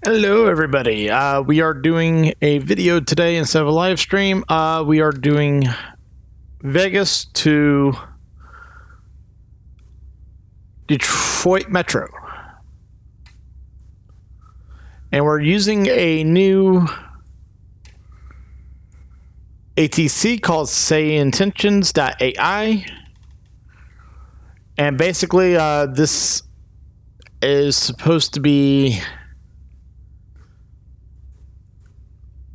Hello, everybody. We are doing a video today instead of a live stream. We are doing Vegas to Detroit Metro. And we're using a new ATC called SAYINTENTIONS.AI. And basically, this is supposed to be,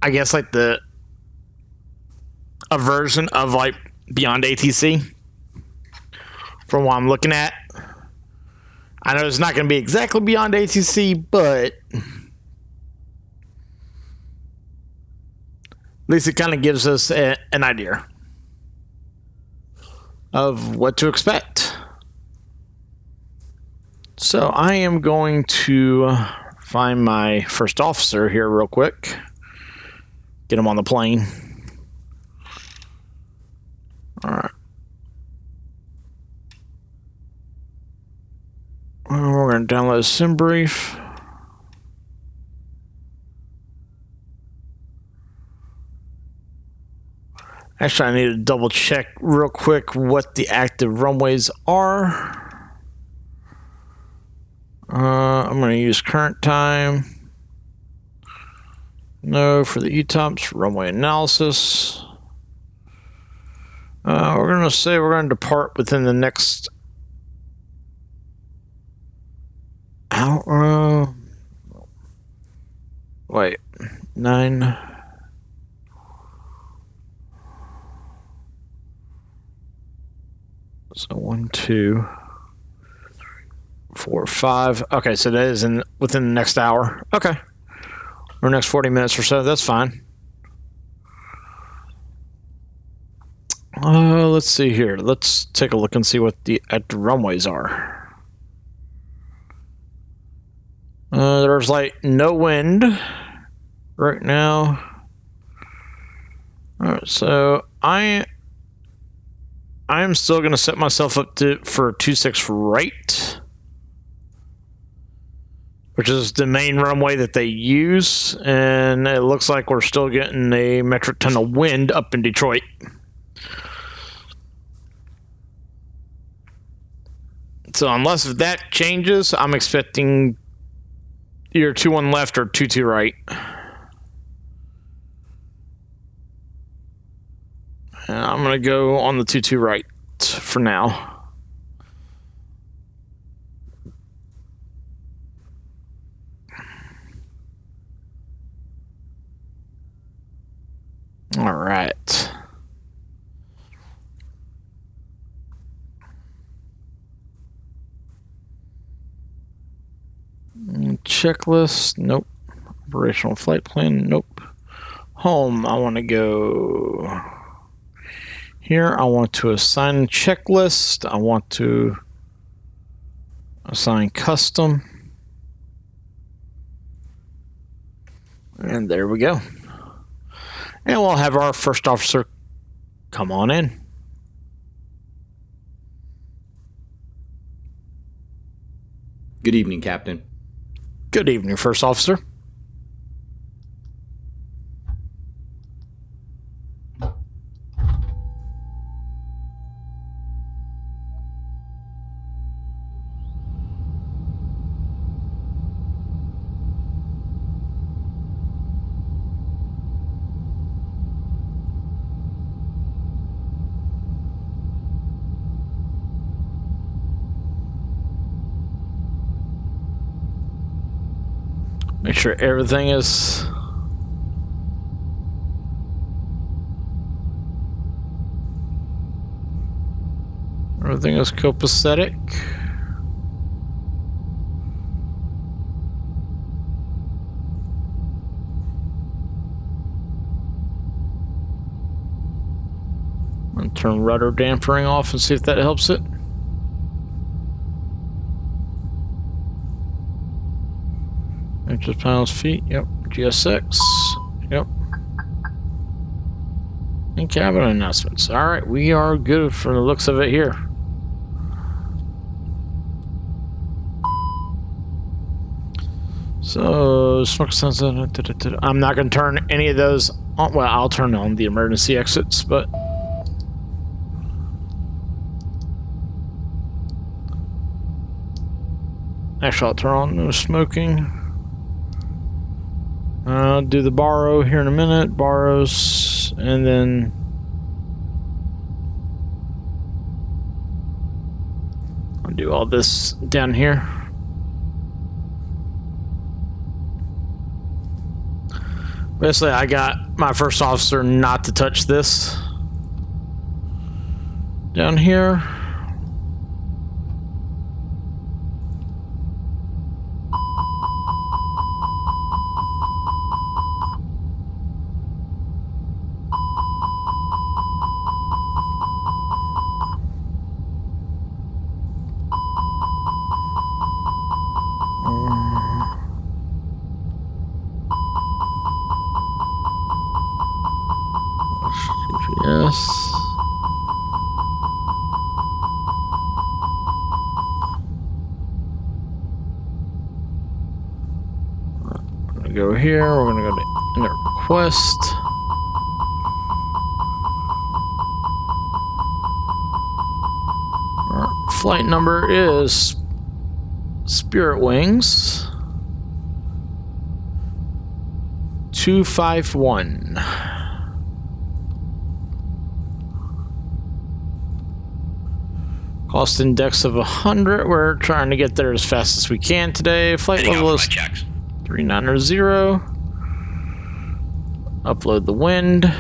I guess, like a version of like Beyond ATC from what I'm looking at. I know it's not going to be exactly Beyond ATC, but at least it kind of gives us an idea of what to expect. So I am going to find my first officer here real quick. Get him on the plane. All right. We're going to download a sim brief. Actually, I need to double check real quick what the active runways are. I'm going to use current time. No, for the ETOPS, runway analysis. We're going to say we're going to depart within the next hour. Wait, 9. So 1, 2, 4, 5. Okay, so that is within the next hour. Okay. Or next 40 minutes or so. That's fine. Let's see here. Let's take a look and see what the active runways are. There's like no wind right now. All right, so I am still going to set myself up for 26 right, which is the main runway that they use, and it looks like we're still getting a metric ton of wind up in Detroit. So unless that changes, I'm expecting either 21 left or 22 right. And I'm going to go on the 22 right for now. All right. Checklist, nope. Operational flight plan, nope. Home, I want to go here. I want to assign checklist. I want to assign custom. And there we go. And we'll have our first officer come on in. Good evening, Captain. Good evening, First Officer. Make sure everything is copacetic. I'm going to turn rudder dampering off and see if that helps it. Inches, pounds, feet. Yep. GSX. Yep. And cabin announcements. All right, we are good from the looks of it here. So, smoke sensor. I'm not going to turn any of those on. Well, I'll turn on the emergency exits, but actually, I'll turn on no smoking. I'll do the borrow here in a minute. Borrows, and then I'll do all this down here. Basically, I got my first officer not to touch this down here. GPS. We're gonna go here. We're gonna go to init request. Our flight number is Spirit Wings 251. Cost index of 100. We're trying to get there as fast as we can today. Flight level is 390. Upload the wind.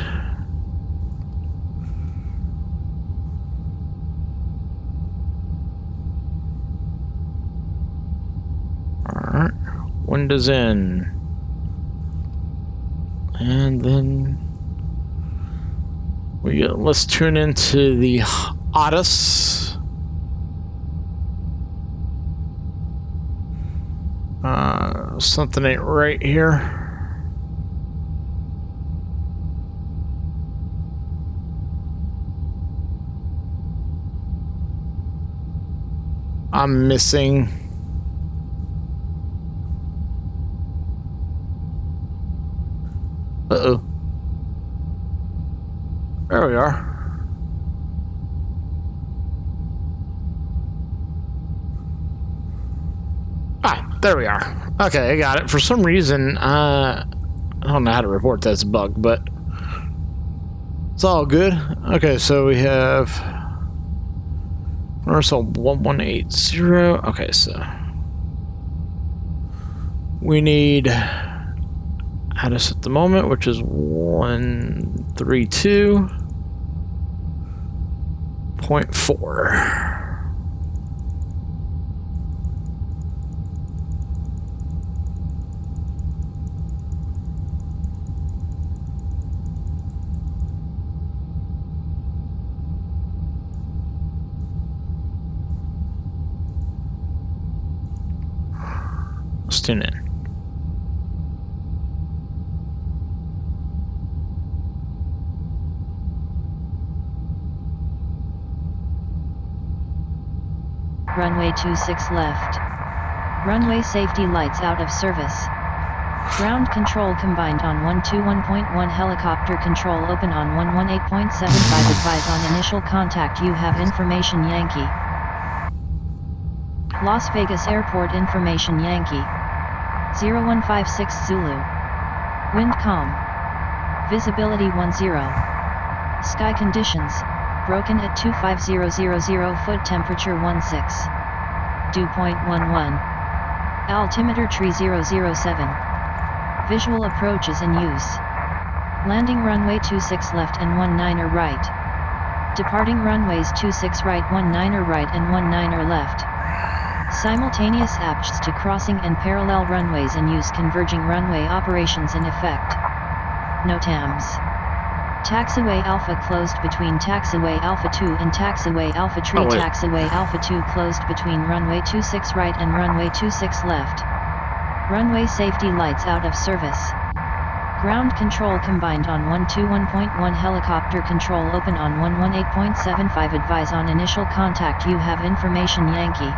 Alright. Wind is in. And then let's tune into the ATC. Something ain't right here. I'm missing. Uh-oh. There we are. Ah, there we are. Okay, I got it. For some reason, I don't know how to report that's a bug, but it's all good. Okay, so we have Universal 1180. Okay, so we need ATC at the moment, which is 132.4. Let's tune in. Runway 26 left. Runway safety lights out of service. Ground control combined on 121.1. Helicopter control open on 118.75. Advise on initial contact. You have information Yankee. Las Vegas Airport information Yankee. 0156 Zulu. Wind calm. Visibility 10. Sky conditions. Broken at 25000 foot. Temperature 16. Dew point 11. Altimeter tree 007. Visual approach is in use. Landing runway 26 left and 19er right. Departing runways 26 right, 19er right and 19er left. Simultaneous approaches to crossing and parallel runways in use. Converging runway operations in effect. NOTAMs. Taxiway Alpha closed between Taxiway Alpha 2 and Taxiway Alpha 3. Taxiway Alpha 2 closed between runway 26 right and runway 26 left. Runway safety lights out of service. Ground control combined on 121.1. Helicopter control open on 118.75. Advise on initial contact. You have information Yankee.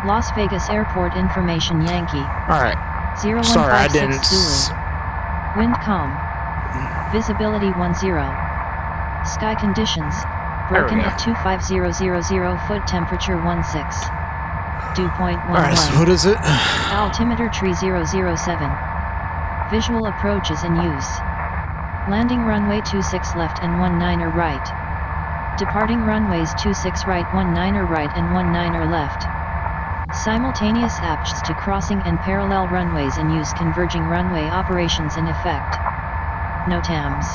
Las Vegas Airport Information Yankee. Alright. Sorry, I didn't. 0156 Zulu. Wind calm. Visibility 10. Sky conditions. Broken go. at 25000 foot. Temperature 16. Dew point 11. Alright, so what is it? Altimeter tree 007. Visual approach is in use. Landing runway 26 left and 19er right. Departing runways 26 right, 19er right and 19er left. Simultaneous approaches to crossing and parallel runways in use. Converging runway operations in effect. No TAMs.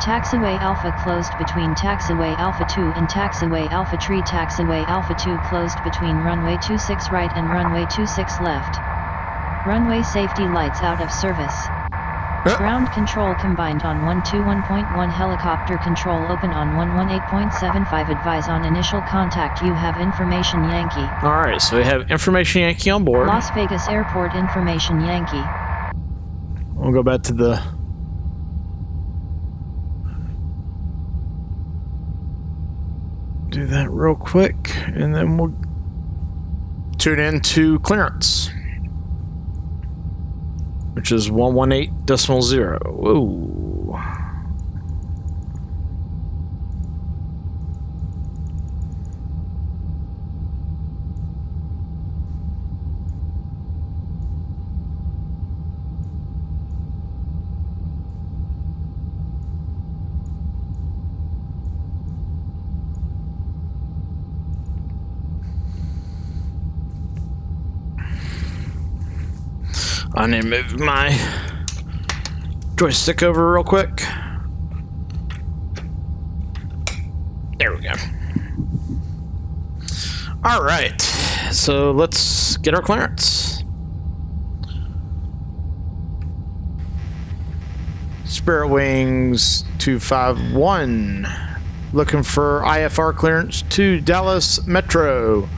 Taxiway Alpha closed between Taxiway Alpha 2 and Taxiway Alpha 3. Taxiway Alpha 2 closed between runway 26 right and runway 26 left. Runway safety lights out of service. Ground control combined on 121.1. Helicopter control open on 118.75. Advise on initial contact. You have information Yankee. Alright, so we have information Yankee on board. Las Vegas Airport Information Yankee. We'll go back to the... do that real quick, and then we'll tune into clearance, which is 118.0. Whoa. I need to move my joystick over real quick. There we go. All right, so let's get our clearance. Spirit Wings 251, looking for IFR clearance to Dallas Metro.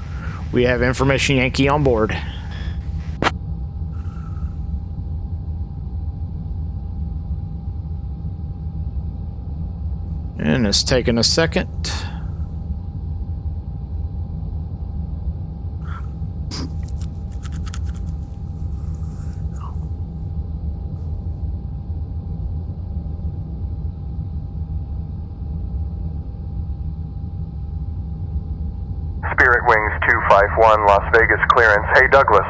We have information Yankee on board. And it's taking a second. Spirit Wings 251, Las Vegas clearance. Hey Douglas,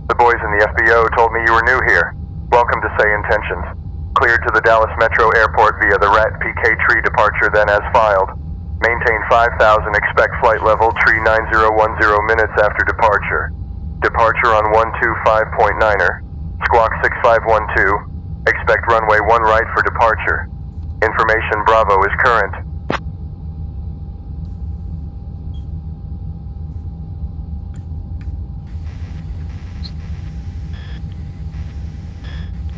the boys in the FBO told me you were new here. Welcome to SAYINTENTIONS. Cleared to the Dallas Metro Airport via the RAT PK tree departure, then as filed. Maintain 5000, expect flight level tree 9010 minutes after departure. Departure on 125.9er, squawk 6512. Expect runway 1 right for departure. Information Bravo is current.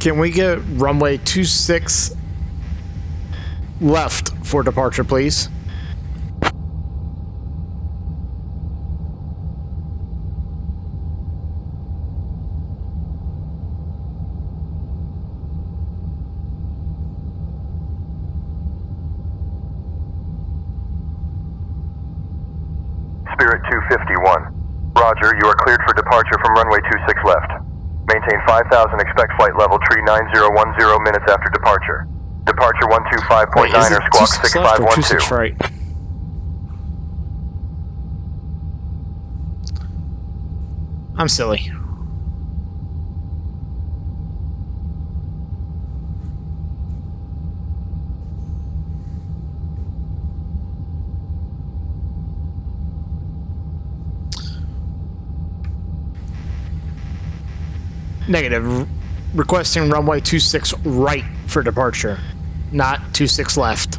Can we get runway 26 left for departure, please? Spirit 251. Roger, you are cleared for departure from runway 26 left. Maintain 5000, expect flight level tree 9010 minutes after departure. Departure 125.9er, squawk 6512. Right. I'm silly. Negative. Requesting runway 26 right for departure, not 26 left.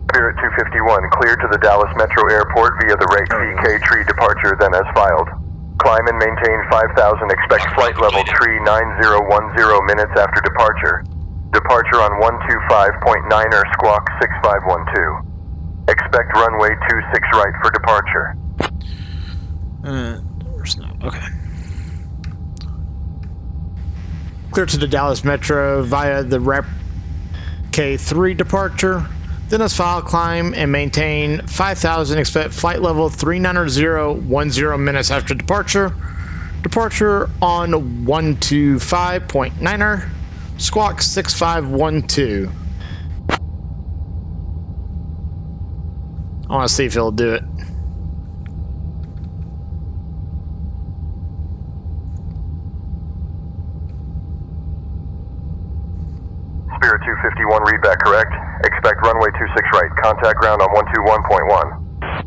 Spirit 251, cleared to the Dallas Metro Airport via the RAT PK tree departure, then as filed. Climb and maintain 5000, expect flight level tree 9010 minutes after departure. Departure on 125.9er, squawk 6512. Expect runway 26 right for departure. Where's Okay. Clear to the Dallas Metro via the Rep K3 departure. Then let's file, climb, and maintain 5,000. Expect flight level 39010 minutes after departure. Departure on 125.9er. Squawk 6512. I want to see if he'll do it. Spirit 251 readback correct. Expect runway 26 right. Contact ground on 121.1.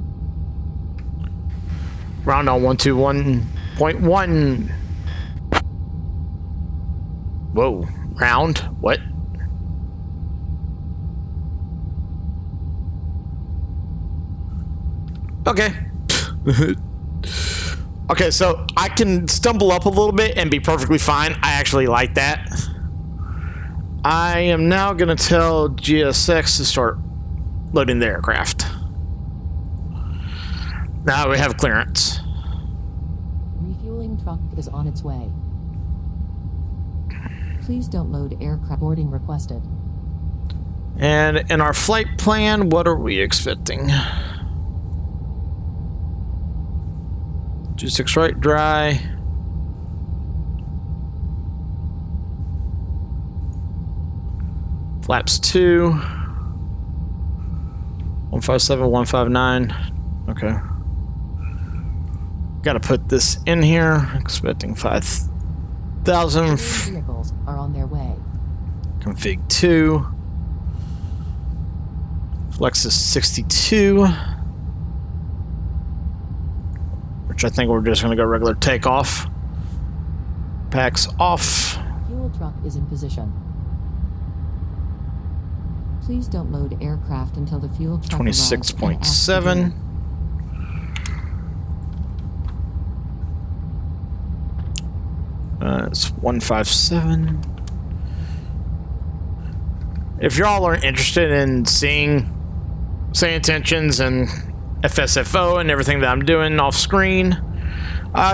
Ground on 121.1. Whoa. Round? What? Okay. Okay, so I can stumble up a little bit and be perfectly fine. I actually like that. I am now going to tell GSX to start loading the aircraft. Now we have clearance. Refueling truck is on its way. Please don't load aircraft. Boarding requested. And in our flight plan, what are we expecting? G6 right, dry. Flaps 2. 157, 159. Okay. Gotta put this in here. Expecting 5,000. Vehicles are on their way. Config 2. Flex is 62. Which I think we're just gonna go regular takeoff. Packs off. Fuel truck is in position. Please don't load aircraft until the fuel truck arrives and asks to 26.7. It's 157. If y'all are interested in seeing SAYINTENTIONS and FSFO and everything that I'm doing off screen,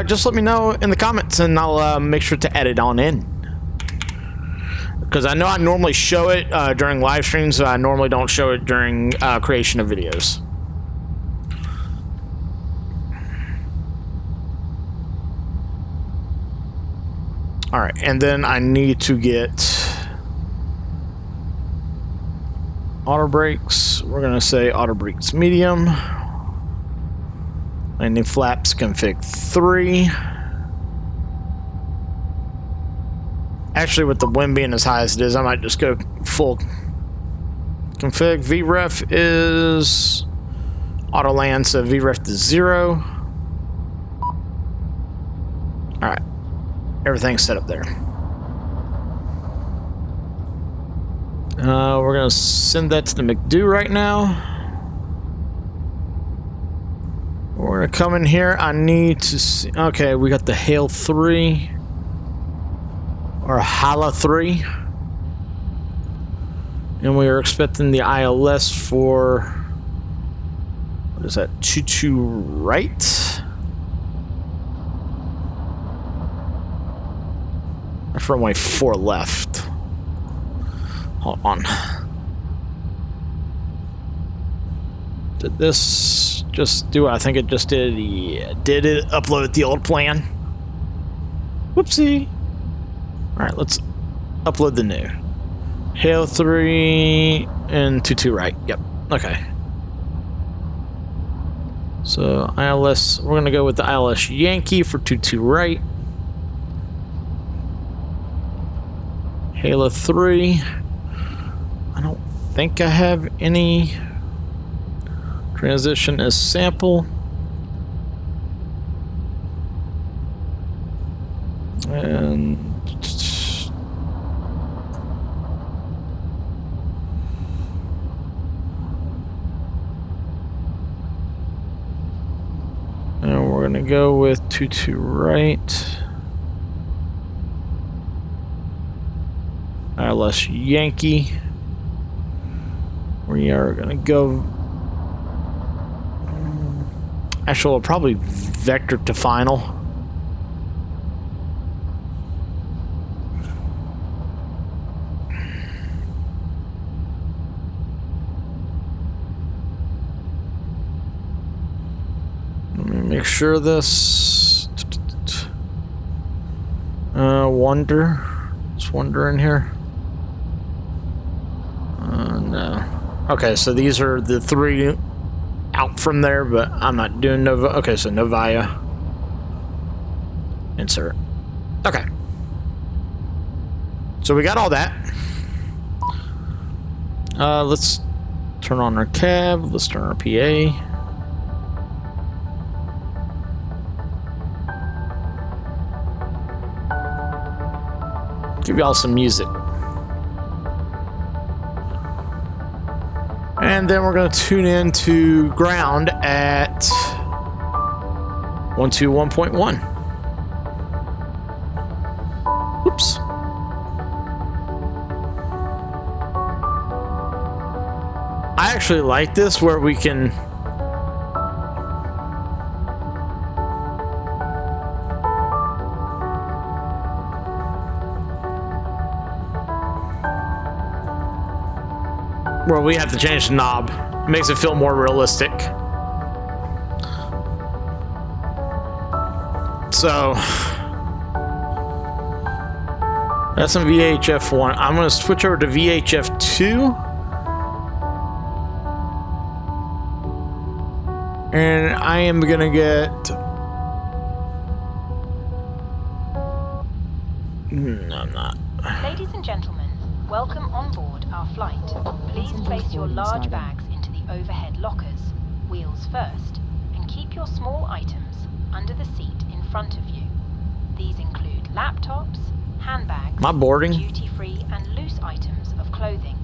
just let me know in the comments and I'll make sure to add it on in. Because I know I normally show it during live streams, so I normally don't show it during creation of videos. Alright, and then I need to get auto brakes. We're going to say auto brakes medium. Landing flaps config 3. Actually, with the wind being as high as it is, I might just go full config. VREF is auto land, so VREF to 0. Alright. Everything's set up there. We're going to send that to the McDo right now. We're going to come in here. I need to see. Okay, we got the Hail 3. Or Hala 3. And we are expecting the ILS for. What is that? 22 right? That's runway 4 left. Hold on. Did this just do what I think it just did? Yeah. Did it upload the old plan? Whoopsie. Alright, let's upload the new. Hail 3 and 22 right. Yep. Okay. So ILS, we're going to go with the ILS Yankee for 22 right. Halo 3. I don't think I have any transition as sample. And we're going to go with 22 right. ILS Yankee. We are going to go. Actually, we'll probably vector to final. sure this. Wonder. Is Wonder in here? No. Okay, so these are the three out from there, but I'm not doing Nova. Okay, so Novaya. Insert. Okay. So we got all that. Let's turn on our cab. Let's turn our PA. Give y'all some music. And then we're going to tune in to ground at 121.1. Oops. I actually like this where we can we have to change the knob. It makes it feel more realistic. So that's on VHF1. I'm going to switch over to VHF2. And I am going to get... No, I'm not. Ladies and gentlemen, welcome on board our flight. Please place your large bags into the overhead lockers, wheels first, and keep your small items under the seat in front of you. These include laptops, handbags, duty-free and loose items of clothing.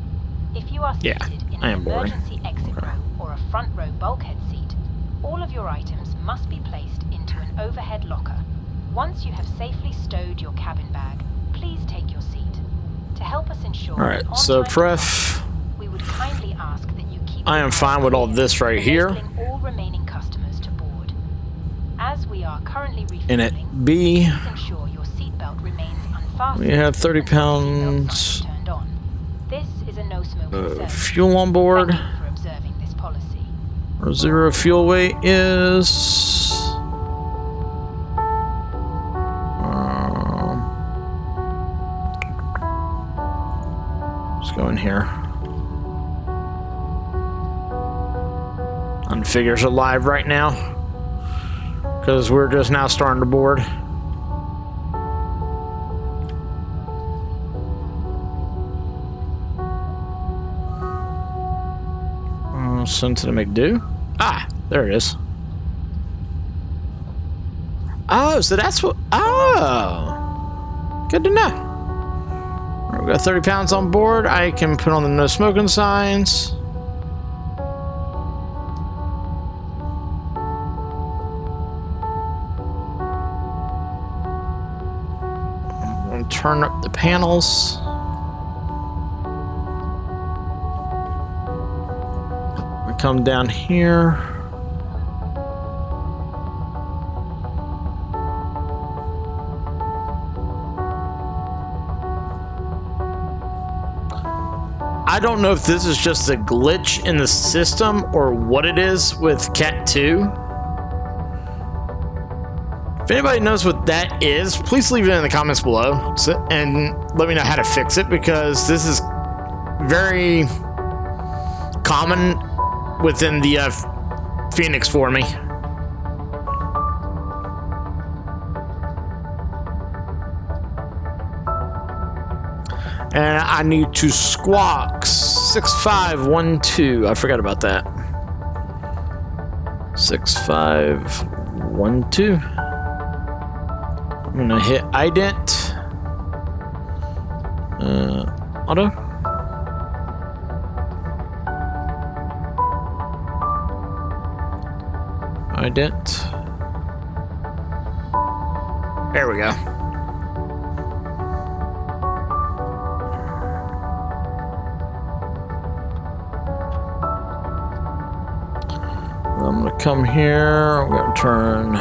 If you are seated in an emergency exit row or a front row bulkhead seat, all of your items must be placed into an overhead locker. Once you have safely stowed your cabin bag, please take your seat. To help us ensure Alright, so pref. we would kindly ask that you keep I am fine with all this right here. all remaining customers to board. As we are currently refueling, And at B, please ensure your seatbelt remains unfastened. we have 30 and the seatbelt pounds sign turned on. This is a no smoking zone. fuel on board. Thank you for observing this policy. Our zero fuel weight is... let's go in here. Unfigures are live right now because we're just now starting to board. Send to the McDo. Ah, there it is. Oh, so that's what... Oh. Good to know. We've got 30 pounds on board. I can put on the no smoking signs. I'm going to turn up the panels. We come down here. I don't know if this is just a glitch in the system or what it is with Cat 2. If anybody knows what that is, please leave it in the comments below and let me know how to fix it, because this is very common within the Phoenix for me. And I need to squawk 6512. I forgot about that. 6512. I'm gonna hit ident. Auto. Ident. There we go. I'm gonna come here. I'm gonna turn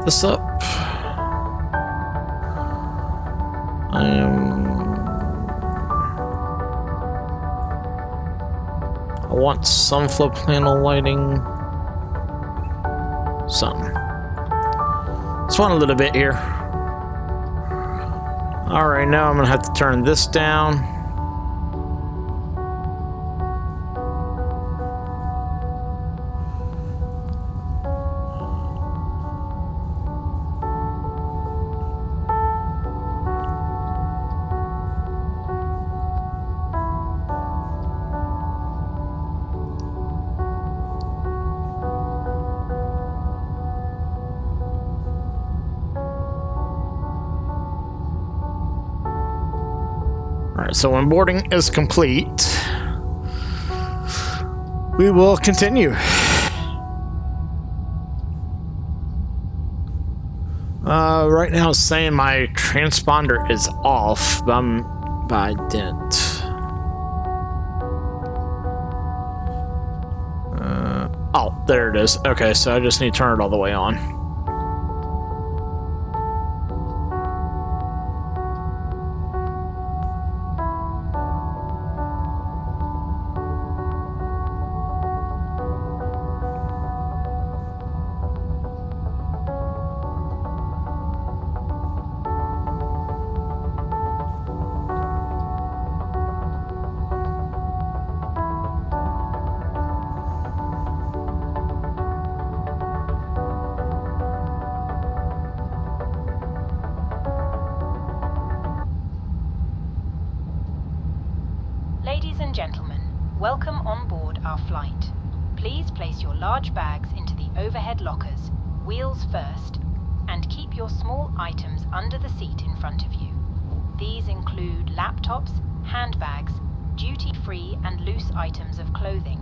this up. I want some floor panel lighting. something. Just want a little bit here. All right, now I'm gonna have to turn this down. Alright, so when boarding is complete, we will continue. Right now it's saying my transponder is off, but I didn't. Oh, there it is. Okay, so I just need to turn it all the way on. Ladies and gentlemen, welcome on board our flight. Please place your large bags into the overhead lockers, wheels first, and keep your small items under the seat in front of you. These include laptops, handbags, duty-free and loose items of clothing.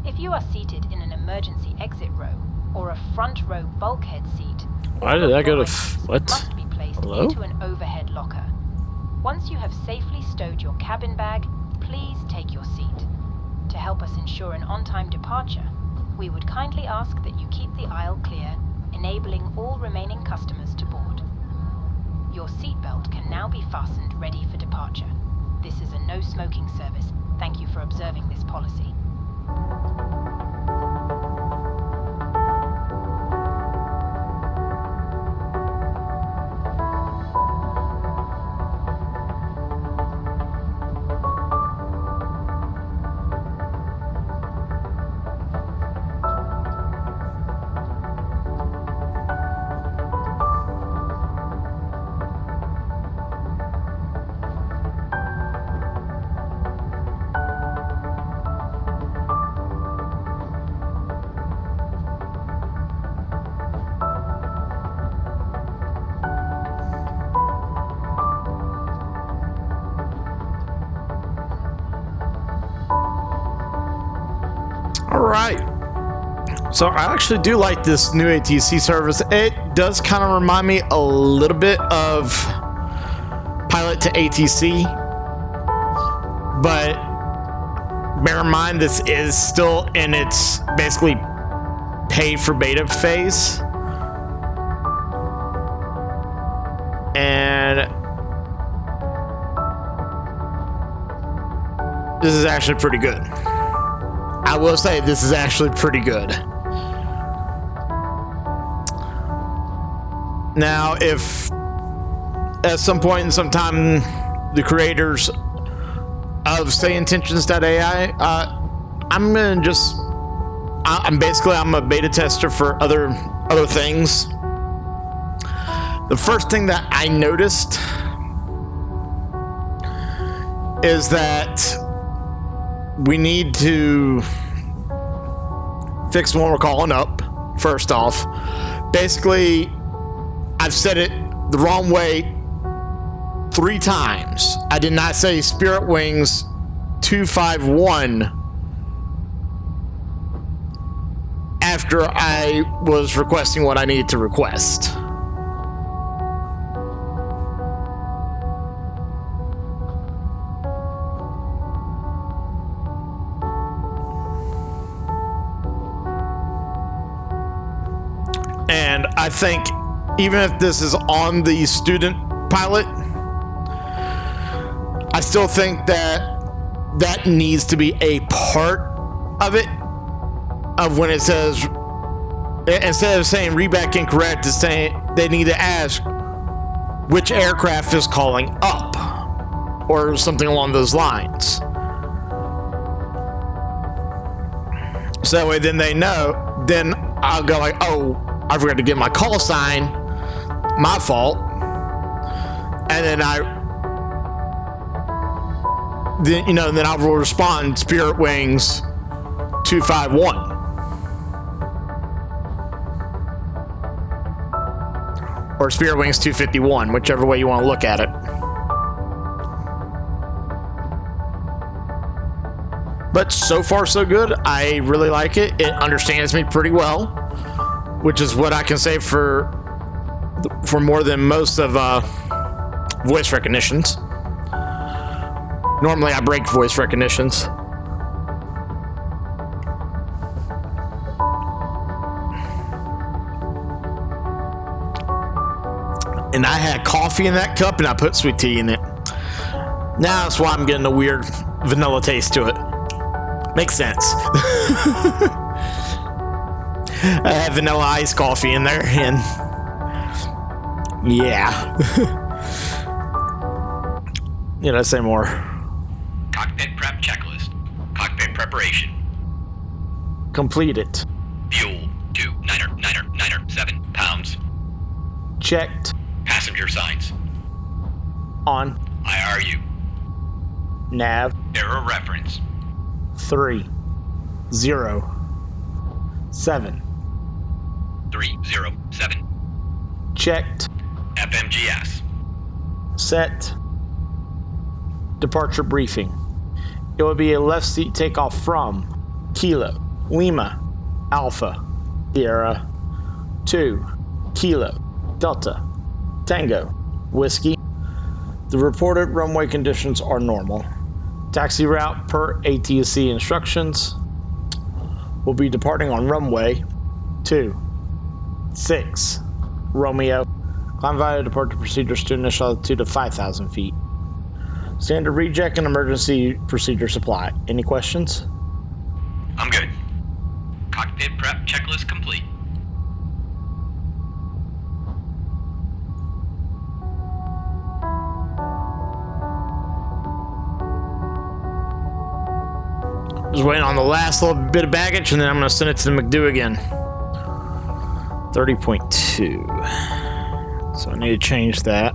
If you are seated in an emergency exit row or a front row bulkhead seat, Why did that go to what? must be placed Hello? into an overhead locker. Once you have safely stowed your cabin bag, please take your seat. To help us ensure an on-time departure, we would kindly ask that you keep the aisle clear, enabling all remaining customers to board. Your seatbelt can now be fastened ready for departure. This is a no-smoking service. Thank you for observing this policy. Alright. So I actually do like this new ATC service. It does kind of remind me a little bit of Pilot to ATC. But bear in mind, this is still in its basically pay for beta phase. And this is actually pretty good. I will say this is actually pretty good. Now, if at some point in some time the creators of SAYINTENTIONS.AI, I'm gonna just I'm a beta tester for other things. The first thing that I noticed is that we need to fix what we're calling up, first off. Basically, I've said it the wrong way 3 times. I did not say Spirit Wings 251 after I was requesting what I needed to request. And I think even if this is on the student pilot, I still think that needs to be a part of it, of when it says Instead of saying read back incorrect, it's saying they need to ask which aircraft is calling up, or something along those lines. So that way, then they know. Then I'll go like, oh, I forgot to get my call sign. My fault. And then then I will respond Spirit Wings 251. Or Spirit Wings 251, whichever way you want to look at it. But so far, so good. I really like it. It understands me pretty well, which is what I can say for more than most of voice recognitions. Normally, I break voice recognitions. And I had coffee in that cup, and I put sweet tea in it. Now that's why I'm getting a weird vanilla taste to it. Makes sense. I have vanilla iced coffee in there, and yeah. Say more. Cockpit prep checklist. Cockpit preparation. Complete it. Fuel to 7 pounds. Checked. Passenger signs. On. IRU. Nav. Error reference. 307. 307. Checked. FMGS. Set. Departure briefing. It will be a left seat takeoff from Kilo, Lima, Alpha, Sierra, 2, Kilo, Delta, Tango, Whiskey. The reported runway conditions are normal. Taxi route per ATC instructions. Will be departing on runway 26 Romeo. Climb via departure procedures to initial altitude of 5,000 feet. Standard reject and emergency procedure supply. Any questions? I'm good. Cockpit prep checklist complete. Just waiting on the last little bit of baggage, and then I'm going to send it to the McDo again. 30.2. So I need to change that.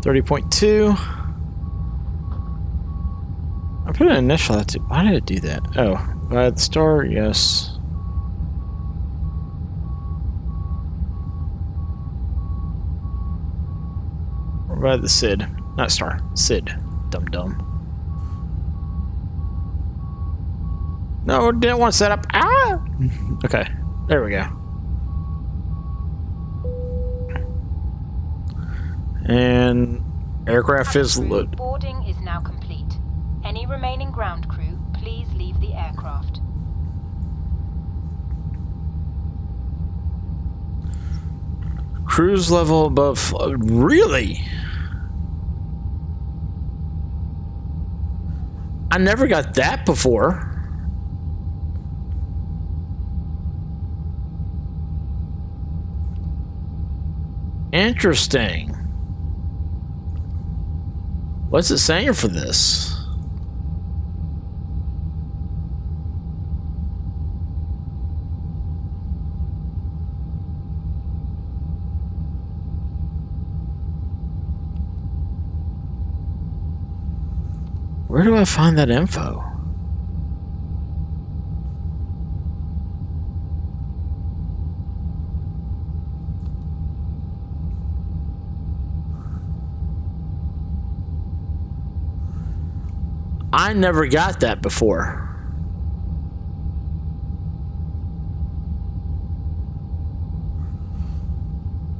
30.2. I put an initial. Why did it do that? Oh, by the star, yes. Or by the SID. Not star. SID. Dum-dum. No, didn't want to set up. Ah! Okay. There we go. And aircraft is loaded. Boarding is now complete. Any remaining ground crew, please leave the aircraft. Cruise level above. Really? I never got that before. Interesting. What's it saying for this? Where do I find that info? I never got that before.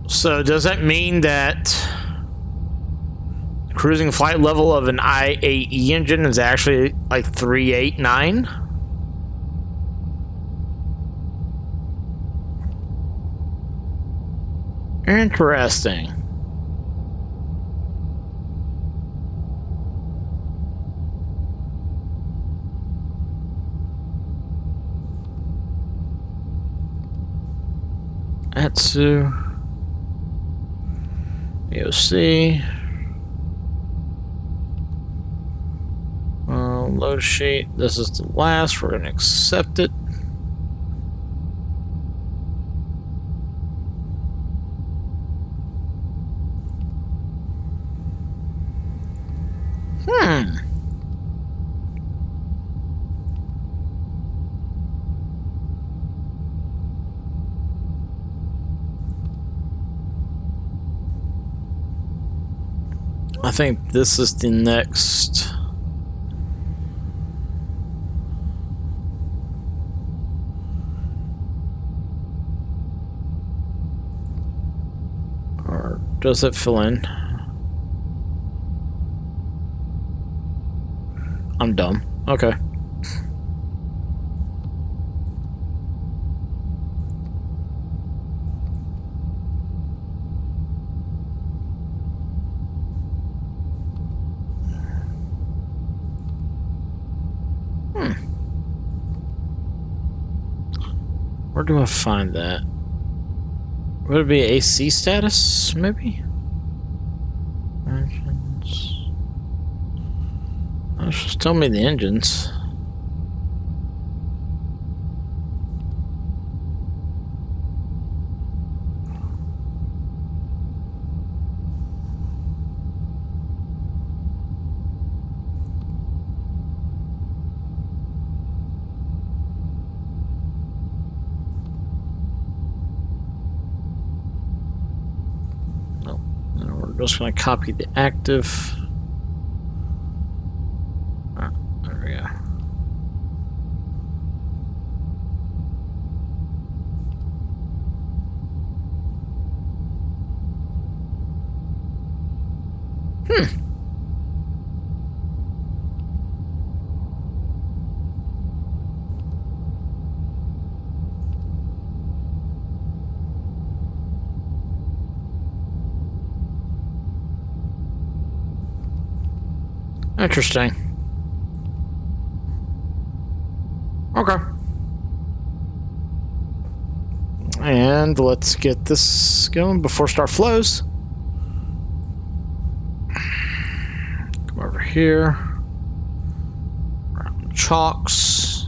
So does that mean that cruising flight level of an IAE engine is actually like 389? Interesting. Atsu. AOC. Load sheet. This is the last. We're going to accept it. I think this is the next. Or does it fill in? I'm dumb. Okay. Where do I find that? Would it be AC status, maybe? Engines. Oh, just tell me the engines. I'm just going to copy the active. Oh, there we go. Interesting. Okay. And let's get this going before start flows. Come over here. Around chocks.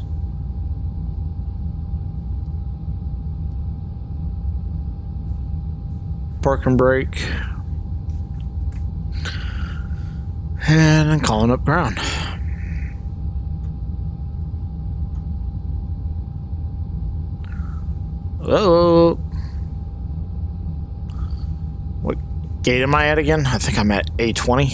Park and brake. And I'm calling up ground. Hello. What gate am I at again? I think I'm at A20.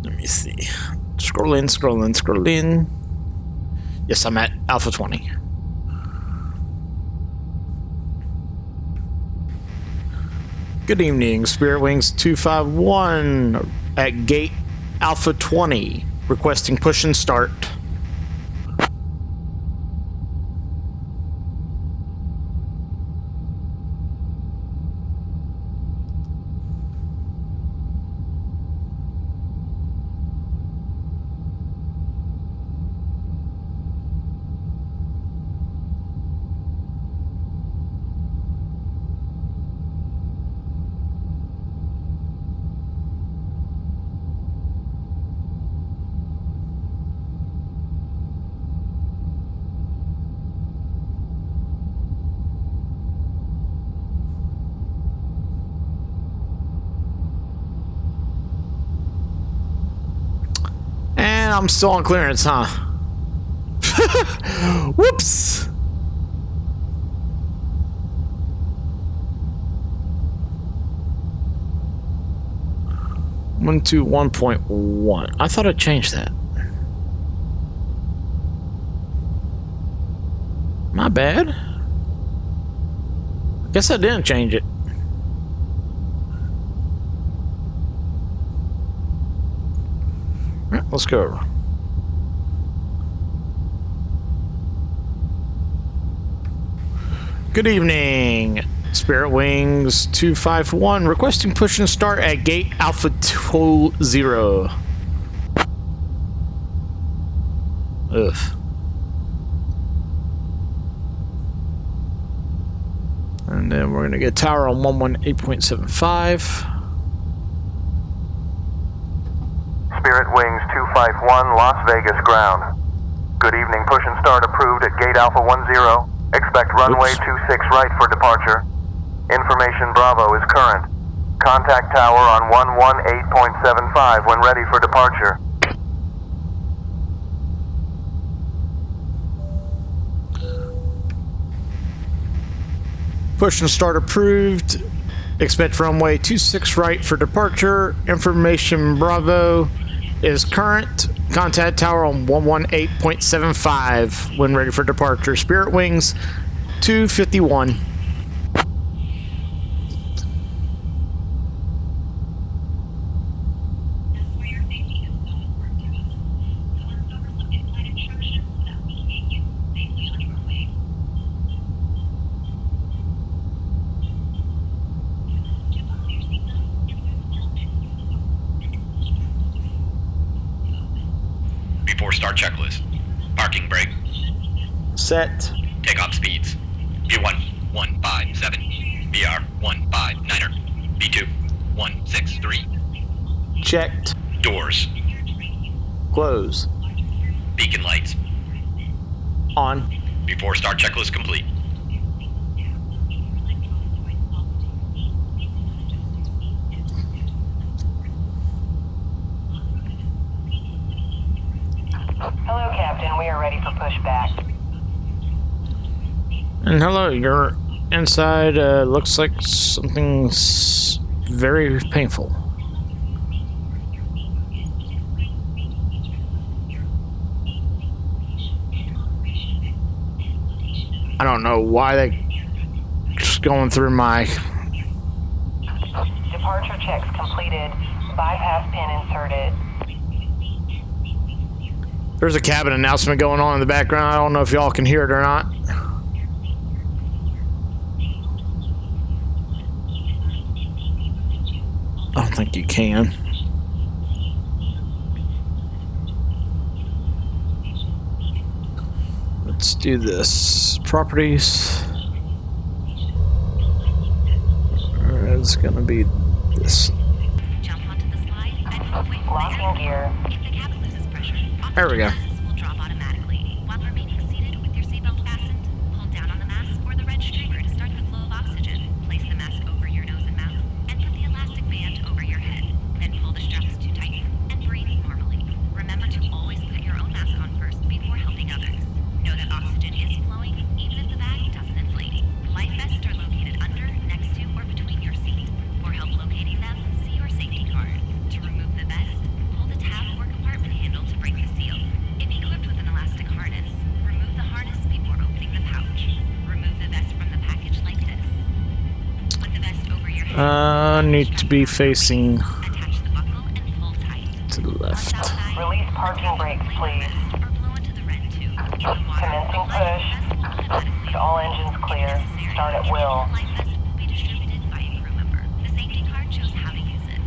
Let me see. Scroll in, scroll in, scroll in. Yes, I'm at Alpha 20. Good evening, Spirit Wings 251 at gate Alpha 20, requesting push and start. And I'm still on clearance, huh? Whoops! One to 1.1. I thought I changed that. My bad. Guess I didn't change it. All right, let's go. Good evening, Spirit Wings 251 requesting push and start at gate Alpha 20. Ugh. And then we're gonna get tower on 118.75. Spirit Wings 251, Las Vegas ground. Good evening, push and start approved at gate Alpha 10. Expect runway 26 right for departure. Information Bravo is current. Contact tower on 118.75 when ready for departure. Push and start approved. Expect runway 26 right for departure. Information Bravo is current. Contact tower on 118.75 when ready for departure. Spirit Wings 251. Before start checklist. Parking brake. Set. Takeoff speeds. B1, 157. BR, 159er. B2, 163. Checked. Doors. Close. Beacon lights. On. Before start checklist complete. Hello, Captain. We are ready for pushback. And hello, you're inside. Looks like something's very painful. I don't know why they just going through my. Departure checks completed. Bypass pin inserted. There's a cabin announcement going on in the background. I don't know if y'all can hear it or not. I don't think you can. Let's do this. Properties. It's gonna be this. Jump onto the slide and move away from Locking gear. If the cabin loses pressure, There we go. oxygen will drop automatically. While remaining seated with your seatbelt fastened, hold down on the mask or the red streamer to start the flow of oxygen. Place the mask over your nose and mouth, and put the elastic band over your head. Then pull the straps to tighten and breathe normally. Remember to always put your own mask on first before helping others. Know that oxygen is flowing, even if the bag doesn't inflate. Life vests are located under, next to, or between your seat. For help locating them, see your safety card. To remove the vest, pull the tab or compartment handle to break the seal. If equipped with an elastic harness, remove the harness before opening the pouch. Remove the vest from the package like this. Put the vest over your head. Need to be facing Attach the buckle and pull tight. to the left. Outside, Release parking brakes, please. or blow into the red tube. In the water, Commencing the life push. vest will automatically All engines clear. necessary. Start at Any will. life vest will be distributed by a crew member. The safety card shows how to use it.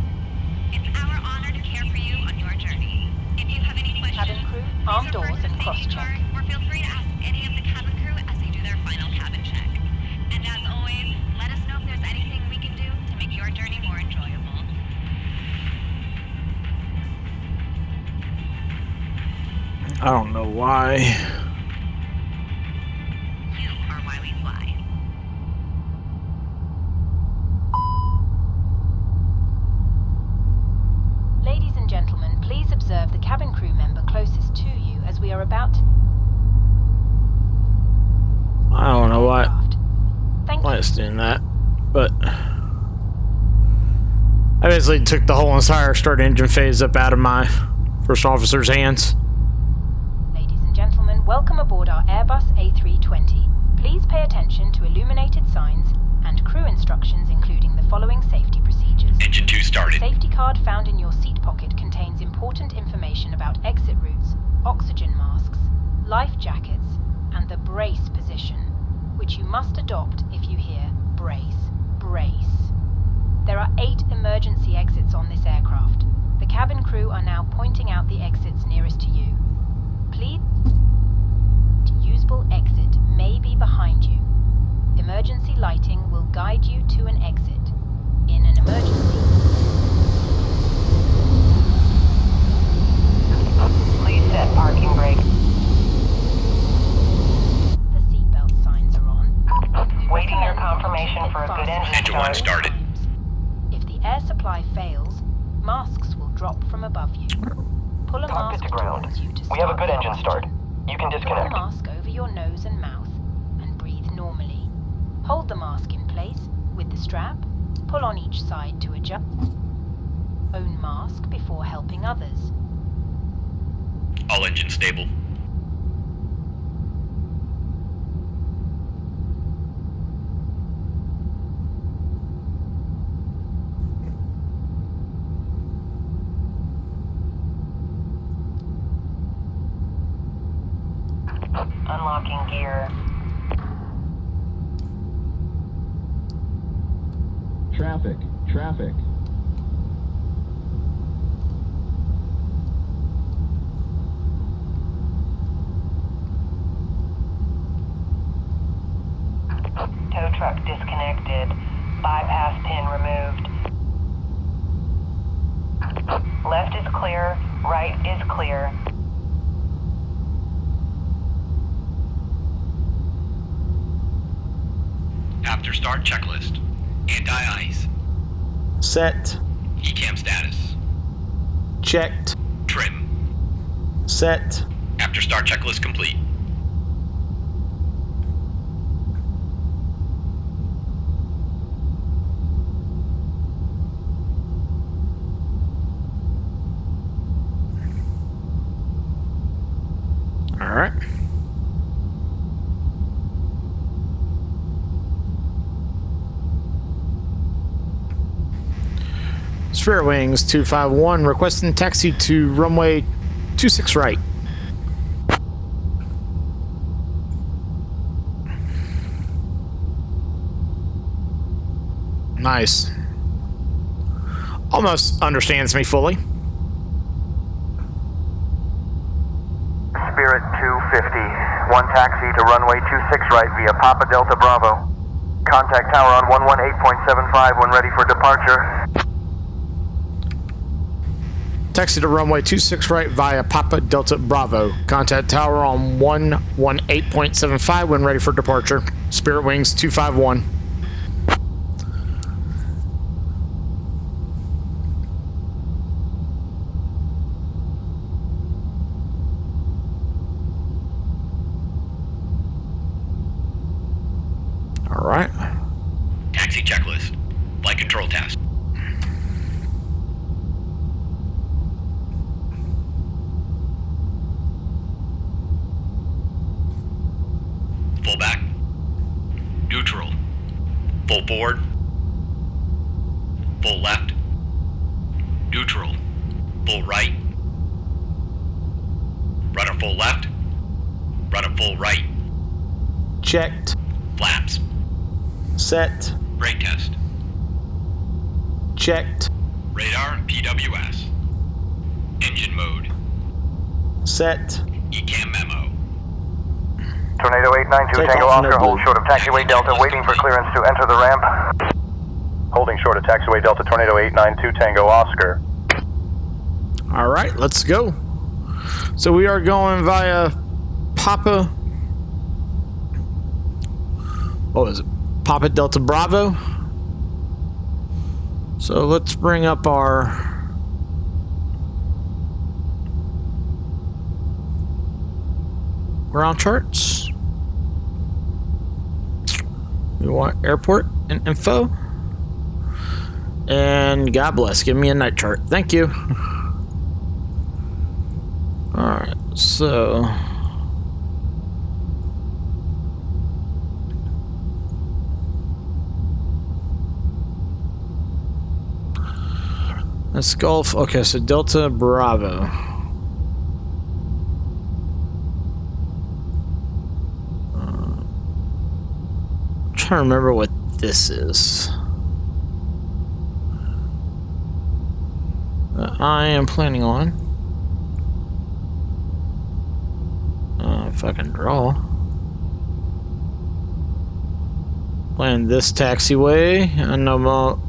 It's our honor to care for you on your journey. If you have any questions, Cabin crew, arm please refer doors to the and safety cross-check. card, or feel free to ask any of the cabin crew as they do their final cabin check. And as always, let us know if there's anything we can do to make your journey more enjoyable. I don't know why. You are why we fly. Ladies and gentlemen, please observe the cabin crew member closest to you as we are about to I don't know why Thank you. it's doing that, but I basically took the whole entire start engine phase up out of my first officer's hands. Ladies and gentlemen, welcome aboard our Airbus A320. Please pay attention to illuminated signs and crew instructions, including the following safety procedures. Engine 2 The started. safety card found in your seat pocket contains important information about exit routes, oxygen masks, life jackets, and the brace position, which you must adopt if you hear brace. pointing out the exits nearest to you. Please, usable exit may be behind you. Emergency lighting will guide you to an exit. In an emergency, Please set parking brake. the seatbelt signs are on. Waiting your Recommend confirmation that you for a good fasten engine Engine one at start. all started. times. If the air supply fails, masks will drop from above you. Pull a Cockpit mask to ground. towards you to We have a start good the engine oxygen. start. You can Put the disconnect. mask over your nose and mouth and breathe normally. Hold the mask in place with the strap. Pull on each side to adjust own mask before helping others. All engines stable. Unlocking gear. Traffic. Traffic. Tow truck disconnected. Bypass pin removed. Left is clear. Right is clear. After start checklist. Anti-ice. Set. ECAM status. Checked. Trim. Set. After start checklist complete. All right. Spirit Wings 251 requesting taxi to runway 26 right. Nice. Almost understands me fully. Spirit 250. One taxi to runway 26 right via Papa Delta Bravo. Contact tower on 118.75 when ready for departure. Taxi to runway 26 right via Papa Delta Bravo. Contact tower on 118.75 when ready for departure. Spirit Wings 251. All right. Taxi checklist. Flight control test. Full back. Neutral. Full forward. Full left. Neutral. Full right. Rudder full left. Rudder full right. Checked. Flaps. Set. Brake test. Checked. Radar PWS. Engine mode. Set. ECAM memo. Tornado 892 Take Tango off from Oscar, the hold blue. short of taxiway Delta, waiting for clearance to enter the ramp. Holding short of taxiway Delta, Tornado 892 Tango Oscar. All right, let's go. So we are going via Papa. What was it? Papa Delta Bravo. So let's bring up our ground charts. We want airport and info. And God bless, give me a night chart. Thank you. Alright, so that's Gulf. Okay, so Delta Bravo. I'm trying to remember what this is. I am planning on fucking draw. Land this taxiway. I know more.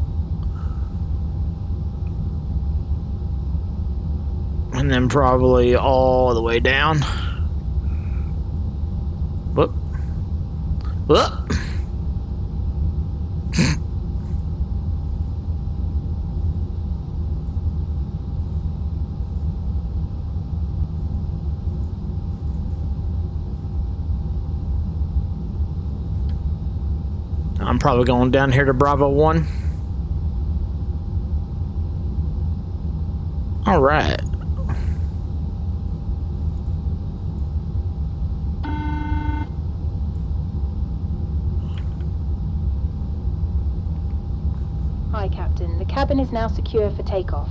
And then probably all the way down. Whoop. Whoop. I'm probably going down here to Bravo 1. All right. Hi, Captain. The cabin is now secure for takeoff.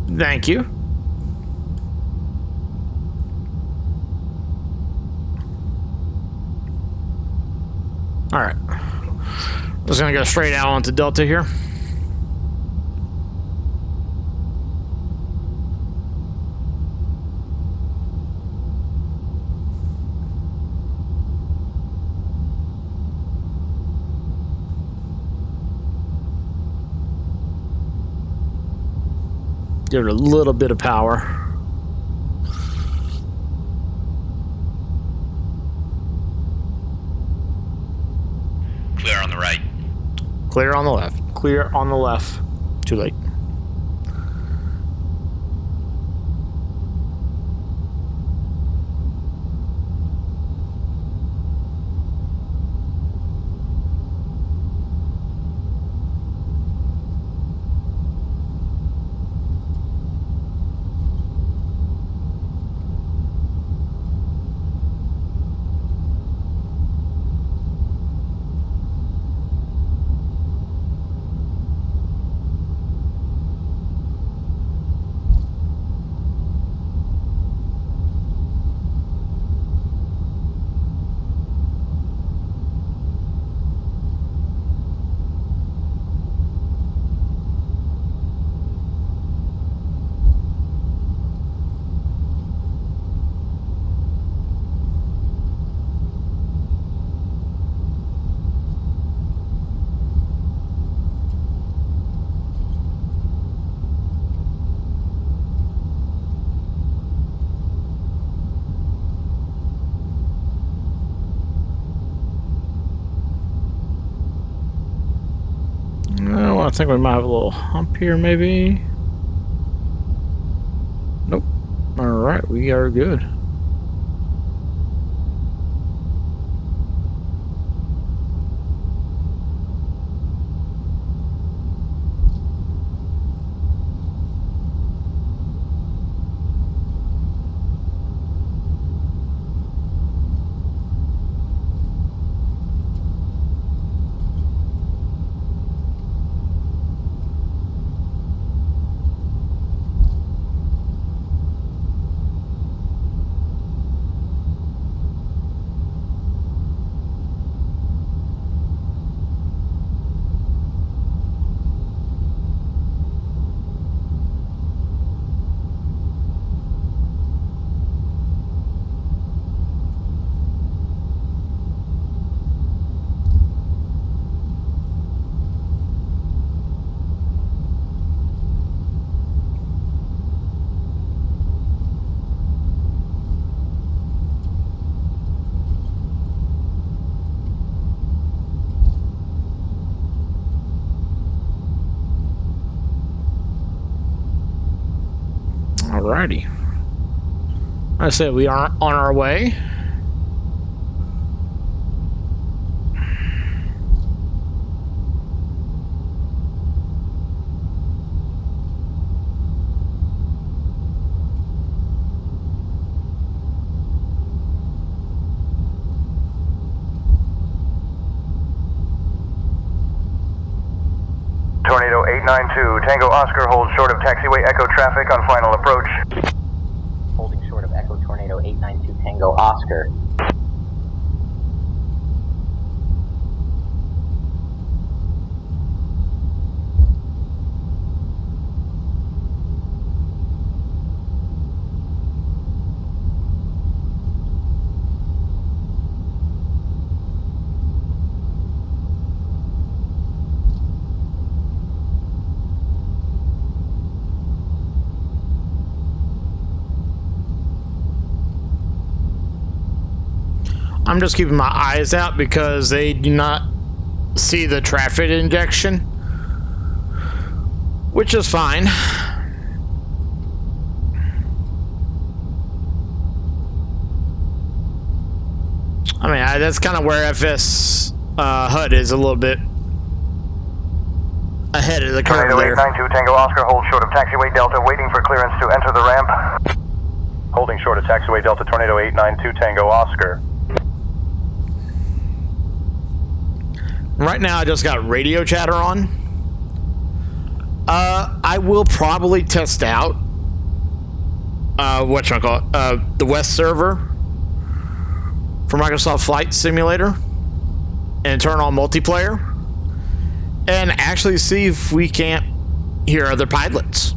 Thank you. All right. Just gonna go straight out onto Delta here. Give it a little bit of power. Clear on the right. Clear on the left. Clear on the left. Too late. Oh, I think we might have a little hump here, maybe. Nope. All right, we are good. Alrighty. I said we are on our way. Tornado 892, Tango Oscar holds short of taxiway echo traffic on final approach. Holding short of Echo Tornado 892 Tango Oscar. I'm just keeping my eyes out because they do not see the traffic injection, which is fine. I mean, that's kind of where FS HUD is a little bit ahead of the curve there. 892 Tango Oscar, hold short of taxiway Delta, waiting for clearance to enter the ramp. Holding short of taxiway Delta, Tornado 892 Tango Oscar. Right now, I just got radio chatter on. I will probably test out the West server for Microsoft Flight Simulator and turn on multiplayer and actually see if we can't hear other pilots.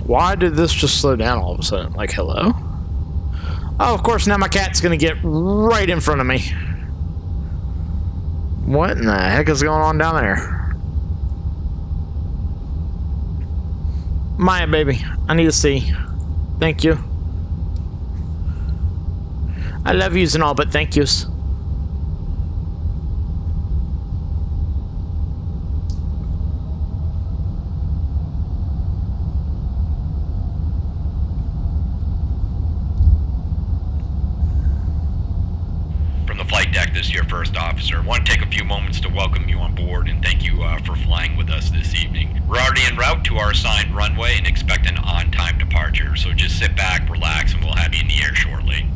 Why did this just slow down all of a sudden? Like, hello? Oh, of course, now my cat's gonna get right in front of me. What in the heck is going on down there? Maya, baby, I need to see. Thank you. I love yous and all, but thank yous. Flight deck, this is your first officer. I want to take a few moments to welcome you on board and thank you for flying with us this evening. We're already en route to our assigned runway and expect an on-time departure, so just sit back, relax, and we'll have you in the air shortly.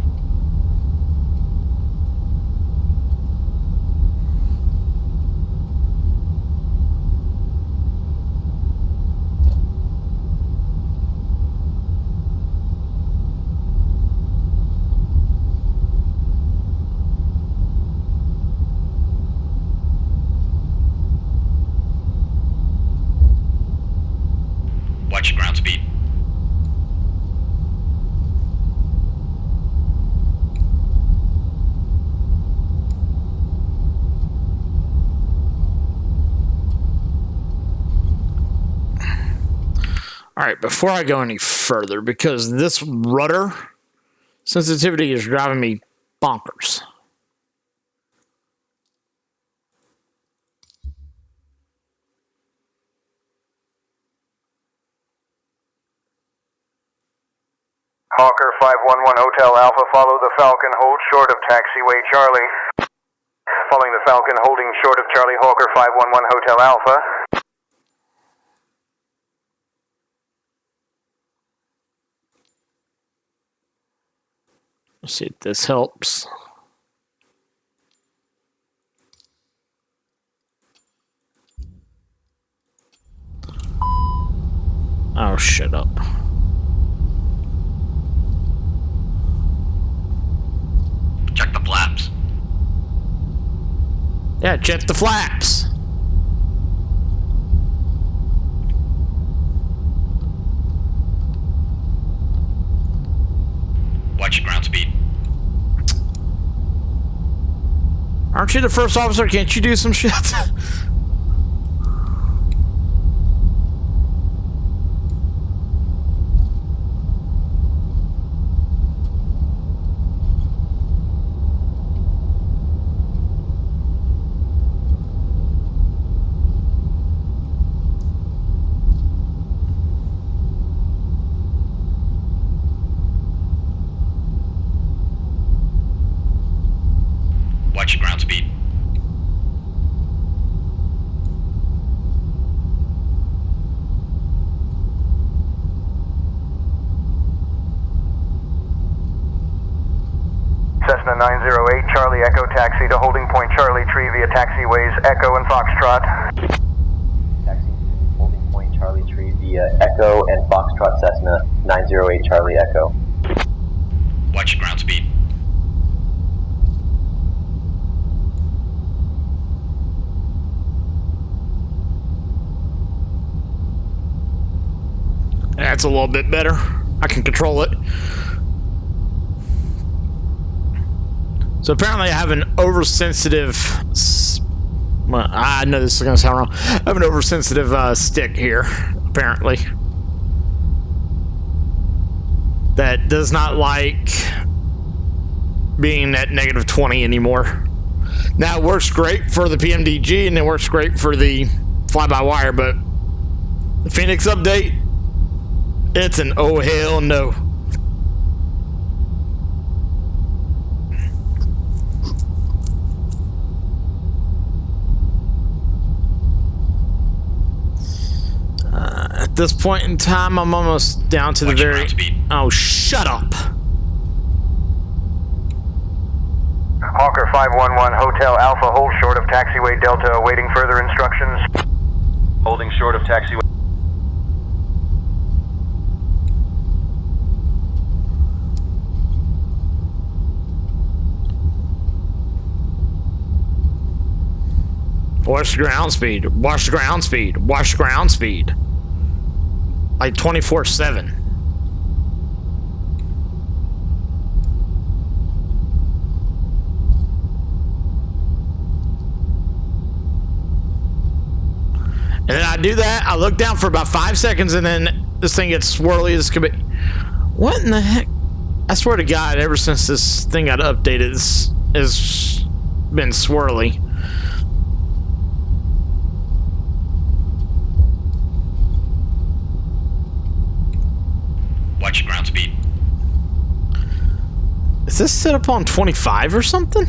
Watch your ground speed. All right, before I go any further, because this rudder sensitivity is driving me bonkers. Hawker 511 Hotel Alpha, follow the Falcon, hold short of taxiway Charlie. Following the Falcon, holding short of Charlie, Hawker 511 Hotel Alpha. Let's see if this helps. Oh, shut up. Check the flaps. Yeah, check the flaps. Watch your ground speed. Aren't you the first officer? Can't you do some shit? Watch ground speed. Cessna 908, Charlie Echo taxi to holding point Charlie Tree via taxiways Echo and Foxtrot. Taxi to holding point Charlie Tree via Echo and Foxtrot Cessna 908 Charlie Echo. Watch ground speed. That's a little bit better. I can control it. So apparently I have an oversensitive... Well, I know this is going to sound wrong. I have an oversensitive stick here, apparently. That does not like being at negative 20 anymore. Now it works great for the PMDG and it works great for the fly-by-wire, but the Phoenix update, it's an oh hell no. At this point in time, I'm almost down to the very... Oh, shut up! Hawker 511, Hotel Alpha, hold short of taxiway Delta, awaiting further instructions. Holding short of taxiway. Watch the ground speed. Watch the ground speed. Watch the ground speed. Like 24/7. And then I do that, I look down for about 5 seconds, and then this thing gets swirly as could be. What in the heck? I swear to God, ever since this thing got updated, this has been swirly. Watch ground speed. Is this set up on 25 or something?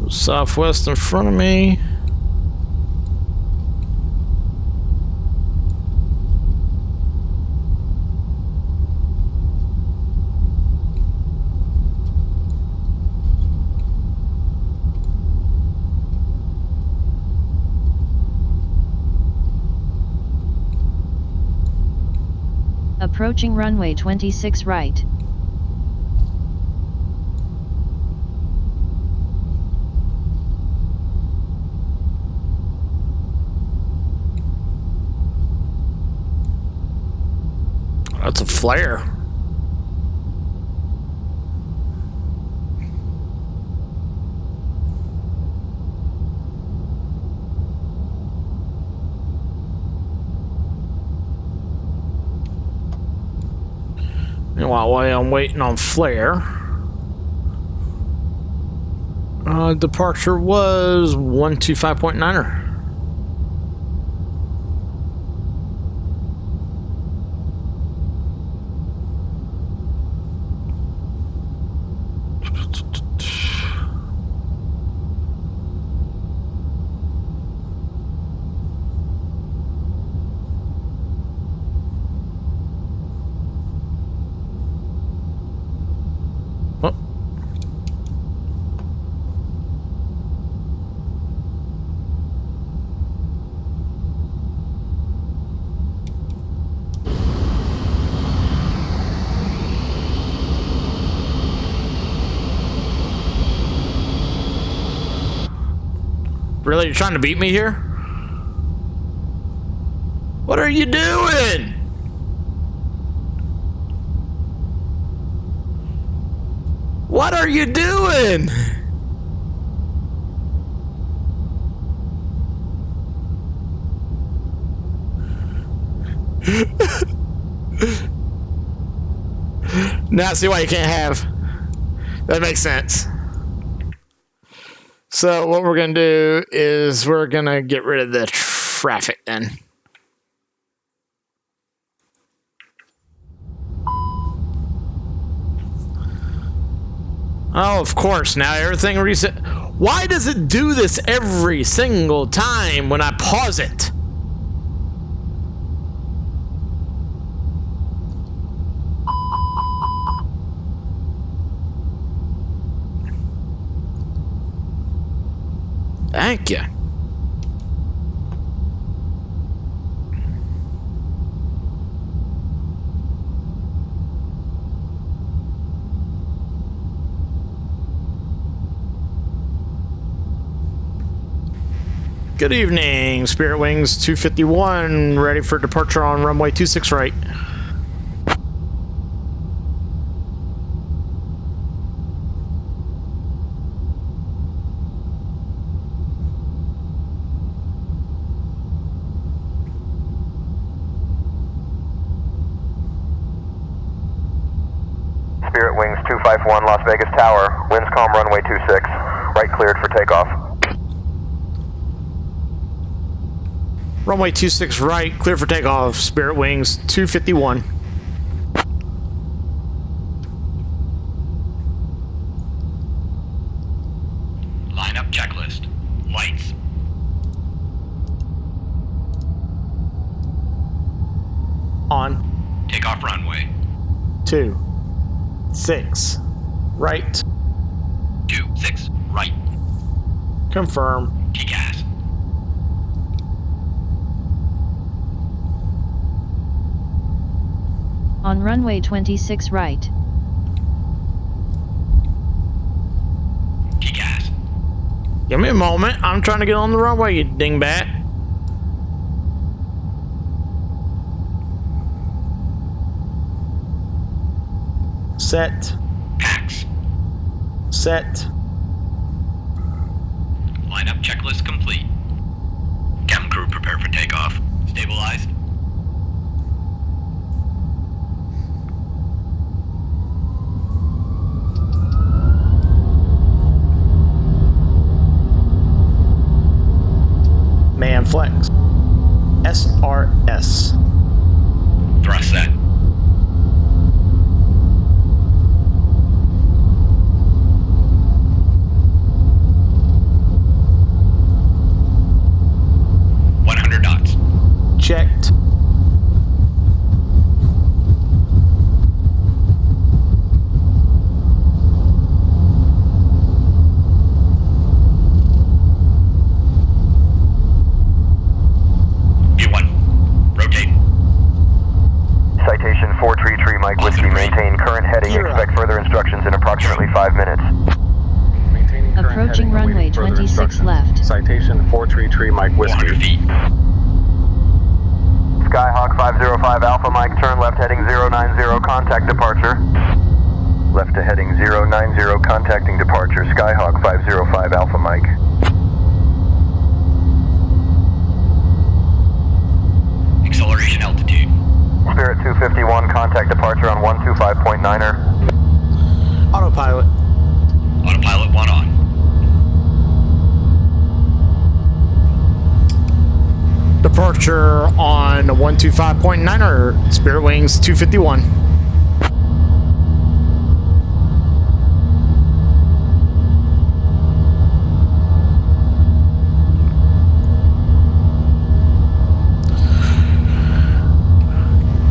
Southwest in front of me. Approaching runway 26 right. That's a flare. Meanwhile, while I'm waiting on flare, departure was 125.9er. Really? You're trying to beat me here? What are you doing? What are you doing? Now I see why you can't have. That makes sense. So what we're going to do is we're going to get rid of the traffic then. Oh, of course. Now everything reset. Why does it do this every single time when I pause it? Thank you. Good evening, Spirit Wings 251, ready for departure on runway 26 right. Spirit Wings 251, Las Vegas Tower, winds calm runway 26, right cleared for takeoff. Runway 26 right, clear for takeoff, Spirit Wings 251. Lineup checklist. Lights. On. Takeoff runway. 26 right. 26 right. Confirm. KLAS. On runway 26 right. KLAS. Give me a moment. I'm trying to get on the runway, you dingbat. Set. PAX. Set. Lineup checklist complete. Cabin crew prepare for takeoff. Stabilized. Man flex. SRS. Thrust set. Checked. B1. Rotate. Citation 433 Mike Whiskey, maintain current heading, expect further instructions in approximately 5 minutes. Maintaining current Approaching heading, runway awaiting further 26 instructions. left. Citation 433 Mike 400 Whiskey. feet. Skyhawk 505 Alpha Mike, turn left heading 090, contact departure. Left to heading 090, contacting departure. Skyhawk 505 Alpha Mike. Acceleration altitude. Spirit 251, contact departure on 125.9er. Autopilot. Autopilot 1 on. Departure on 125.9er, Spirit Wings 251.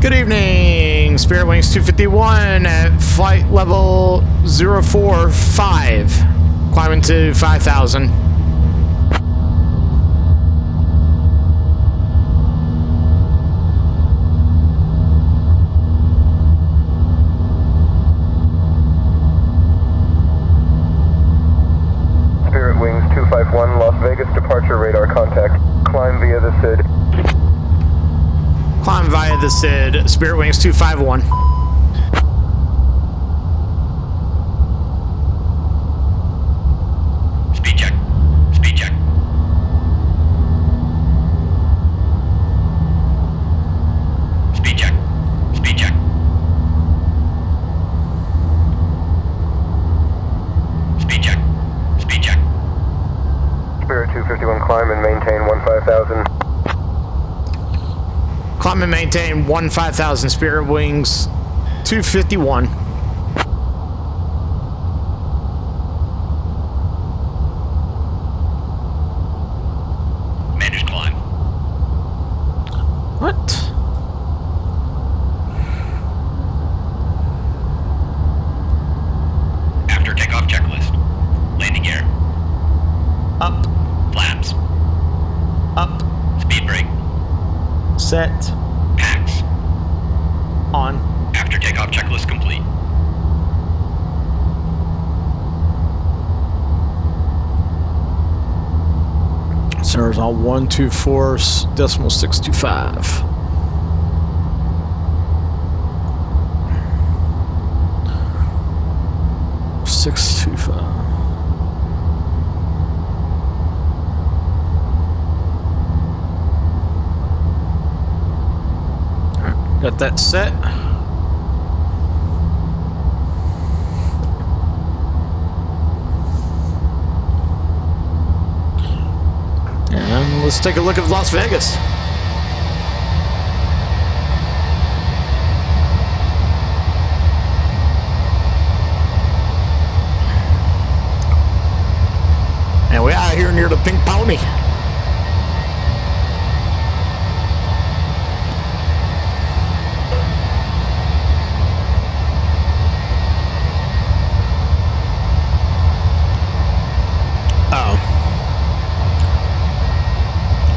Good evening, Spirit Wings 251 at flight level 045, climbing to 5,000. Spirit Wings 251, Las Vegas departure radar contact. Climb via the SID. Climb via the SID, Spirit Wings 251. Speed check. Speed check. Speed check. Speed check. Speed check. Speed check. and maintain 15,000 Spirit Wings 251. Manage climb. What? After takeoff checklist. Landing gear. Up. Flaps. Up. Speed brake. Set. Packs. On. After takeoff checklist complete. Centers on 124.625. Got that set. And let's take a look at Las Vegas. And we're out here near the Pink Pony.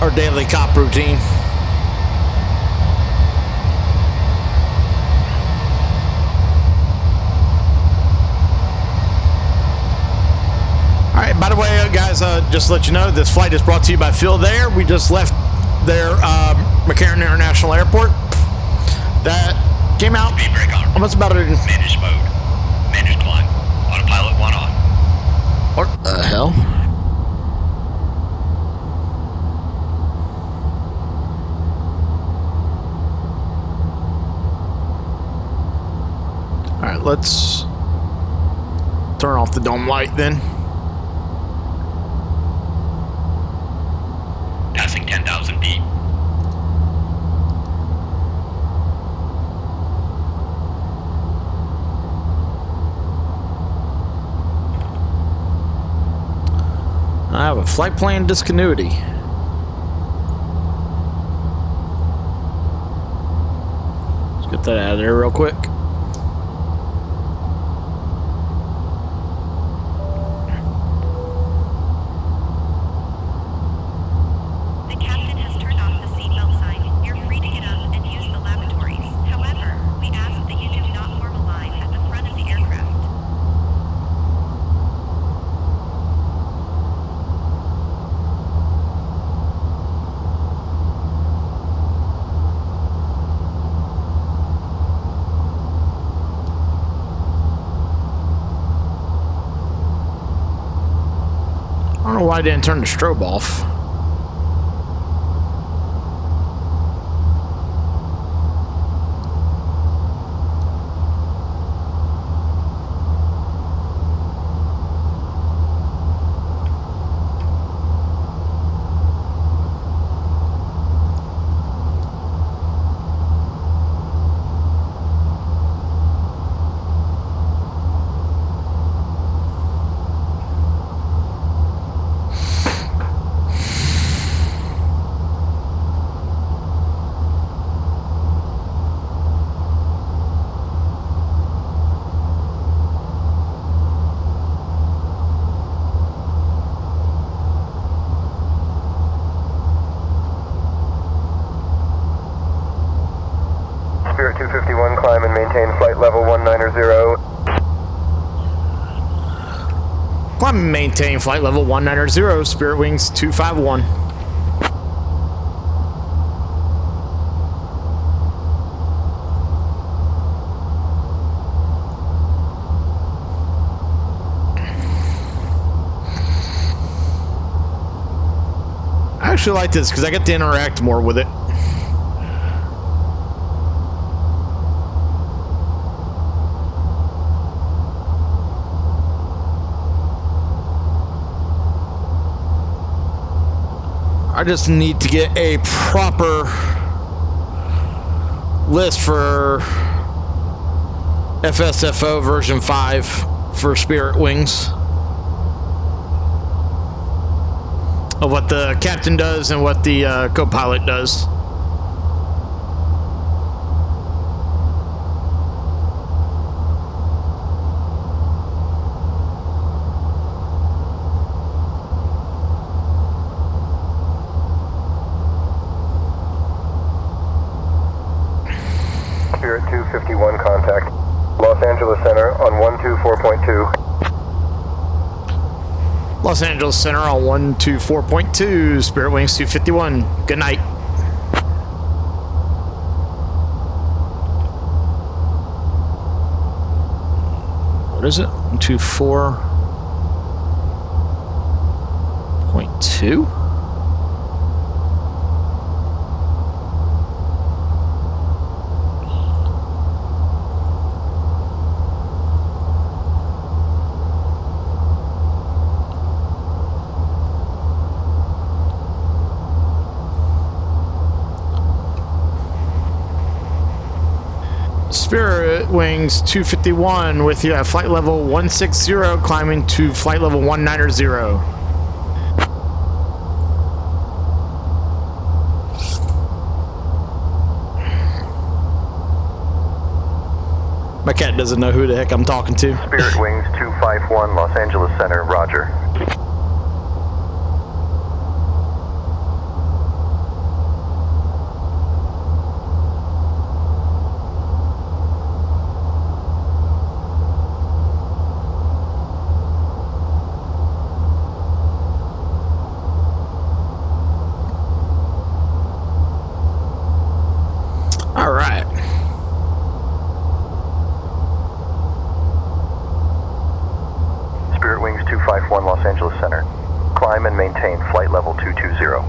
Our daily cop routine. All right, by the way, guys, just to let you know, this flight is brought to you by Phil There. We just left their McCarran International Airport. That came out Speed brake on. almost about a... Manage mode. Manage climb. Autopilot 1 on. What the hell? All right, let's turn off the dome light then. Passing 10,000 feet. I have a flight plan discontinuity. Let's get that out of there real quick. The captain has turned off the seatbelt sign. You're free to get up and use the lavatories. However, we ask that you do not form a line at the front of the aircraft. I don't know why I didn't turn the strobe off. Spirit 251, climb and maintain flight level 190. Climb and maintain flight level 190, Spirit Wings 251. I actually like this because I get to interact more with it. I just need to get a proper list for FSFO version 5 for Spirit Wings of what the captain does and what the co-pilot does. Spirit 251 contact. Los Angeles Center on 124.2. Los Angeles Center on 124.2, Spirit Wings 251. Good night. What is it? 124.2? Spirit Wings 251 with you at flight level 160, climbing to flight level 190. My cat doesn't know who the heck I'm talking to. Spirit Wings 251, Los Angeles Center, roger. All right. Spirit Wings 251, Los Angeles Center. Climb and maintain flight level 220.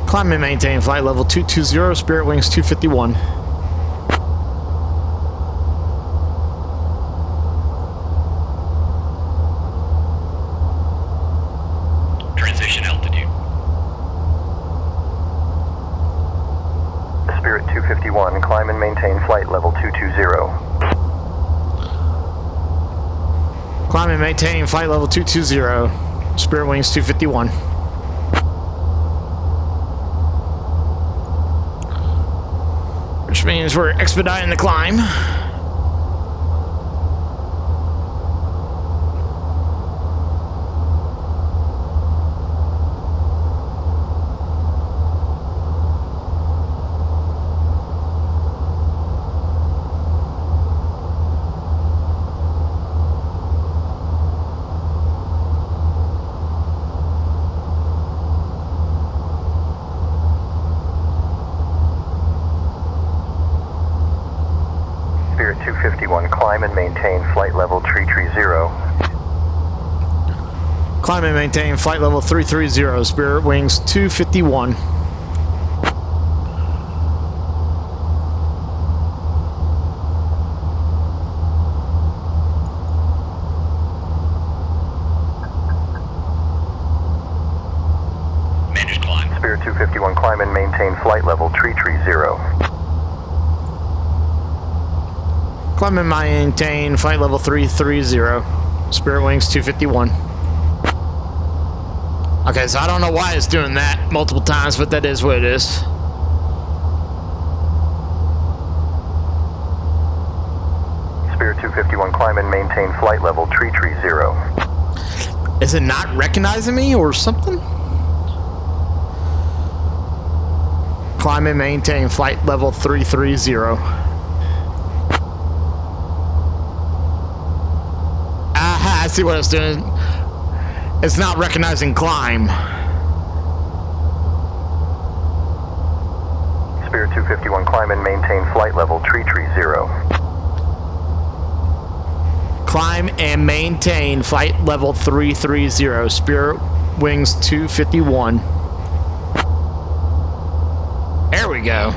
Climb and maintain flight level 220, Spirit Wings 251. Transition altitude. Spirit 251, climb and maintain flight level 220. Climb and maintain flight level 220, Spirit Wings 251. Which means we're expediting the climb. Spirit 251, climb and maintain flight level 330. Climb and maintain flight level 330, Spirit Wings 251. Managed climb. Spirit 251, climb and maintain flight level 330. Climb and maintain flight level 330, Spirit Wings 251. Okay, so I don't know why it's doing that multiple times, but that is what it is. Spirit 251, climb and maintain flight level 330. Is it not recognizing me or something? Climb and maintain flight level 330. Aha, I see what it's doing. It's not recognizing climb. Spirit 251, climb and maintain flight level 330. Climb and maintain flight level 330, Spirit Wings 251. There we go.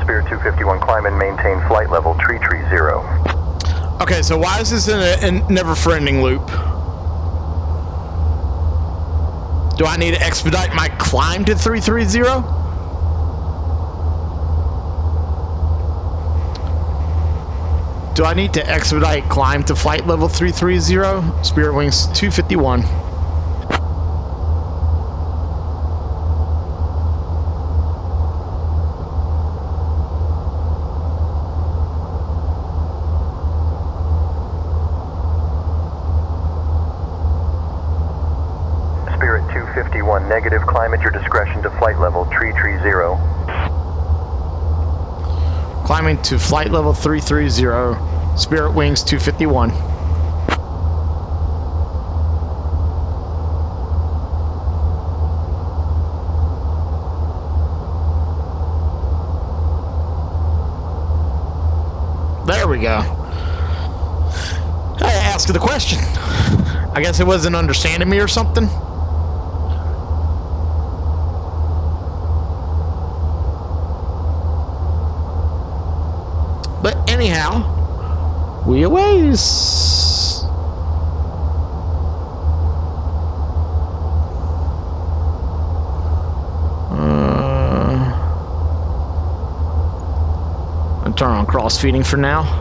Spirit 251, climb and maintain flight level 330. Okay, so why is this in a never-ending loop? Do I need to expedite my climb to 330? Do I need to expedite climb to flight level 330? Spirit Wings 251. Spirit 251, negative, climb at your discretion to flight level 330. Climbing to flight level 330, Spirit Wings 251. There we go. I asked the question. I guess it wasn't understanding me or something. But anyhow, we aways. I'll turn on cross feeding for now.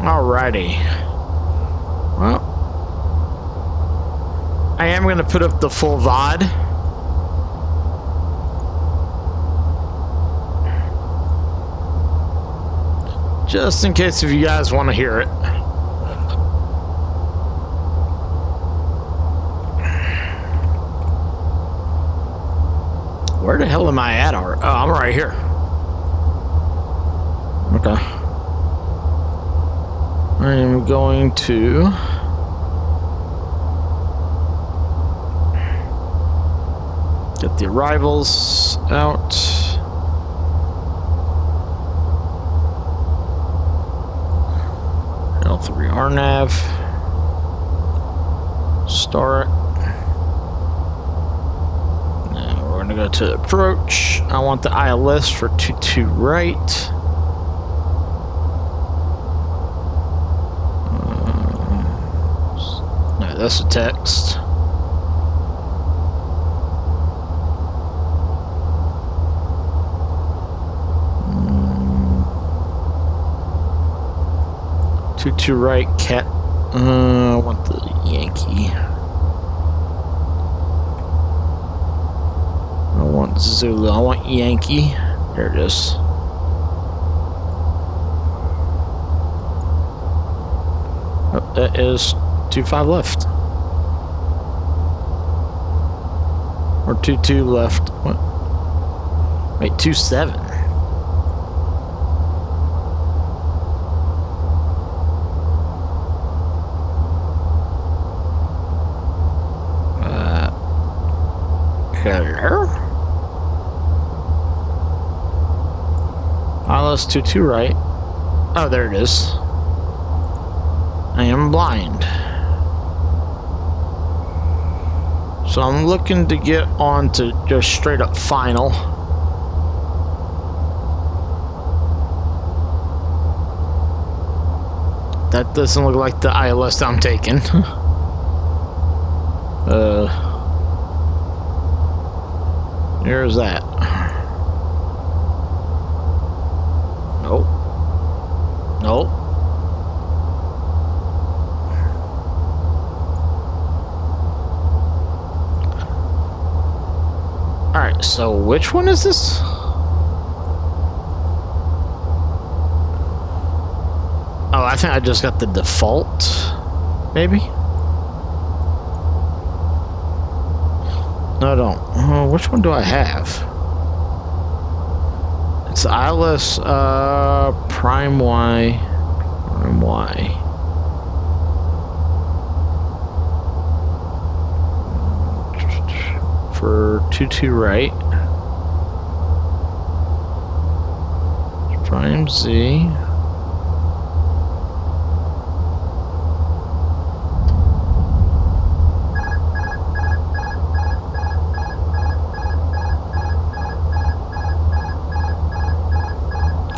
Alrighty. Well, I am going to put up the full VOD. Just in case if you guys want to hear it. Where the hell am I at? Oh, I'm right here. Okay. I am going to get the arrivals out. L3 RNAV. Start. Now we're going to go to approach. I want the ILS for 22 right. That's a text. Two right, cat. I want the Yankee. I want Zulu. I want Yankee. There it is. Oh, that is 25 left. Or 22 left. What? Wait, 27. Hello? ILS 22 right. Oh, there it is. I am blind. So I'm looking to get on to just straight up final. That doesn't look like the ILS I'm taking. Here's that. Nope. Nope. Alright, so which one is this? Oh, I think I just got the default, maybe? No, I don't. Which one do I have? It's ILS Prime Y. Prime Y. For 22 right. Prime Z.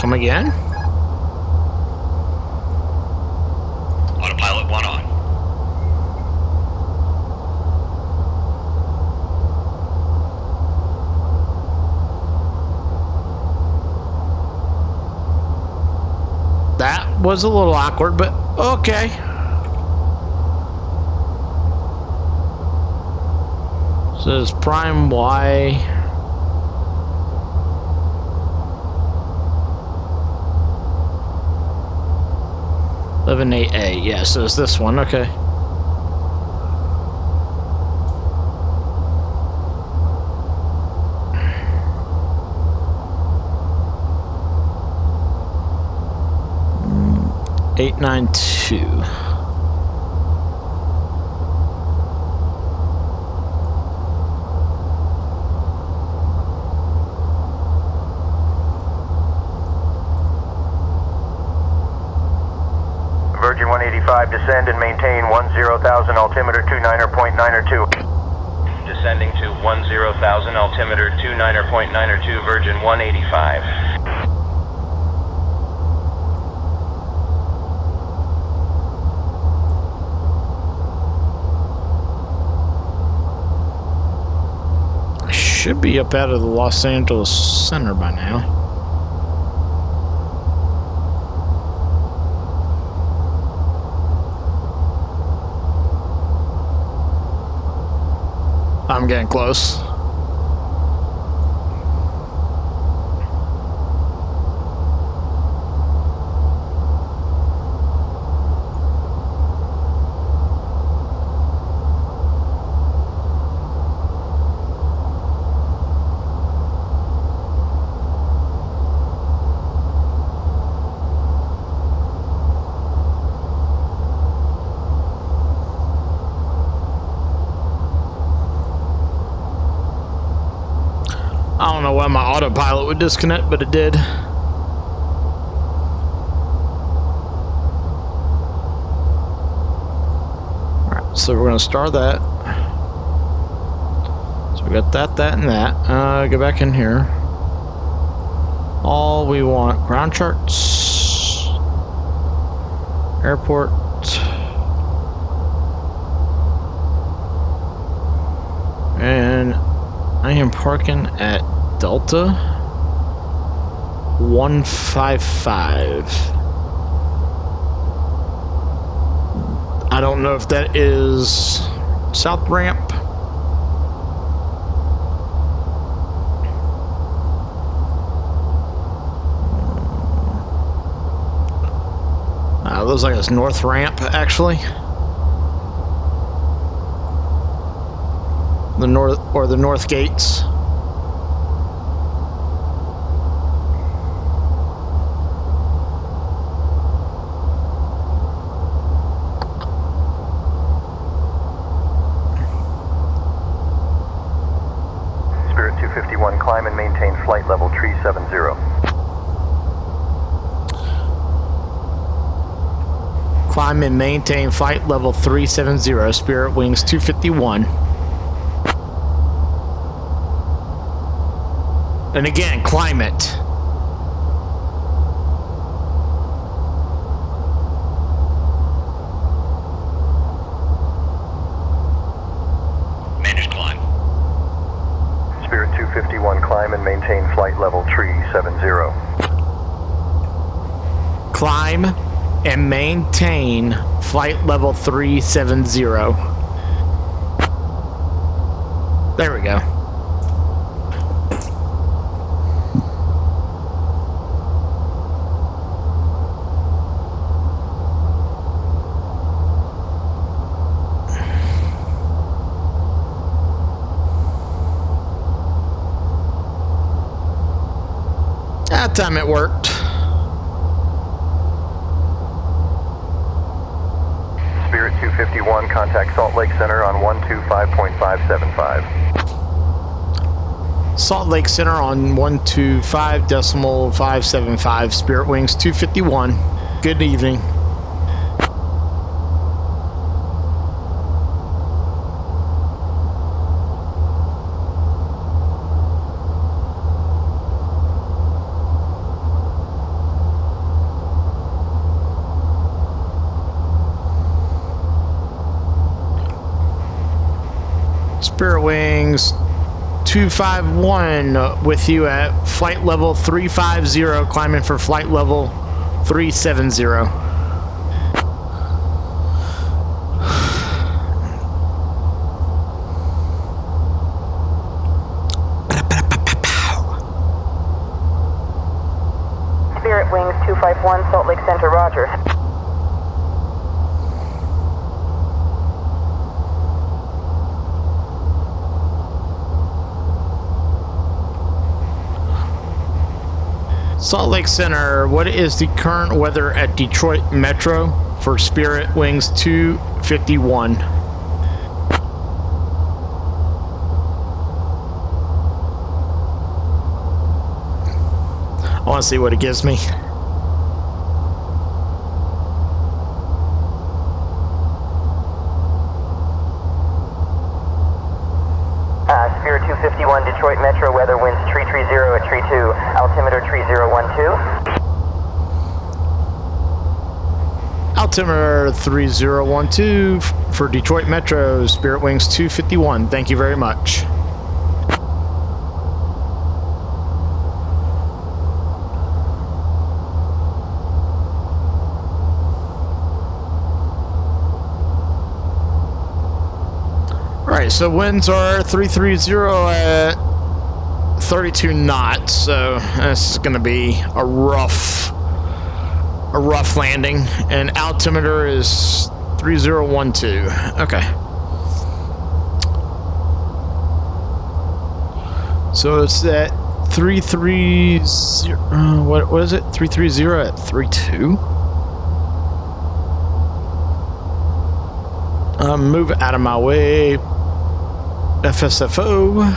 Come again? Autopilot 1 on. That was a little awkward, but okay. So it's Prime Y. A. Yeah, so it's this one. Okay. Mm, 892. Virgin 185, descend and maintain 10,000 altimeter 29.902. Descending to 10,000 altimeter 29.902, Virgin 185. I should be up out of the Los Angeles Center by now. I'm getting close. I don't know why my autopilot would disconnect, but it did. Alright, so we're going to start that. So we got that, and that. Go back in here. All we want, ground charts, airport, and I am parking at Delta 155. I don't know if that is South Ramp. It looks like it's North Ramp, actually. The north, or the north gates. Spirit 251, climb and maintain flight level 370. Climb and maintain flight level 370, Spirit Wings 251. And again, climb it. Managed climb. Spirit 251, climb and maintain flight level 370. Climb and maintain flight level 370. There we go. That time it worked. Spirit 251, contact Salt Lake Center on 125.575. Salt Lake Center on 125.575. Spirit Wings 251. Good evening. Spirit Wings 251 with you at flight level 350, climbing for flight level 370. Spirit Wings 251, Salt Lake Center, roger. Salt Lake Center, what is the current weather at Detroit Metro for Spirit Wings 251? I want to see what it gives me. Spirit 251, Detroit Metro, weather winds 330 at tree 2, altimeter 3012. Altimeter 3012 for Detroit Metro, Spirit Wings 251. Thank you very much. Alright, so winds are 330 at 32 knots, so this is going to be a rough landing, and altimeter is 3012. Okay. So it's at 330, what is it? 330 at 32? Move out of my way. FSFO.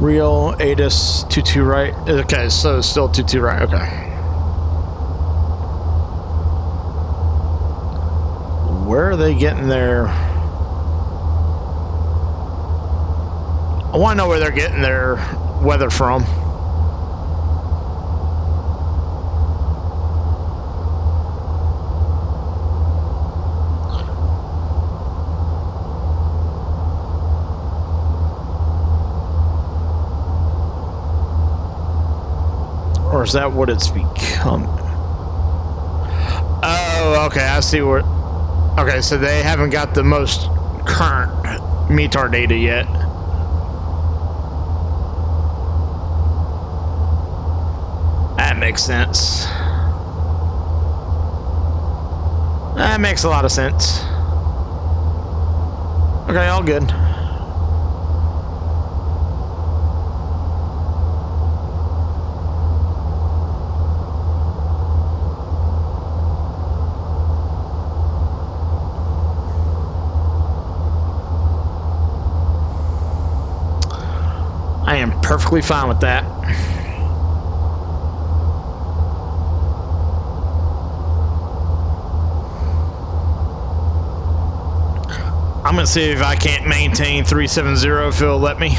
Real ATIS 22 right. Okay, so it's still 22 right. Okay. Where are they getting their... I want to know where they're getting their weather from. Or is that what it's become? Oh, okay, I see what... Okay, so they haven't got the most current METAR data yet. That makes sense. That makes a lot of sense. Okay, all good. I am perfectly fine with that. I'm gonna see if I can't maintain 370 if it'll let me.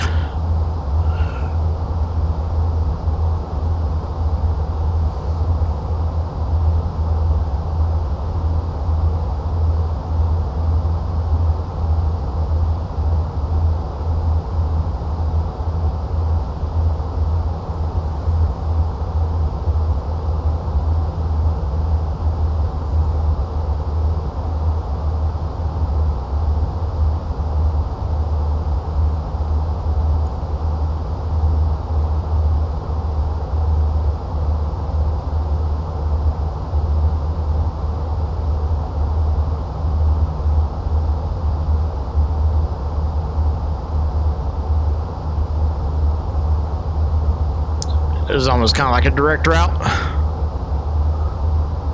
It was almost kind of like a direct route.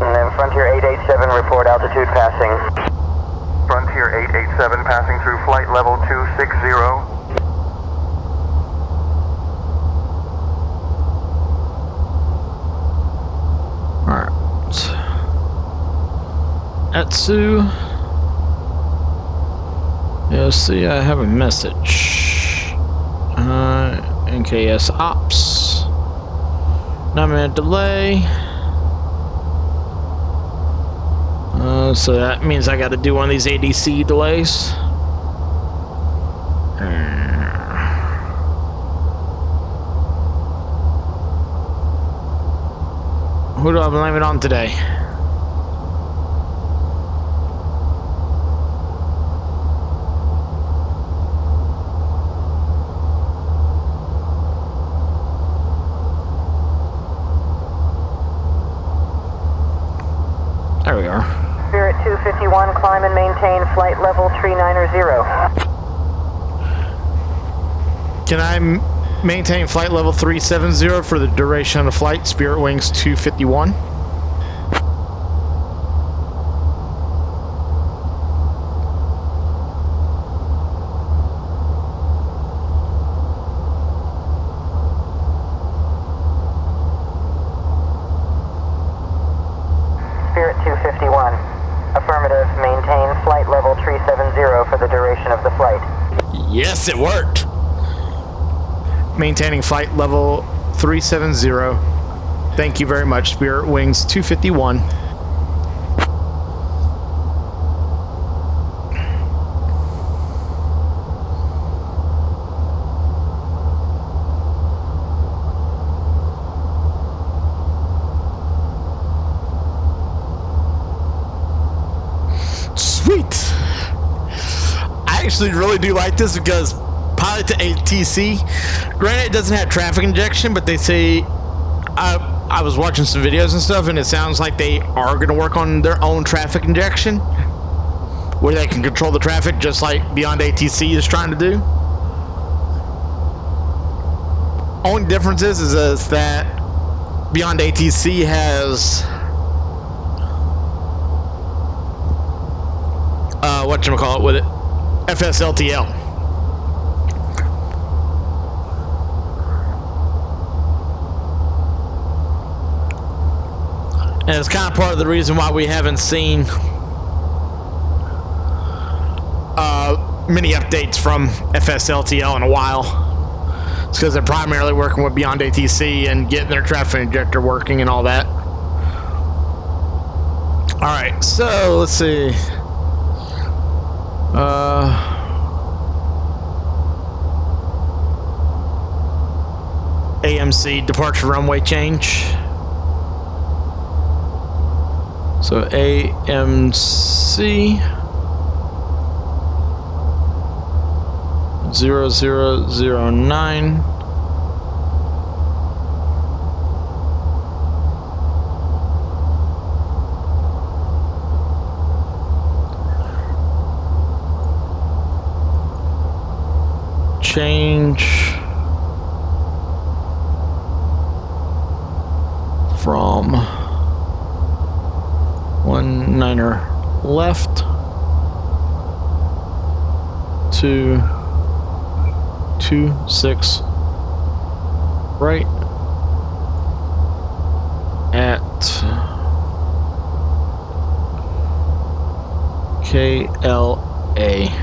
And then Frontier 887, report altitude passing. Frontier 887 passing through flight level 260. Alright. Atsu. Yeah, see, I have a message. NKS Ops. 9-minute delay. So that means I got to do one of these ADC delays. Who do I blame it on today? There we are. Spirit 251, climb and maintain flight level 390. Can I maintain flight level 370 for the duration of the flight? Spirit Wings 251. Spirit 251, affirmative, maintain flight level 370 for the duration of the flight. Yes, it worked. Maintaining flight level 370. Thank you very much, Spirit Wings 251. Sweet. I actually really do like this because pilot to ATC, granted it doesn't have traffic injection, but they say I was watching some videos and stuff, and it sounds like they are going to work on their own traffic injection where they can control the traffic just like Beyond ATC is trying to do. Only difference is that Beyond ATC has whatchamacallit with it, FSLTL. And it's kind of part of the reason why we haven't seen many updates from FSLTL in a while. It's because they're primarily working with Beyond ATC and getting their traffic injector working and all that. Alright, so let's see. AMC departure runway change. So AMC 0009. Change from 19er left to 26 right at KLAS.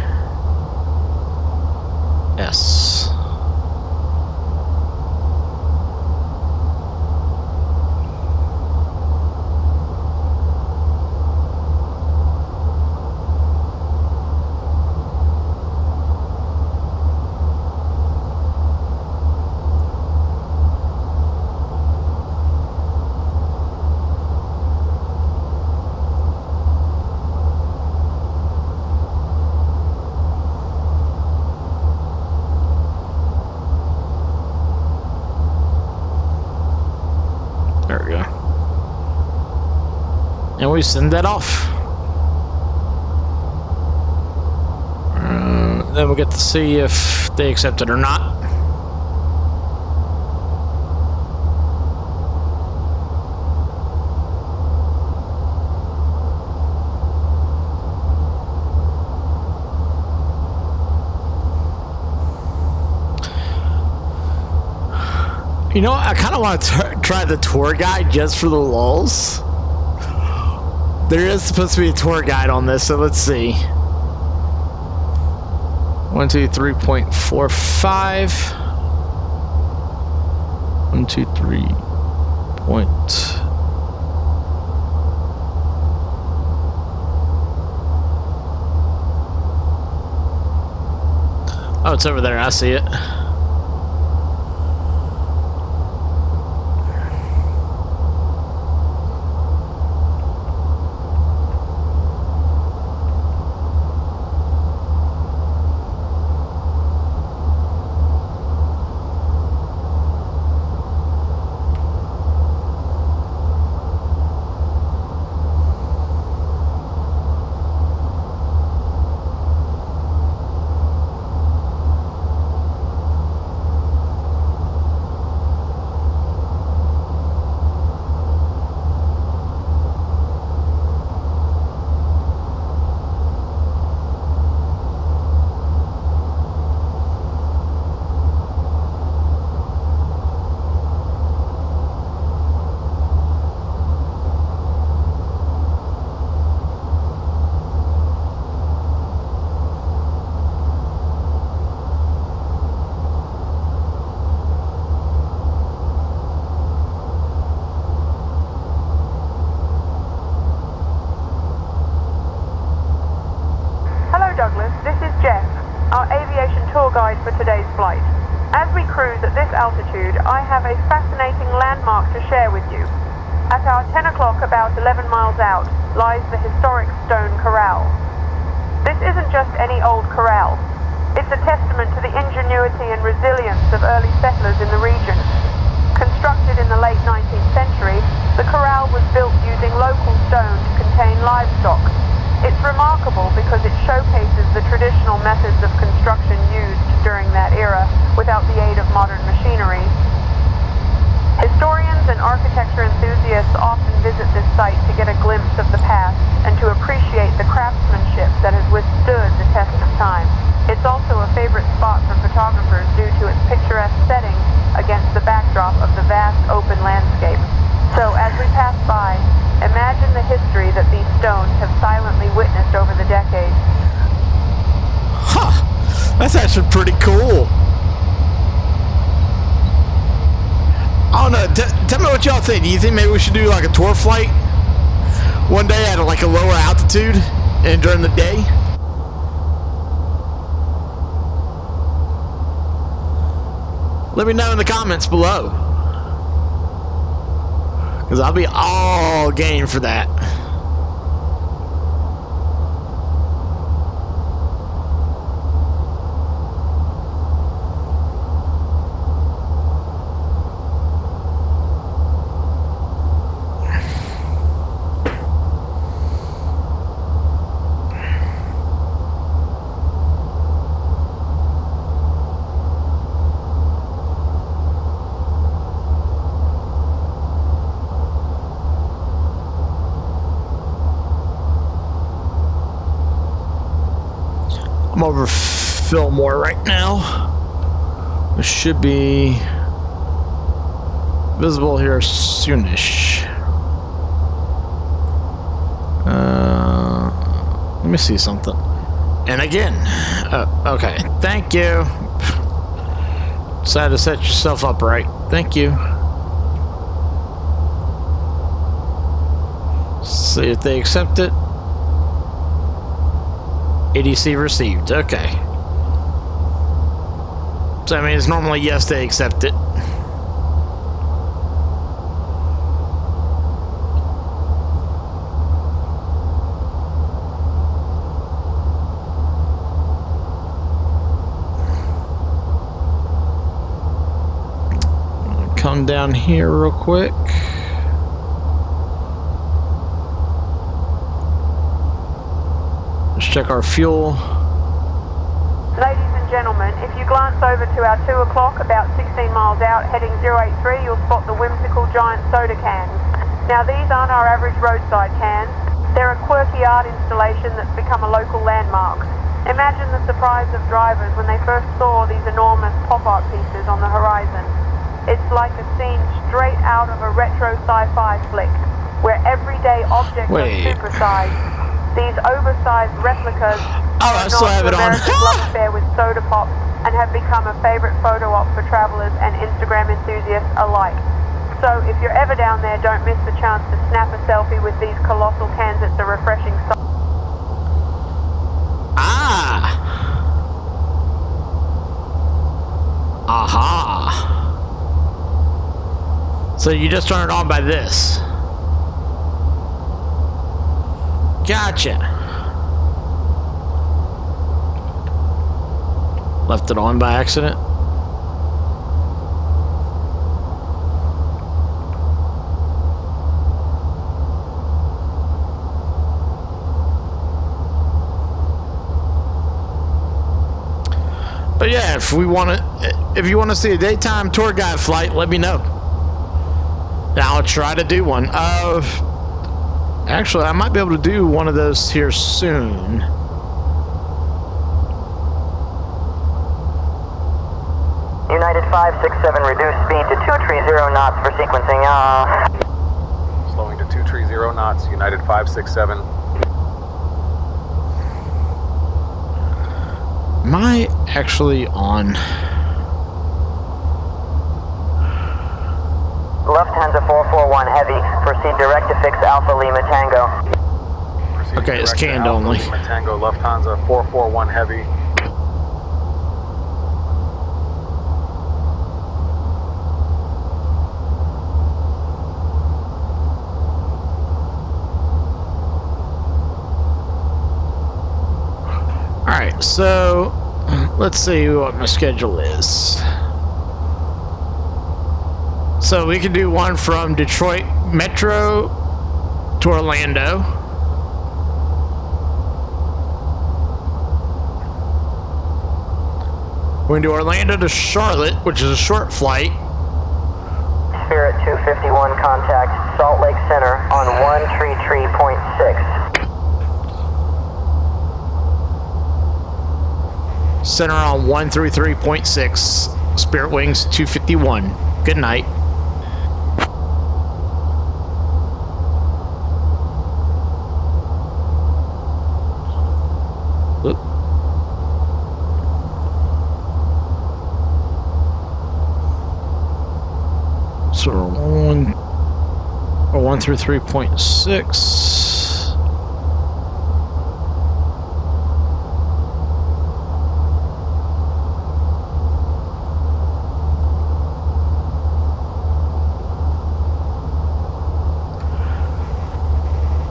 There we go. And we send that off. Then we'll get to see if they accept it or not. You know, I kind of want to try the tour guide just for the lulz. There is supposed to be a tour guide on this, so let's see. 123.45. 123. Oh, it's over there. I see it. For today's flight. As we cruise at this altitude, I have a fascinating landmark to share with you. At our 10 o'clock, about 11 miles out, lies the historic stone corral. This isn't just any old corral. It's a testament to the ingenuity and resilience of early settlers in the region. Constructed in the late 19th century, the corral was built using local stone to contain livestock. It's remarkable because it showcases the traditional methods of construction used during that era without the aid of modern machinery. Historians and architecture enthusiasts often visit this site to get a glimpse of the past and to appreciate the craftsmanship that has withstood the test of time. It's also a favorite spot for photographers due to its picturesque setting against the backdrop of the vast open landscape. So as we pass by, imagine the history that these stones have silently witnessed over the decades. Huh, that's actually pretty cool. I don't know, tell me what y'all think. Do you think maybe we should do like a tour flight one day at like a lower altitude and during the day? Let me know in the comments below, because I'll be all game for that. I'm over Fillmore right now. It should be visible here soonish. Let me see something. And again, okay, thank you. Decided to set yourself up right. Thank you. See if they accept it. ATC received. Okay. So I mean, it's normally yes, they accept it. Come down here real quick. Let's check our fuel. Ladies and gentlemen, if you glance over to our 2 o'clock, about 16 miles out, heading 083, you'll spot the whimsical giant soda cans. Now these aren't our average roadside cans. They're a quirky art installation that's become a local landmark. Imagine the surprise of drivers when they first saw these enormous pop art pieces on the horizon. It's like a scene straight out of a retro sci-fi flick, where everyday objects are supersized. These oversized replicas are still have it on. America's love affair with soda pop and have become a favorite photo op for travelers and Instagram enthusiasts alike. So if you're ever down there, don't miss the chance to snap a selfie with these colossal cans. It's a refreshing sight. Aha. So you just turn it on by this. Gotcha. Left it on by accident. But yeah, if you want to see a daytime tour guide flight, let me know. I'll try to do one. Actually, I might be able to do one of those here soon. United 567, reduce speed to 230 knots for sequencing. Slowing to 230 knots, United 567. Am I actually on? Lufthansa 441 heavy. Proceed direct to fix Alpha Lima Tango. Okay, it's canned only. Alpha Lima Tango, Lufthansa 441 heavy. Alright, so let's see what my schedule is. So we can do one from Detroit Metro to Orlando. We're going to do Orlando to Charlotte, which is a short flight. Spirit 251 contact Salt Lake Center on 133.6. Center on 133.6. Spirit Wings 251. Good night. Oop. So 133.6.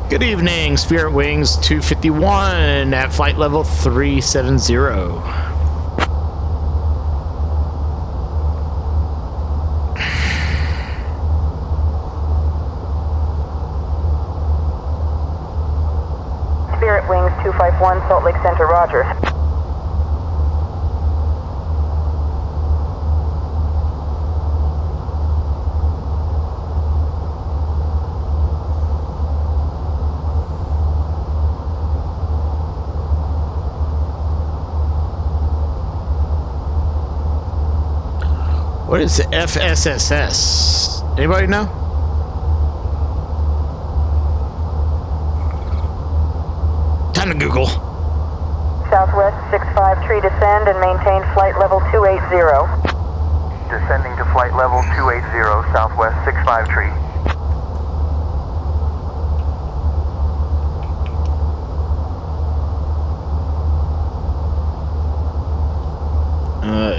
Good evening, Spirit Wings 251 at flight level 370. Spirit Wings 251 Salt Lake Center, roger. What is the FSSS? Anybody know? Time to Google. Southwest 65 tree, descend and maintain flight level 280. Descending to flight level 280, Southwest 65 tree.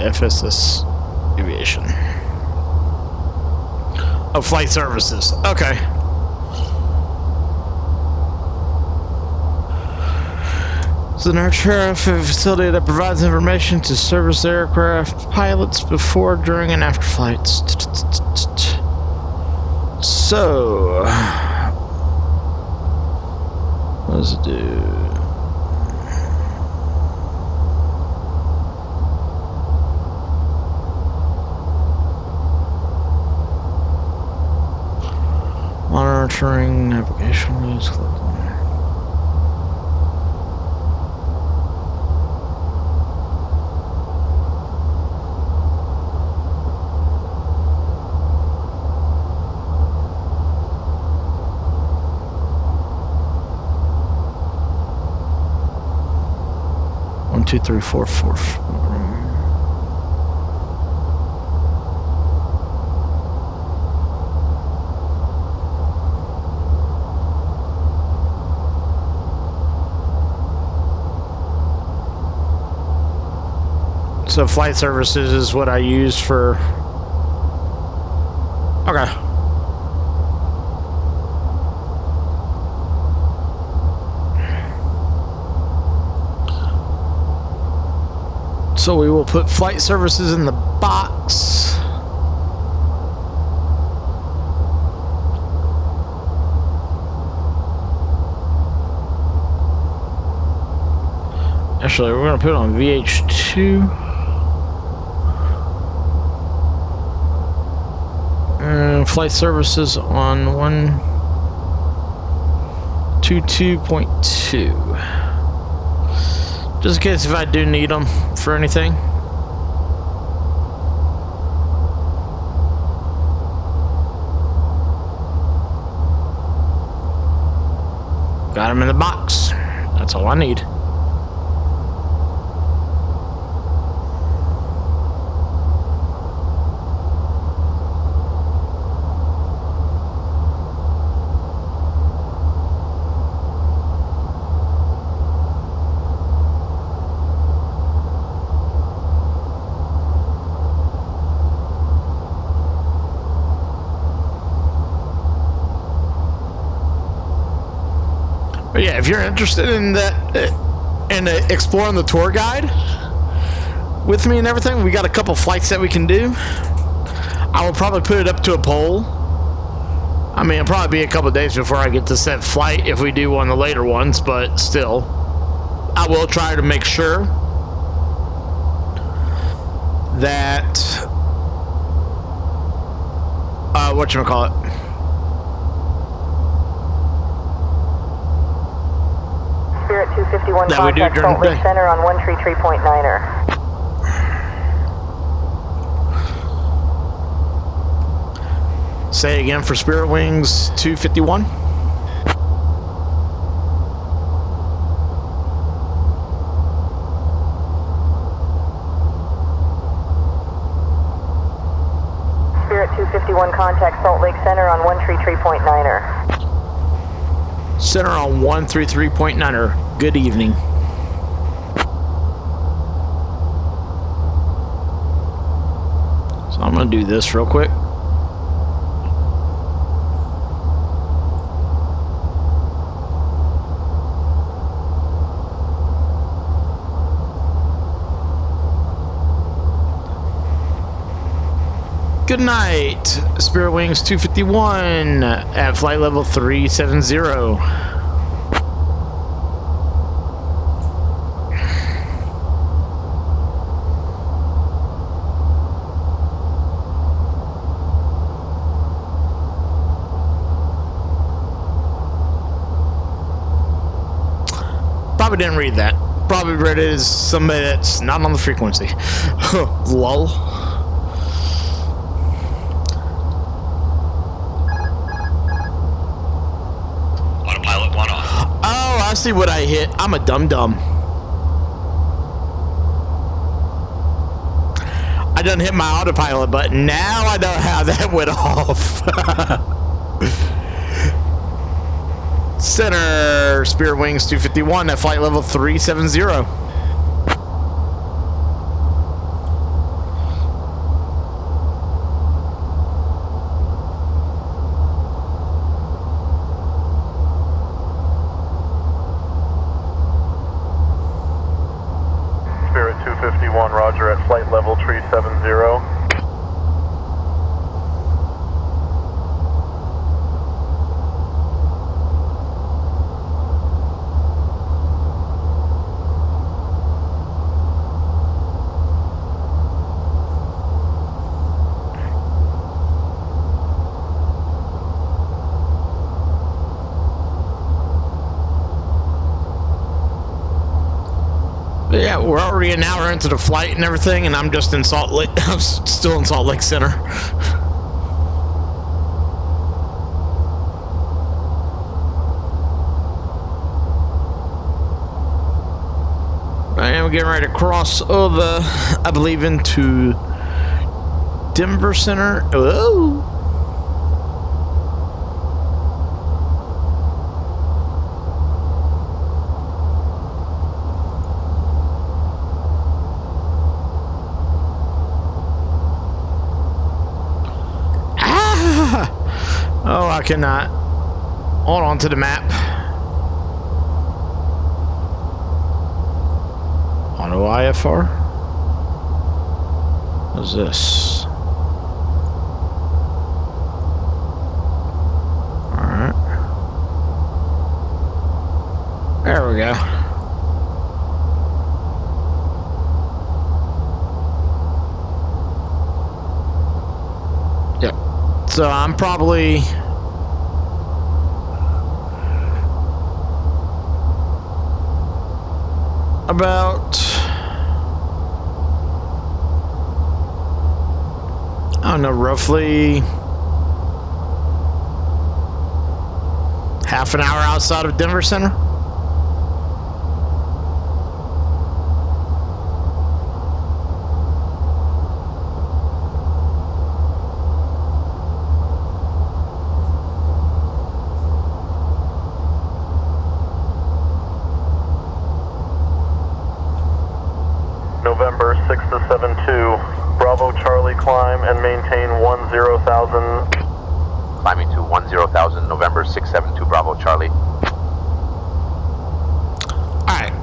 FSS Aviation. Oh, flight services. Okay. It's an aircraft facility that provides information to service aircraft pilots before, during, and after flights. So, what does it do? Monitoring navigation news. 1, 2, 3, 4, 4. So flight services is what I use for. Okay. So we will put flight services in the box. Actually, we're going to put it on VH2. Flight services on 122.2. Just in case if I do need them for anything. Got them in the box. That's all I need. But yeah, if you're interested in that, in exploring the tour guide with me and everything, we got a couple flights that we can do. I will probably put it up to a poll. I mean, it'll probably be a couple of days before I get to set flight if we do one of the later ones, but still, I will try to make sure that whatchamacallit, Spirit 251 that we do contact during Salt the Lake day. Center on 133.9er. Say it again for Spirit Wings 251. Spirit 251 contact Salt Lake Center on 133.9er. Center on 133.9er. Good evening. So I'm going to do this real quick. Good night, Spirit Wings 251 at flight level 370. Probably didn't read that. Probably read it as somebody that's not on the frequency. Lol. Autopilot 1 off. Oh, I see what I hit. I'm a dum-dum. I done hit my autopilot button. Now I know how that went off. Center, Spirit Wings 251 at flight level 370. Spirit 251, roger, at flight level 370. But yeah, we're already an hour into the flight and everything, and I'm just in Salt Lake. I'm still in Salt Lake Center. And we getting ready to cross over, I believe, into Denver Center. Oh. Oh, I cannot. Hold on to the map. Auto IFR? What is this? Alright. There we go. Yep. So I'm probably about, I don't know, roughly half an hour outside of Denver Center. November 6-72, Bravo Charlie, climb and maintain 10,000. Climbing to 10,000, November 672, Bravo Charlie. Alright,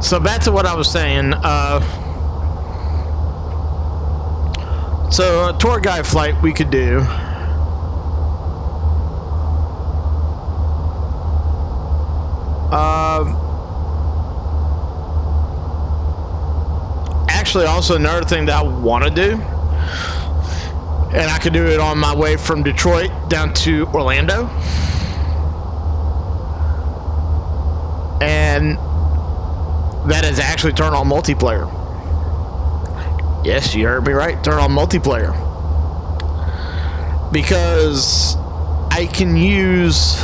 so back to what I was saying. So a tour guide flight we could do. Actually, also another thing that I want to do, and I could do it on my way from Detroit down to Orlando, and that is actually turn on multiplayer. Yes, you heard me right, turn on multiplayer, because I can use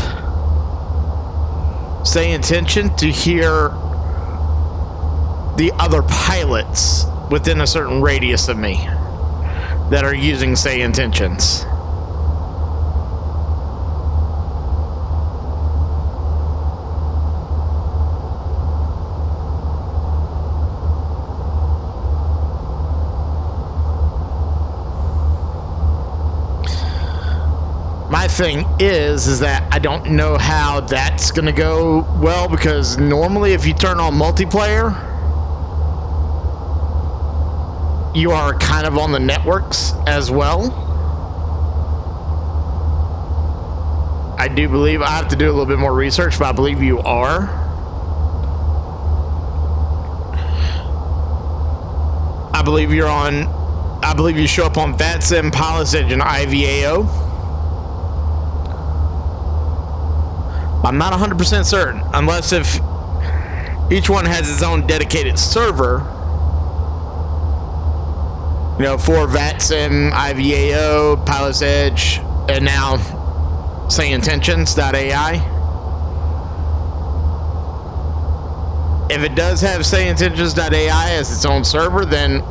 Say Intention to hear the other pilots within a certain radius of me that are using Say Intentions. My thing is that I don't know how that's gonna go well, because normally if you turn on multiplayer, you are kind of on the networks as well. I do believe, I have to do a little bit more research, but I believe you are. I believe you're on, I believe you show up on VATSIM, PolySedge, and IVAO. I'm not 100% certain, unless if each one has its own dedicated server. You know, for VATSIM, IVAO, PolySedge, and now SAYINTENTIONS.AI. If it does have SAYINTENTIONS.AI as its own server, then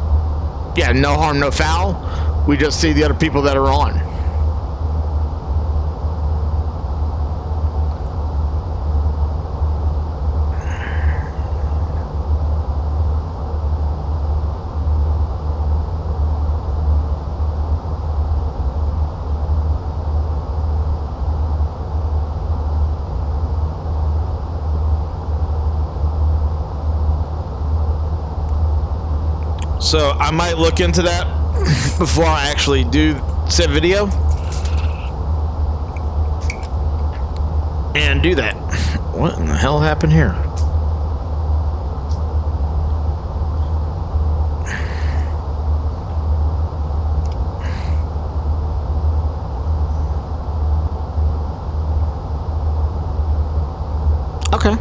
yeah, no harm, no foul. We just see the other people that are on. So I might look into that before I actually do said video and do that. What in the hell happened here? Okay.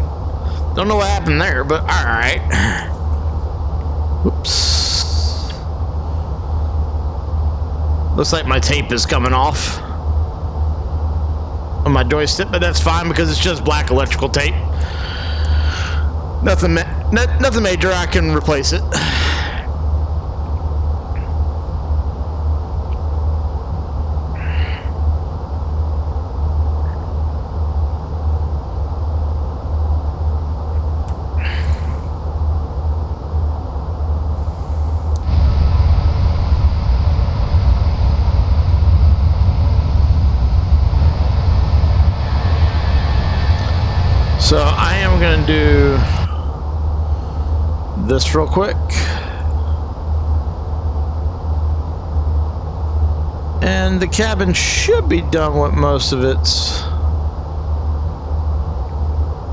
Don't know what happened there, but all right. Whoops. Looks like my tape is coming off on my joystick, but that's fine because it's just black electrical tape. Nothing major. I can replace it. So I am going to do this real quick. And the cabin should be done with most of its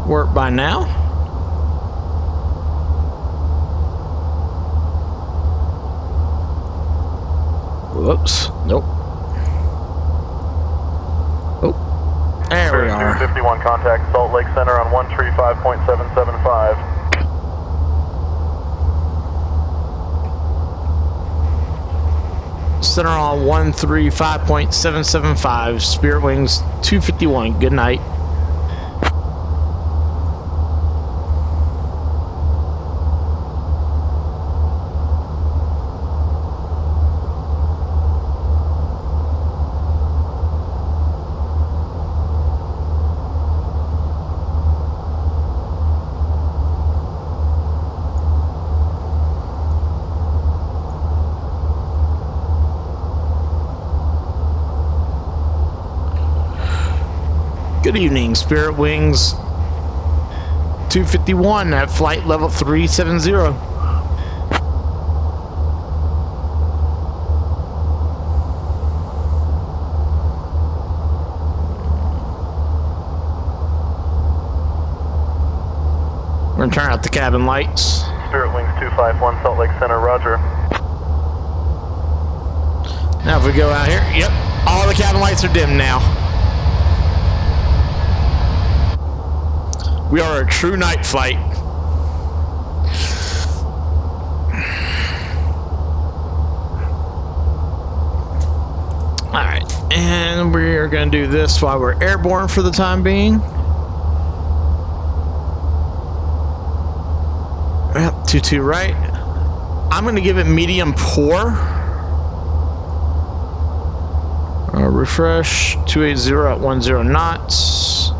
work by now. Whoops. Nope. Oh. There we are. 251 contact Salt Lake Center on 135.775. Center on 135.775. Spirit Wings 251. Good night. Good evening, Spirit Wings 251 at flight level 370. We're gonna turn out the cabin lights. Spirit Wings 251 Salt Lake Center, roger. Now if we go out here, yep, all the cabin lights are dim now. We are a true night flight. Alright, and we're going to do this while we're airborne for the time being. Yep, 2-2 right. I'm going to give it medium poor. Refresh, 280 at 10 knots.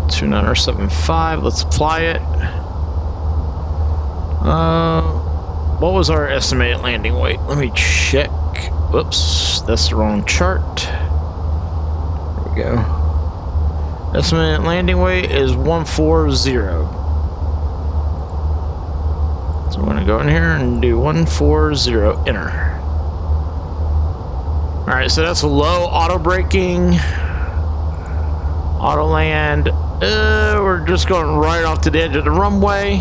2975, let's apply it. What was our estimated landing weight? Let me check. Whoops, that's the wrong chart. There we go. Estimated landing weight is 140. So I'm gonna go in here and do 140, enter. Alright, so that's a low auto braking. Auto land. We're just going right off to the edge of the runway.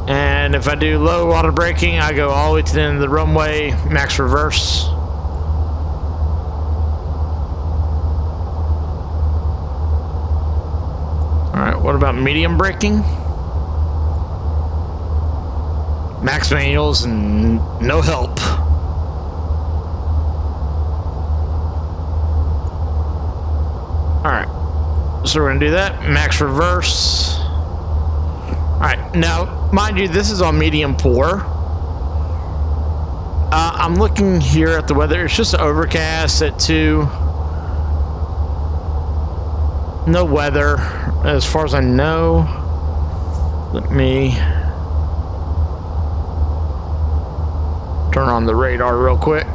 And if I do low auto braking, I go all the way to the end of the runway, max reverse. Alright, what about medium braking? Max manuals and no help. Alright, so we're going to do that. Max reverse. Alright, now, mind you, this is on medium poor. I'm looking here at the weather. It's just overcast at 2. No weather, as far as I know. Let me turn on the radar real quick.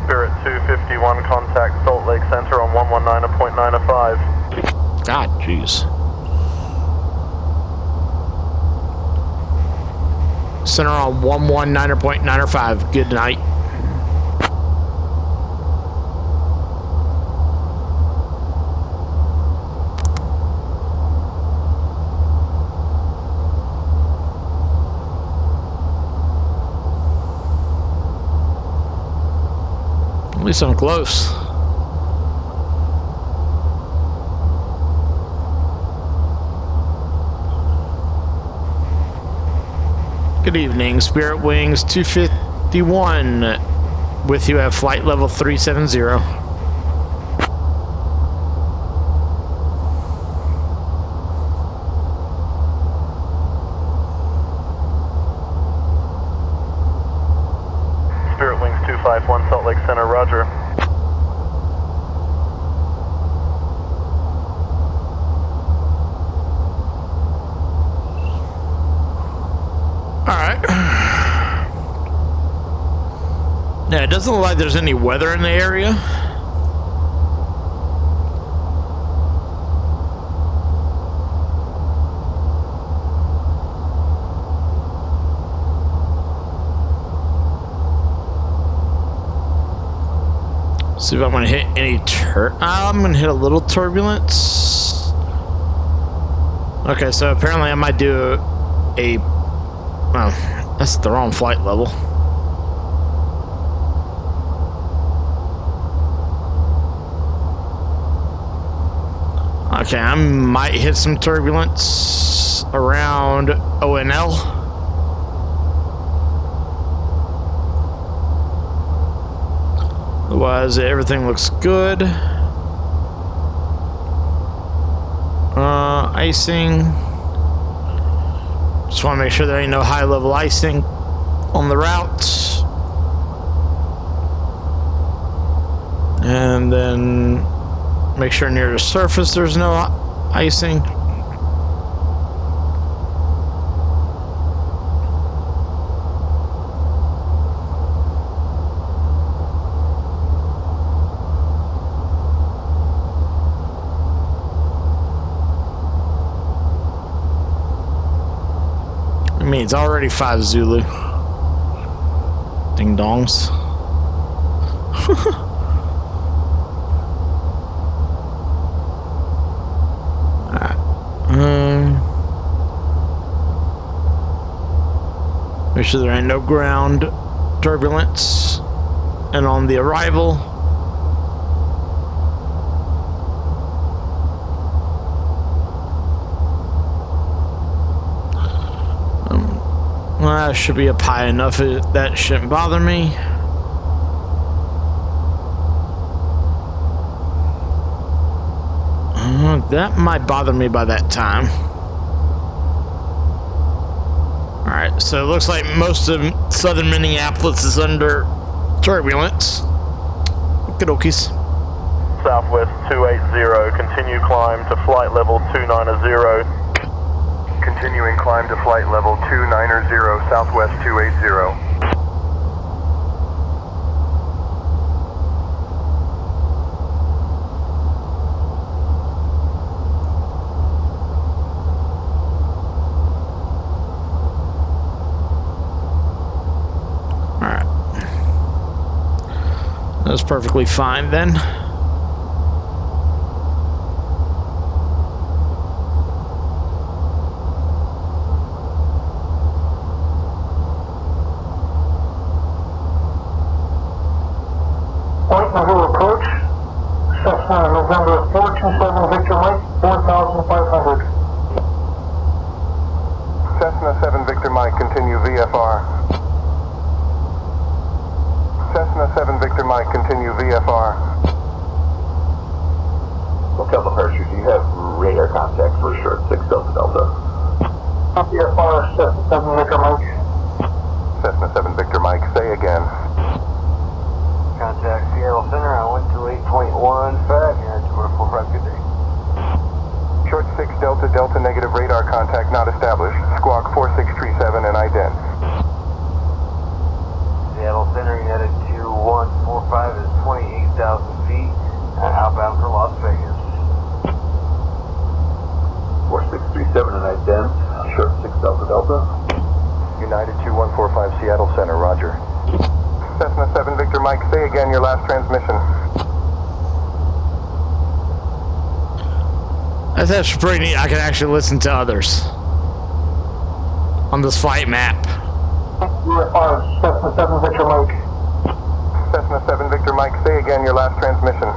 Spirit 251, contact Salt Lake Center on 119.905. God, jeez. Center on 119.905. Good night. At least I'm close. Good evening, Spirit Wings 251. with you at flight level 370. Spirit Wings 251, Salt Lake Center, roger. Alright. Yeah, it doesn't look like there's any weather in the area. See if I'm gonna hit any I'm gonna hit a little turbulence. Okay, so apparently I might do a oh, that's the wrong flight level. Okay, I might hit some turbulence around ONL. Otherwise, everything looks good. Icing. Just want to make sure there ain't no high-level icing on the route. And then make sure near the surface there's no icing. I mean, it's already 5 Zulu. Ding dongs. Make sure there ain't no ground turbulence. And on the arrival, well, that should be up high enough. That shouldn't bother me. That might bother me by that time. Alright, so it looks like most of southern Minneapolis is under turbulence. Okie-dokies. Southwest 280, continue climb to flight level 290. Continuing climb to flight level 290, Southwest 280. That's perfectly fine then. Point number approach. Cessna November 427 Victor Mike, 4,500. Cessna 7 Victor Mike, continue VFR. Cessna 7 Victor Mike, continue VFR. Hotel Parachute, you have radar contact for short 6 Delta Delta. VFR, Cessna 7 Victor Mike. Cessna 7 Victor Mike, say again. Contact Seattle Center on 128.15 here at 245, good day. Short 6 Delta Delta negative radar contact not established. Squawk 4637 and ident. Seattle Center headed to 145 is 28,000 feet outbound for Las Vegas. 4637 and ident. Short 6 Delta Delta. United 2145 Seattle Center, roger. Cessna 7 Victor Mike, say again your last transmission. That's actually pretty neat. I can actually listen to others on this flight map. Cessna 7 Victor Mike. Cessna 7 Victor Mike, say again your last transmission.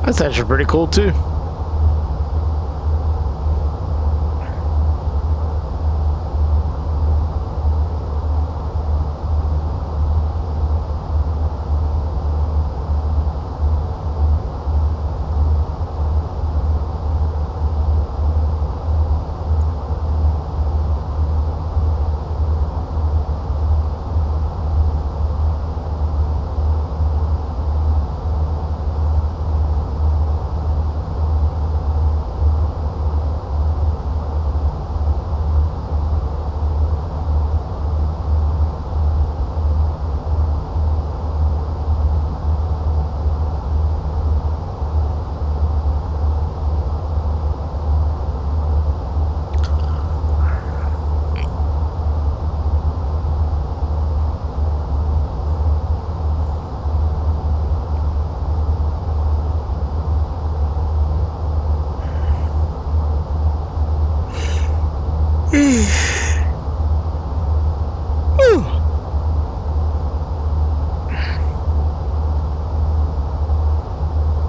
That's actually pretty cool too.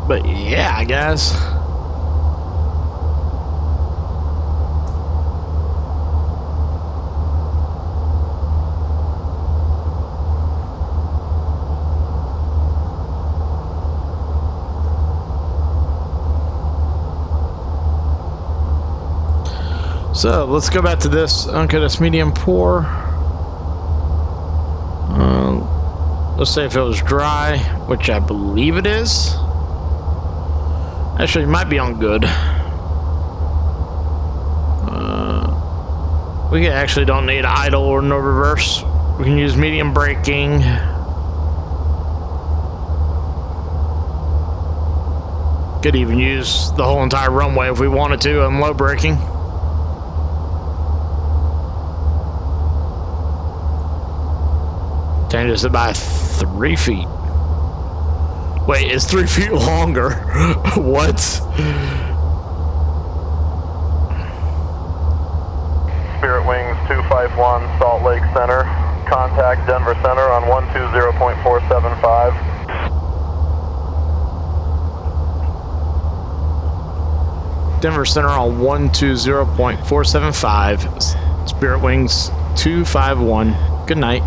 But yeah, I guess. So let's go back to this uncut medium pour. Let's say if it was dry, which I believe it is. Actually, it might be on good. We actually don't need idle or no reverse. We can use medium braking. Could even use the whole entire runway if we wanted to on low braking. Changes it by 3 feet. Wait, it's 3 feet longer. What? Spirit Wings 251, Salt Lake Center. Contact Denver Center on 120.475. Denver Center on 120.475. Spirit Wings 251. Good night.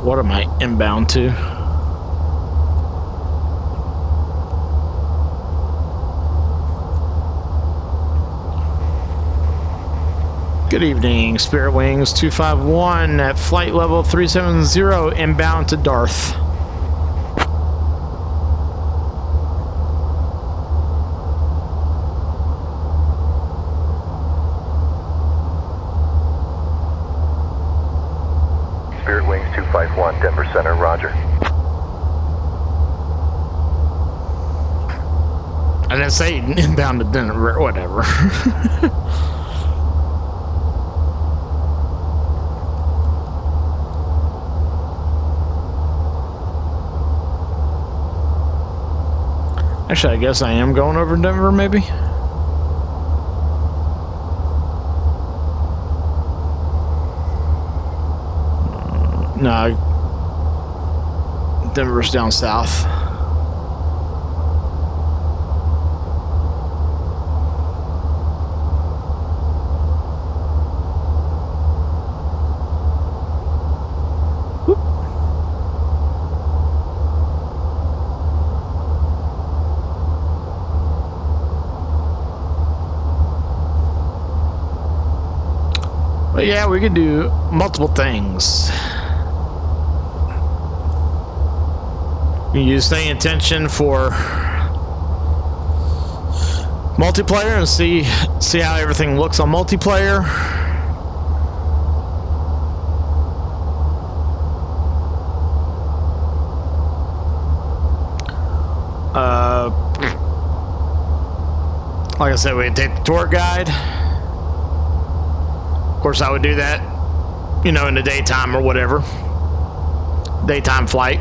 What am I inbound to? Good evening, Spirit Wings 251 at flight level 370 inbound to Darth. Spirit Wings 251, Denver Center, roger. I didn't say inbound to Denver, whatever. Actually, I guess I am going over Denver, maybe? No. Denver's down south. But yeah, we could do multiple things. You can use Staying Attention for multiplayer and see how everything looks on multiplayer. Like I said, we can take the tour guide. Of course, I would do that, you know, in the daytime or whatever. Daytime flight.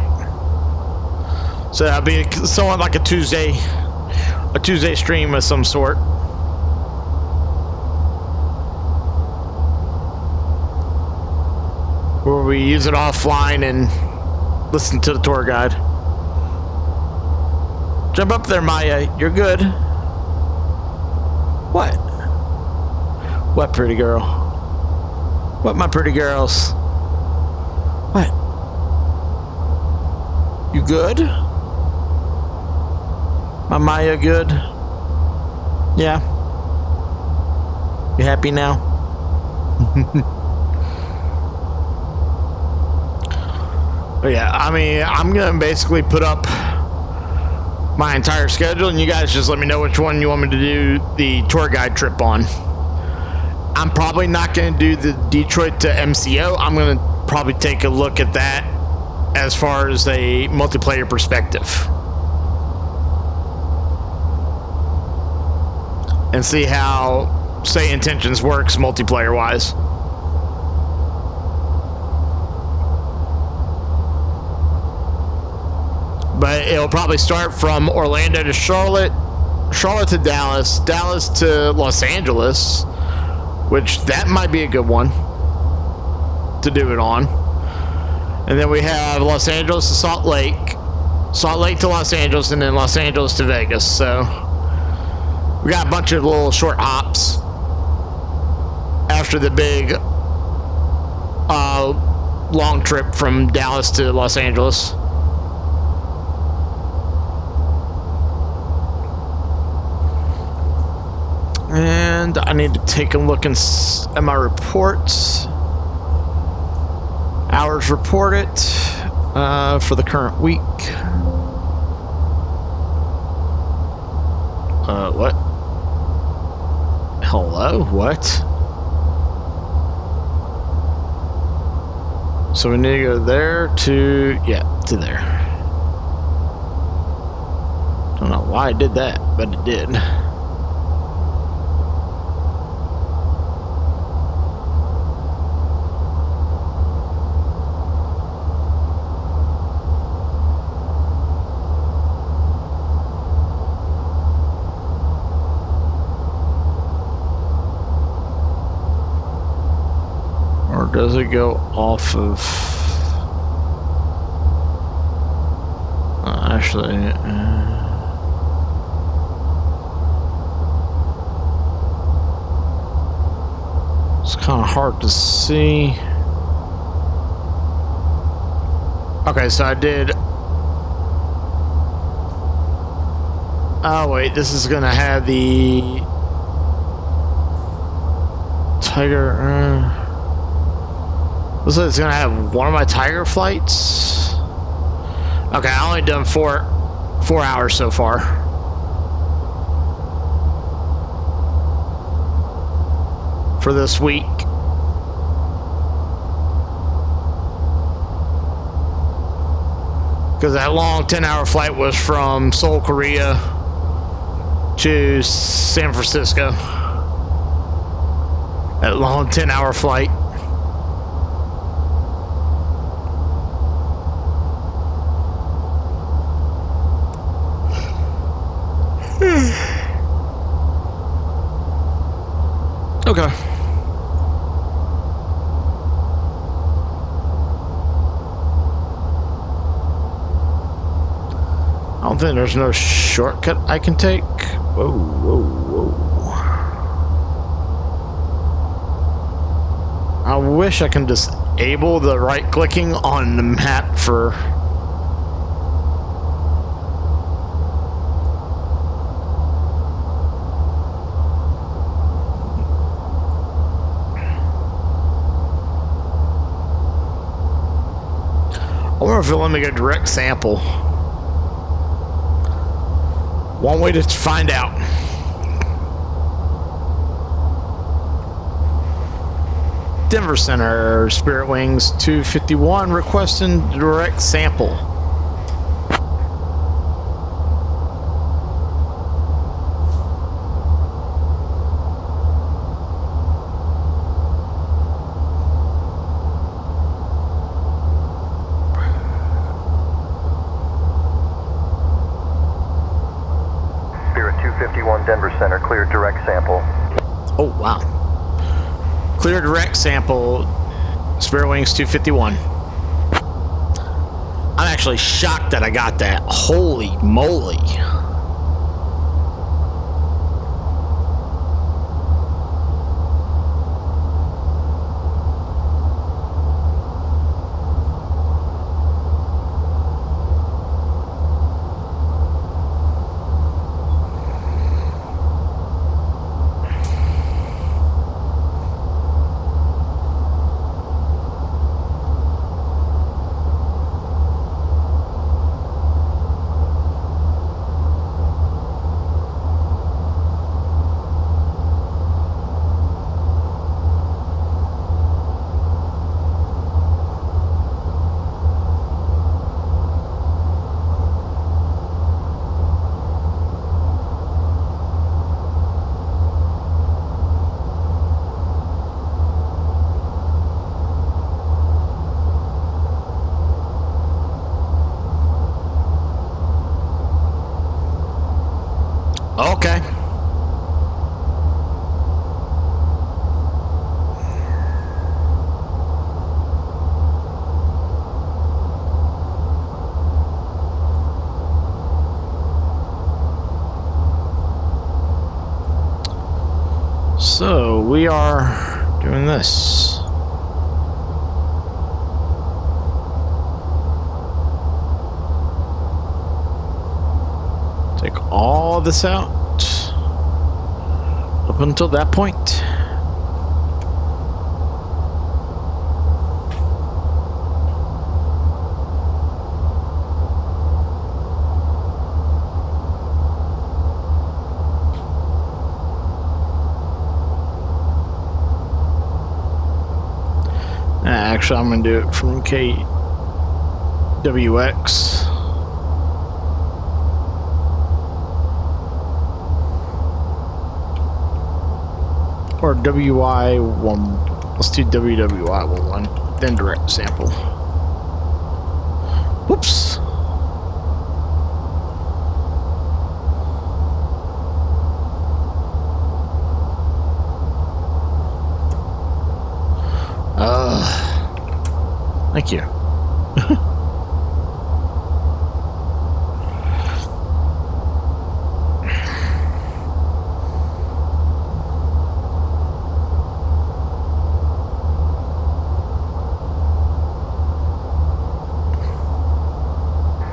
So that'd be somewhat like a Tuesday stream of some sort. Where we use it offline and listen to the tour guide. Jump up there, Maya. You're good. What? What, pretty girl? What, my pretty girls? What? You good? My Maya good? Yeah. You happy now? But yeah, I mean, I'm gonna basically put up my entire schedule, and you guys just let me know which one you want me to do the tour guide trip on. I'm probably not gonna do the Detroit to MCO. I'm gonna probably take a look at that as far as a multiplayer perspective. And see how Say Intentions works multiplayer wise. But it'll probably start from Orlando to Charlotte, Charlotte to Dallas, Dallas to Los Angeles, which that might be a good one to do it on. And then we have Los Angeles to Salt Lake to Los Angeles, and then Los Angeles to Vegas. So we got a bunch of little short hops after the big long trip from Dallas to Los Angeles. And I need to take a look at my reports. Hours reported for the current week. What? Hello? What? So we need to go there to, yeah, to there. Don't know why I did that, but it did. Does it go off of actually it's kind of hard to see. Okay, so I did, oh wait, this is gonna have the Tiger looks like it's gonna have one of my Tiger flights. Okay, I only done four hours so far. For this week. Because that long 10-hour flight was from Seoul, Korea to San Francisco. That long 10-hour flight. Okay. I don't think there's no shortcut I can take. Whoa, whoa, whoa. I wish I can disable the right clicking on the map for I wonder if it'll let me go direct sample. One way to find out. Denver Center, Spirit Wings 251 requesting direct sample. 251 Denver Center, clear direct sample. Oh, wow. Clear direct sample, Spirit Wings 251. I'm actually shocked that I got that. Holy moly. Okay. So we are doing this. Take all this out up until that point. Actually, I'm going to do it from KWX. Or WI1. Let's do WWI1, then direct sample. Whoops. Thank you.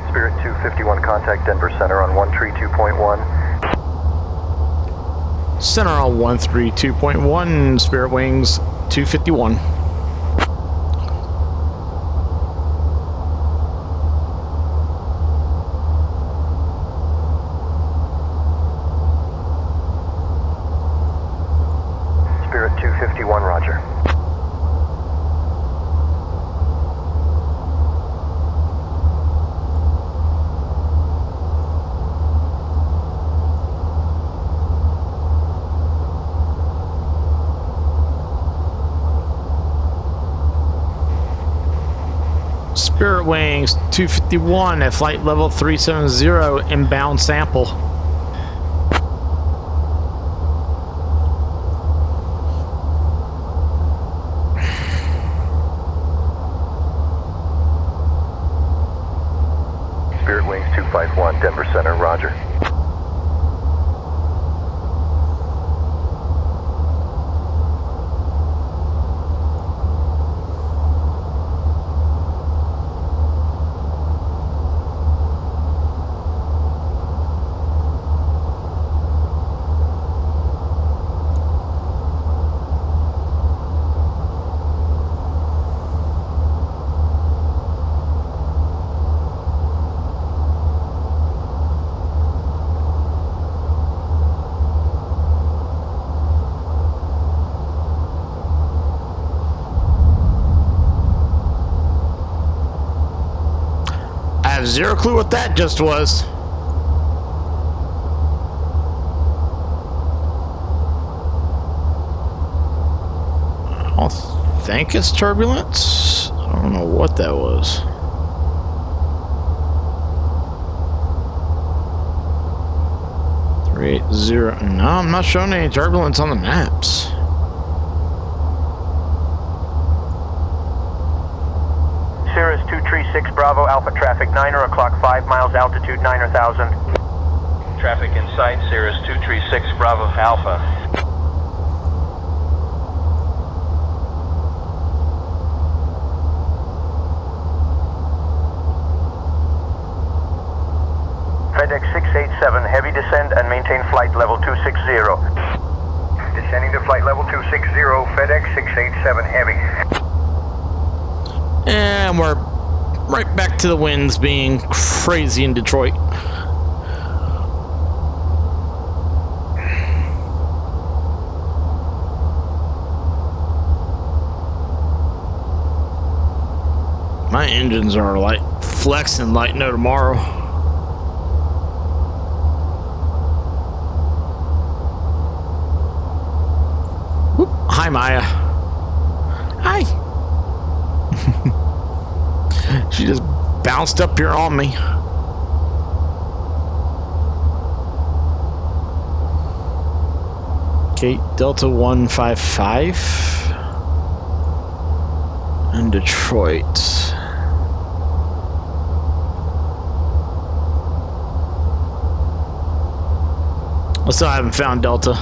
Spirit 251, contact Denver Center on 132.1. Center on 132.1, Spirit Wings 251. Spirit 251, roger. Spirit Wings 251 at flight level 370, inbound sample. Spirit Wings 251, Denver Center, roger. I have zero clue what that just was. I don't think it's turbulence. I don't know what that was. 380. No, I'm not showing any turbulence on the maps. Cirrus 236 Bravo Alpha traffic 9er o'clock 5 miles altitude 9,000. Traffic in sight, Cirrus 236 Bravo Alpha. FedEx 687, heavy descend and maintain flight level 260. Descending to flight level 260, FedEx 687 heavy. And we're right back to the winds being crazy in Detroit. My engines are like flexing like no tomorrow. Whoop. Hi, Maya. Hi. She just bounced up here on me. Okay, Delta 155 in Detroit. I still haven't found Delta.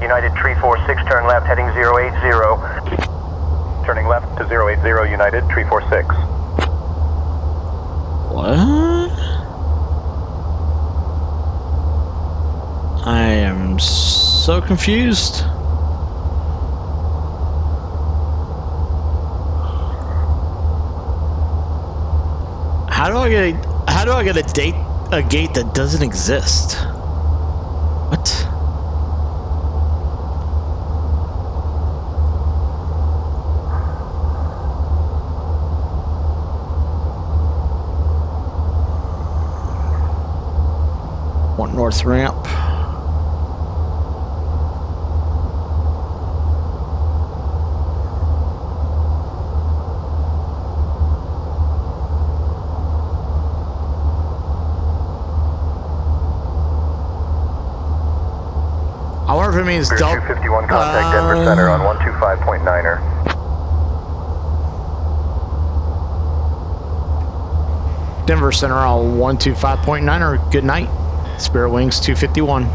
United 346, turn left heading 080. Turning left to 080 United 346. What? I am so confused. How do I get a gate that doesn't exist? What? Want north ramp. I wonder if it means Delta 251 contact Denver Center on 125.9er. Denver Center on 125.9 or good night. Spirit Wings 251.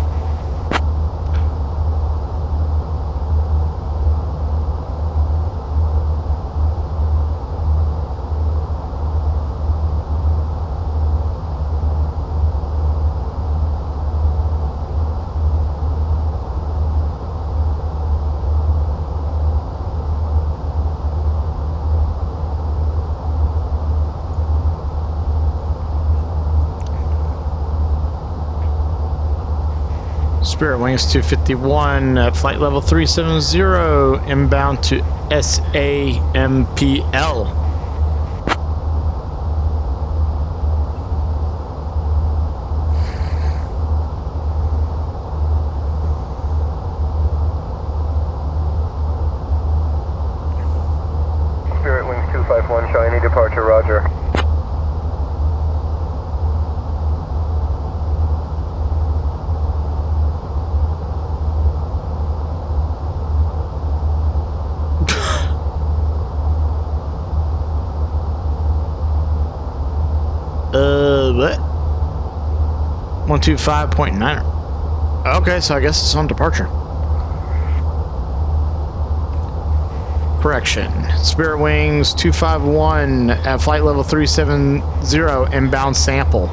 Spirit Wings 251, flight level 370, inbound to SAMPL. Spirit Wings 251, showing any departure, roger. What? 125.9. Okay, so I guess it's on departure. Correction. Spirit Wings 251 at flight level 370, inbound sample.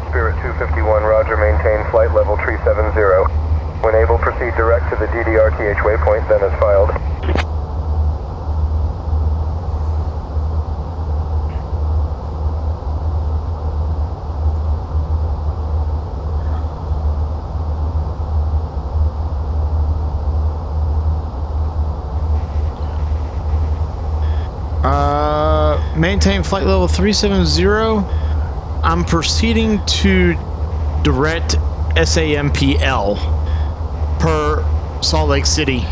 Spirit 251, roger, maintain flight level 370. When able, proceed direct to the DDRTH waypoint, then as filed. Maintain flight level 370. I'm proceeding to direct SAMPL per Salt Lake City.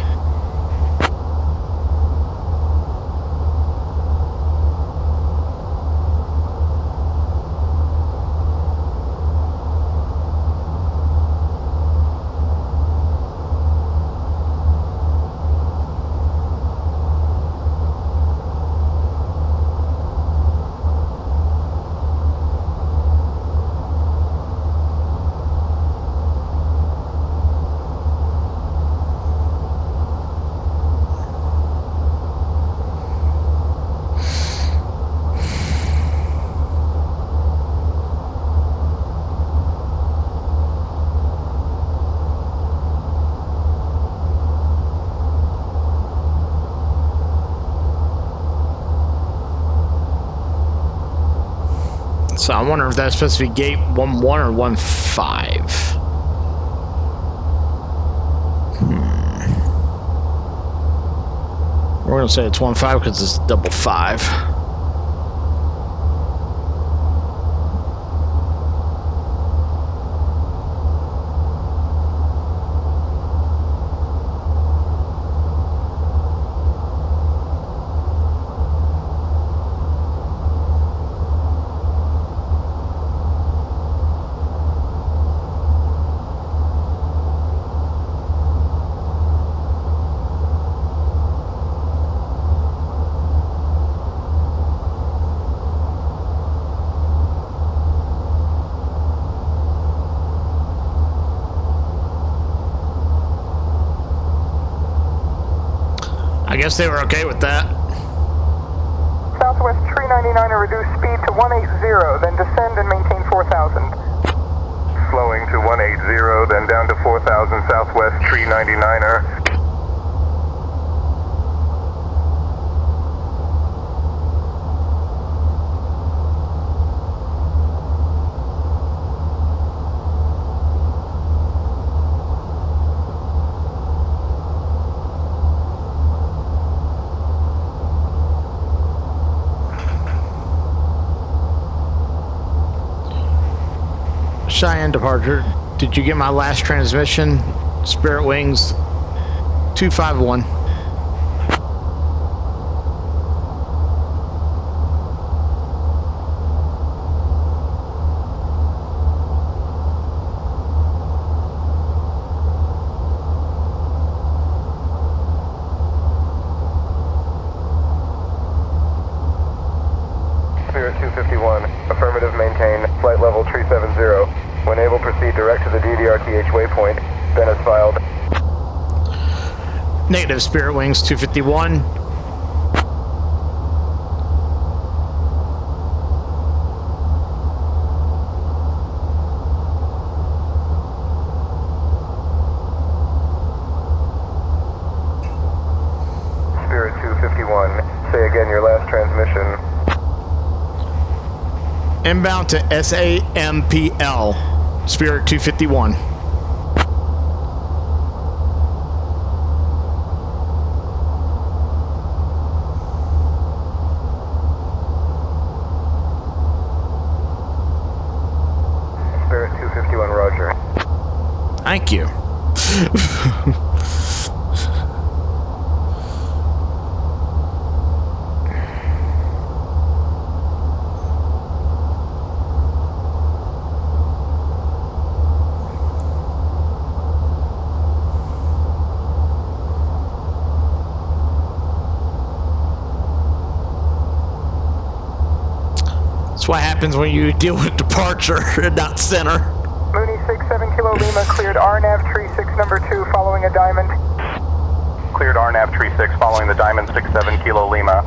So I wonder if that's supposed to be gate 11 or 15. We're gonna say it's 15 because it's double 5. I guess they were okay with that. Southwest 399 reduce speed to 180, then descend and maintain 4,000. Slowing to 180, then down to 4,000 Southwest 399er. Cheyenne departure. Did you get my last transmission? Spirit Wings 251. Spirit 251, affirmative, maintain flight level 370. When able, proceed direct to the DDRTH waypoint. Ben has filed. Negative, Spirit Wings 251. Spirit 251, say again your last transmission. Inbound to SAMPL, Spirit 251. Spirit 251, roger. Thank you. That's what happens when you deal with departure and not center. Mooney 67 Kilo Lima cleared RNAV tree 6 number 2 following a diamond. Cleared RNAV tree 6 following the diamond 67 Kilo Lima.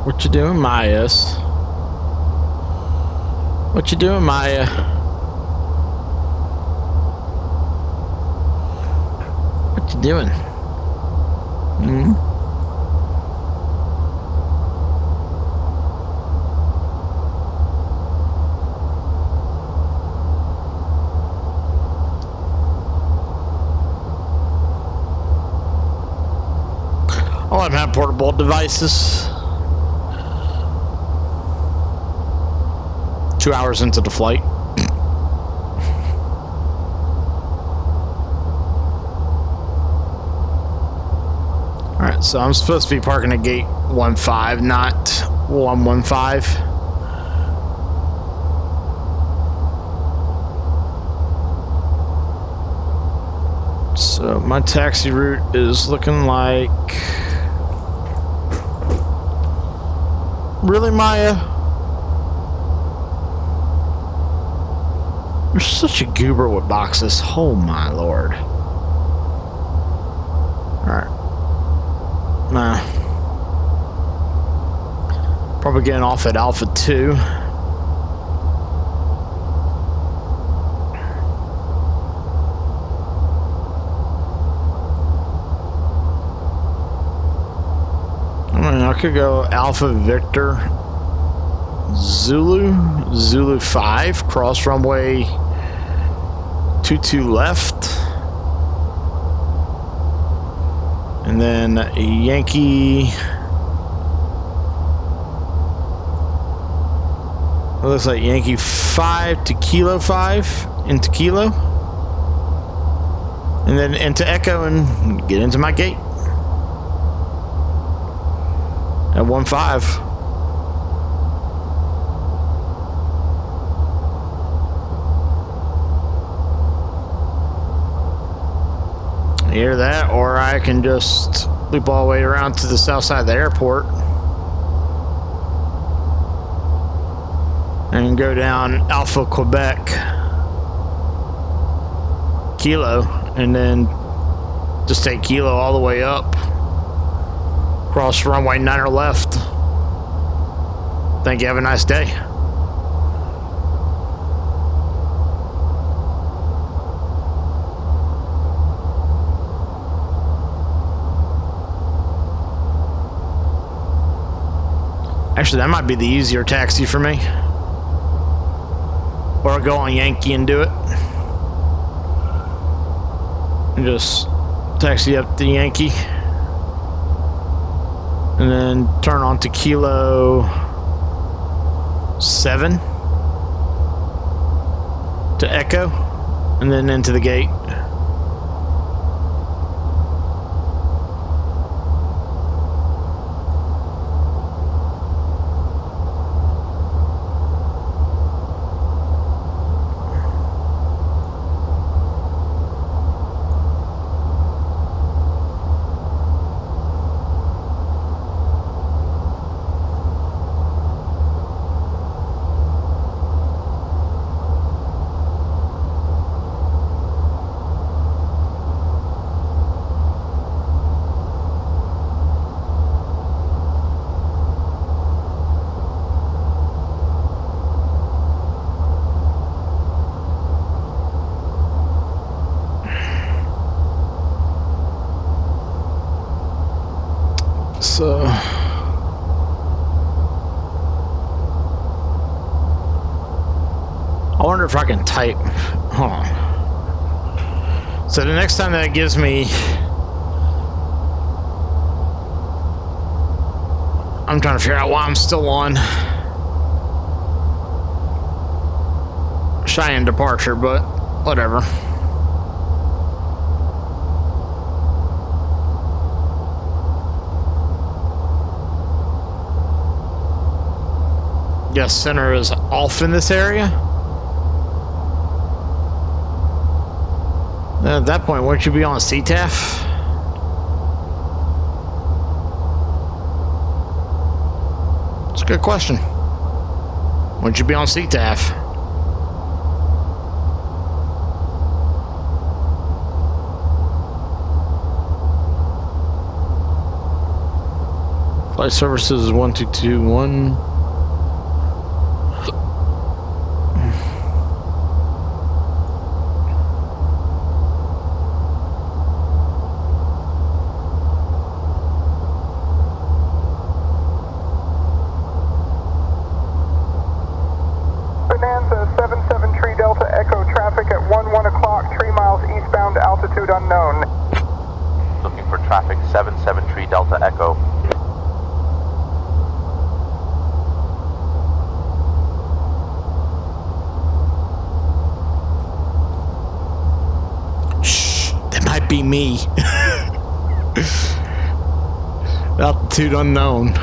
What you doing, Myas? What you doing, Maya? you doing? Hmm? I'll let him have portable devices. 2 hours into the flight. Alright, so I'm supposed to be parking at gate 15, not 115. So my taxi route is looking like... Really, Maya? You're such a goober with boxes. Oh my lord. Alright. Nah. Probably getting off at Alpha 2. I could go Alpha Victor Zulu 5, cross runway 22 left, and then Yankee, it looks like Yankee 5 to Kilo 5 into Kilo, and then into Echo and get into my gate at 15. Either that, or I can just loop all the way around to the south side of the airport and go down Alpha Quebec Kilo, and then just take Kilo all the way up, cross runway 9 left. Thank you. Have a nice day. Actually, that might be the easier taxi for me. Or I'll go on Yankee and do it. And just taxi up to Yankee. And then turn on to Kilo 7 to Echo. And then into the gate. So I wonder if I can type. Hold on. So the next time that it gives me, I'm trying to figure out why I'm still on Cheyenne departure, but whatever. Yes, center is off in this area. At that point, wouldn't you be on CTAF? It's a good question. Wouldn't you be on CTAF? Flight services 1221. altitude unknown. Looking for traffic 773 Delta Echo. Shh, that might be me. Altitude unknown.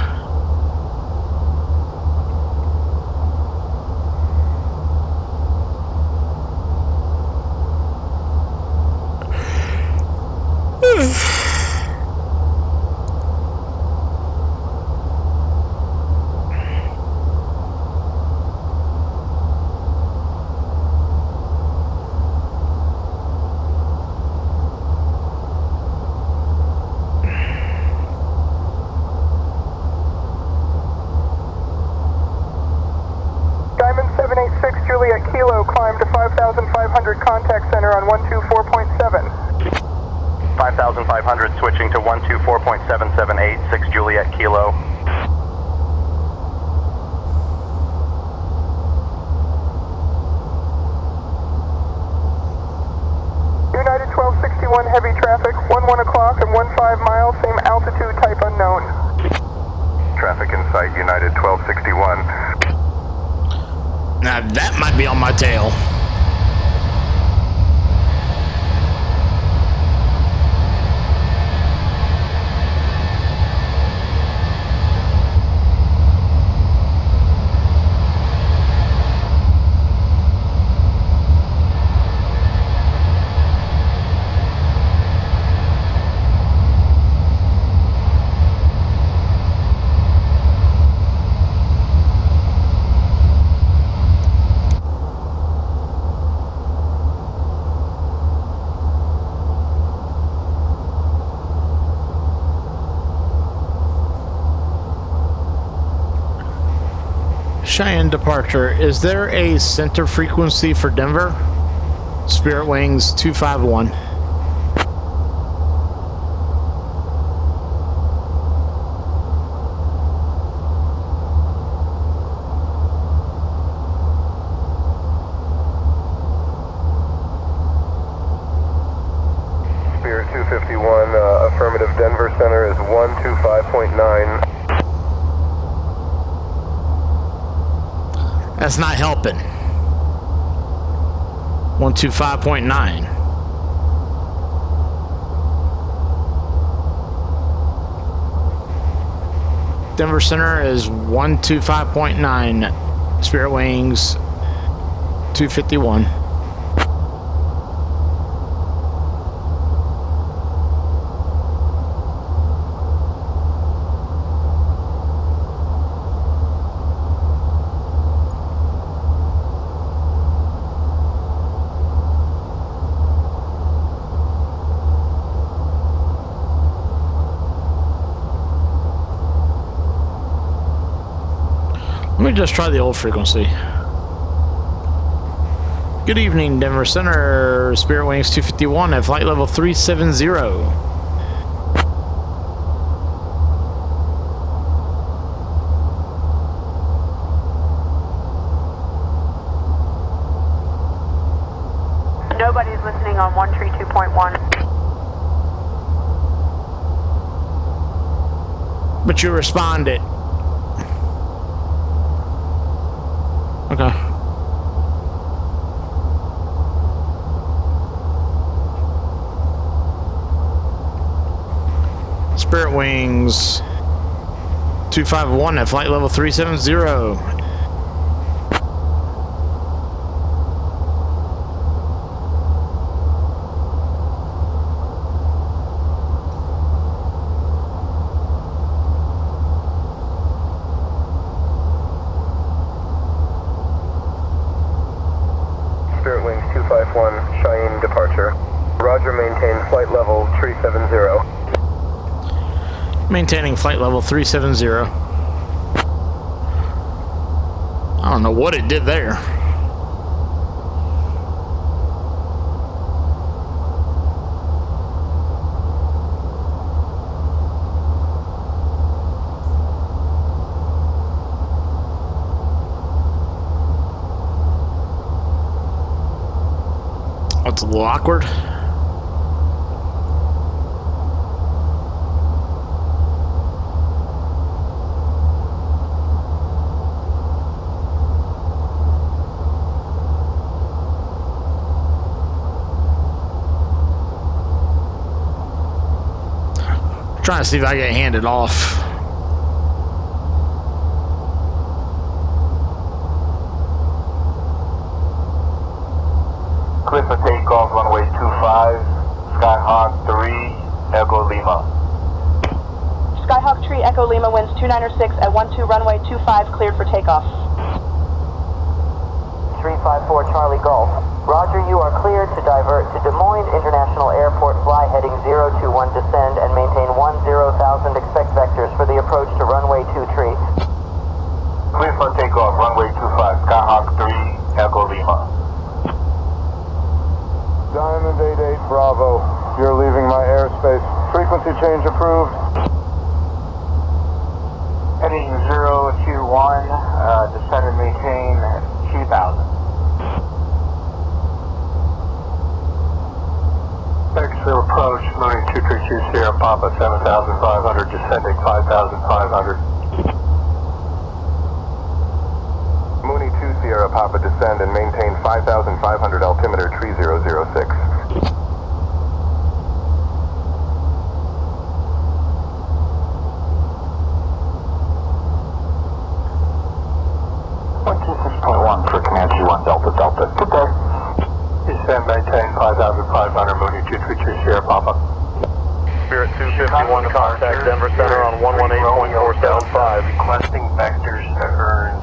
Diamond 786 Juliet Kilo, climb to 5,500 contact center on 124.7. 5,500 switching to 124.778, 6 Juliet Kilo. United 1261 heavy traffic, 1 o'clock and 15 miles, same altitude, type unknown. Traffic in sight, United 1261. Now that might be on my tail. Cheyenne departure. Is there a center frequency for Denver? Spirit Wings 251. Spirit 251, affirmative, Denver Center is 125.9. That's not helping. 125.9. Denver Center is 125.9. Spirit Wings 251. Let me just try the old frequency. Good evening, Denver Center. Spirit Wings 251 at flight level 370. Nobody's listening on 132.1. But you responded. Okay. Spirit Wings 251 at flight level 370. Spirit Wings 251, Cheyenne departure. Roger, maintain flight level 370. Maintaining flight level 370. I don't know what it did there. That's a little awkward. Trying to see if I get handed off. Clear for takeoff, runway 25, Skyhawk 3, Echo Lima. Skyhawk 3 Echo Lima winds 296 at 12 runway 25, cleared for takeoff. 354 Charlie Golf. Roger, you are cleared to divert to Des Moines International Airport, fly heading 021, descend and maintain 10,000, expect vectors for the approach to runway 23. Clear for takeoff, runway 25, Skyhawk 3, Echo Lima. Diamond 88 Bravo, you're leaving my airspace. Frequency change approved. Heading 021, descend and maintain 2,000. Extra approach, Mooney 232 Sierra Papa 7,500, descending 5,500. Mooney 2 Sierra Papa, descend and maintain 5,500, altimeter 3006. For Comanche 1 Delta Delta. Good day. Descend, maintain 5,500, Mooney 232 Sierra Papa. Spirit 251, contact Denver Center on 118.475. Requesting vectors to earned.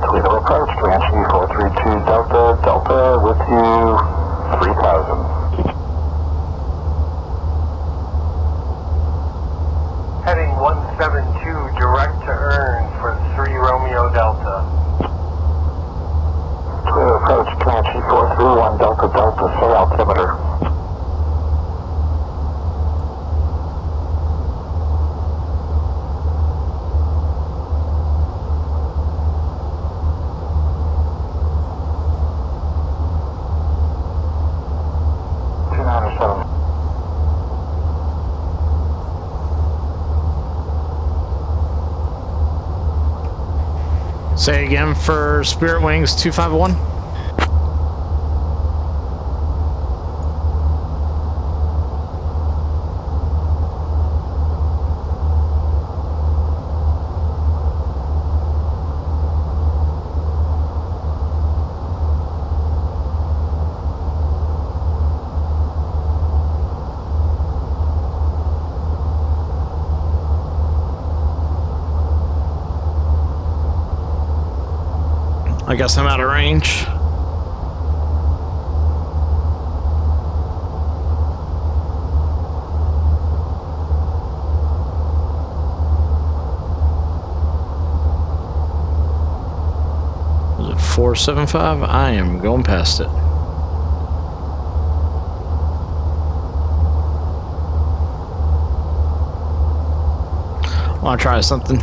Toledo approach, Comanche 432 Delta Delta with you, 3,000. Heading 172, direct to earn for 3 Romeo Delta. Toledo approach, Comanche 431 Delta Delta, say altimeter. Say again for Spirit Wings 251. I guess I'm out of range. Was it 475? I am going past it. Want to try something?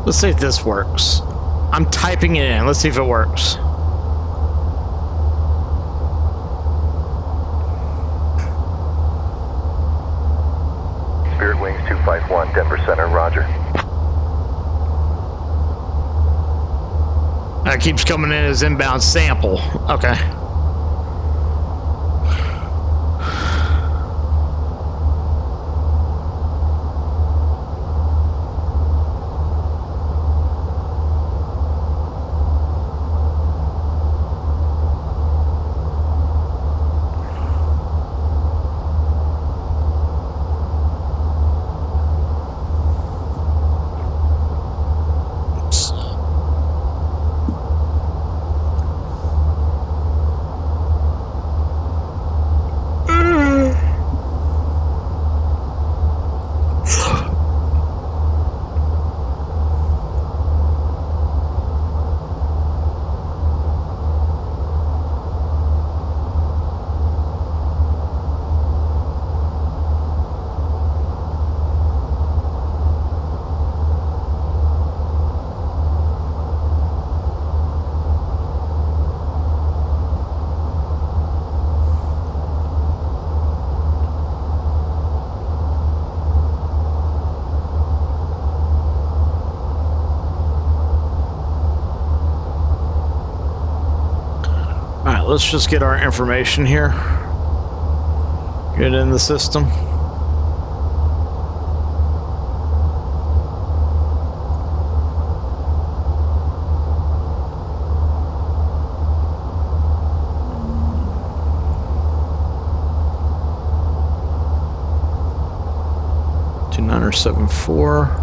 Let's see if this works. I'm typing it in. Let's see if it works. Spirit Wings 251, Denver Center, roger. That keeps coming in as inbound sample. Okay. Alright, let's just get our information here. Get in the system. Two 974.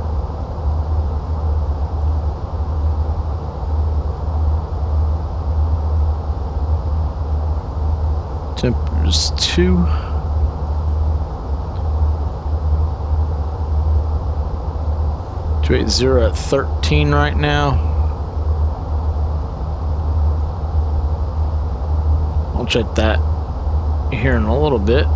Temp is 2. .280 at 13 right now. I'll check that here in a little bit.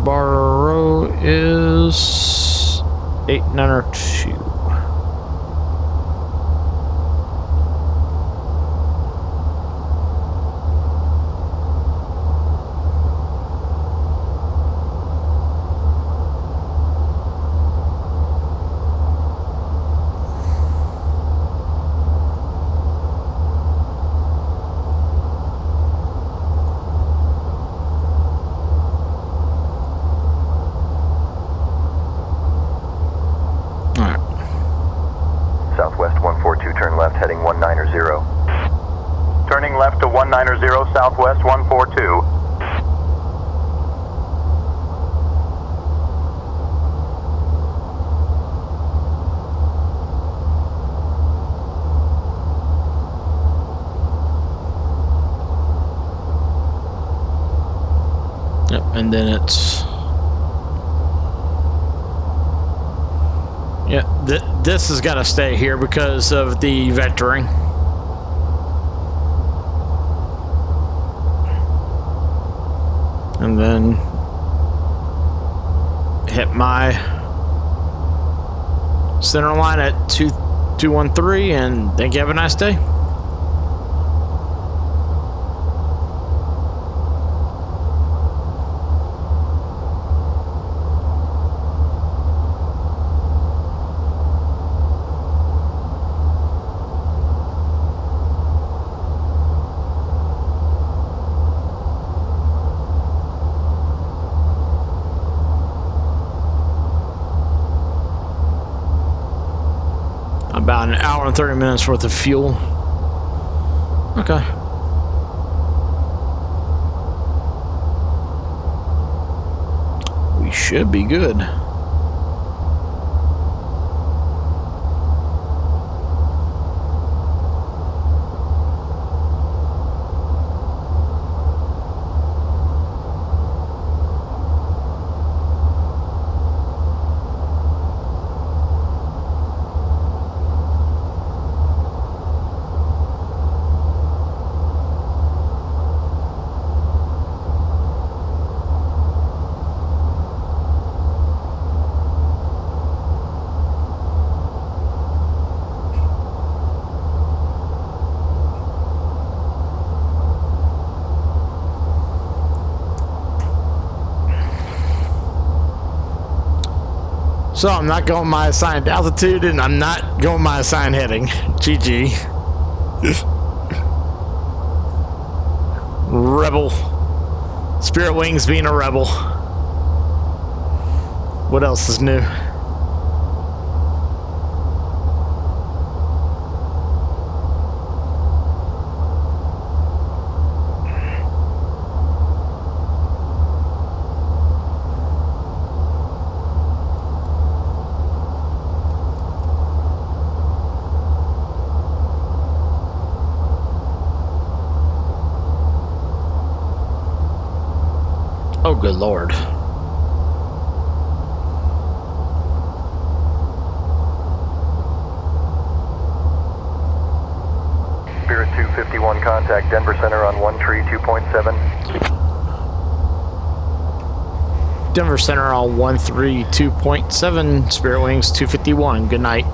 Bar row is 892. Southwest 142, turn left, heading 190. Turning left to 190, Southwest 142. Yep, and then it's... Yeah, this has got to stay here because of the vectoring. And then hit my center line at 2213, and thank you. Have a nice day. About an hour and 30 minutes worth of fuel. Okay. We should be good. So I'm not going my assigned altitude, and I'm not going my assigned heading. GG. Rebel. Spirit Wings being a rebel. What else is new? Oh, good Lord. Spirit 251, contact Denver Center on 132.7. Denver Center on 132.7, Spirit Wings 251. Good night.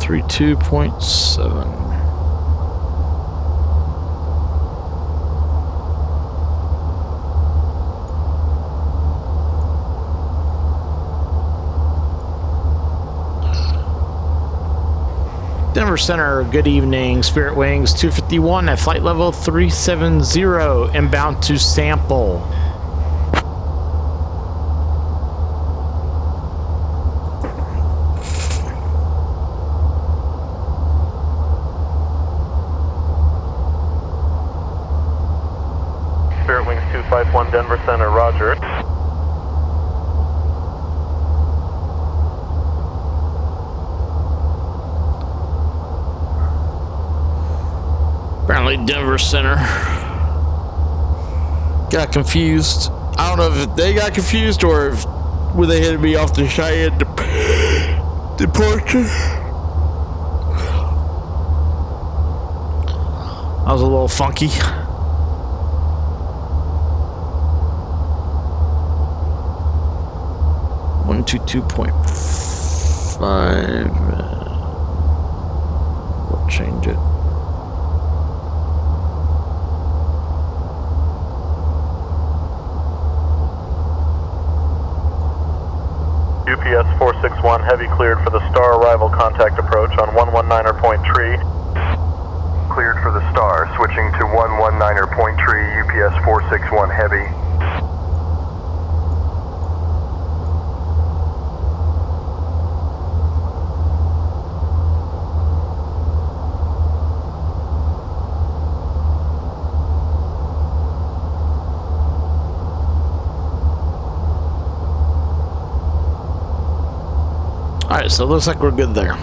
.7. Denver Center, good evening. Spirit Wings 251 at flight level 370, inbound to sample. Spirit Wings 251 Denver Center, roger. Apparently Denver Center got confused. I don't know if they got confused or if they had to be off the Cheyenne departure. I was a little funky. One 2.5. We'll change it. UPS 461 heavy cleared for the star arrival contact approach on 119er point tree. Cleared for the star, switching to 119er point tree, UPS 461 heavy. Alright, so it looks like we're good there.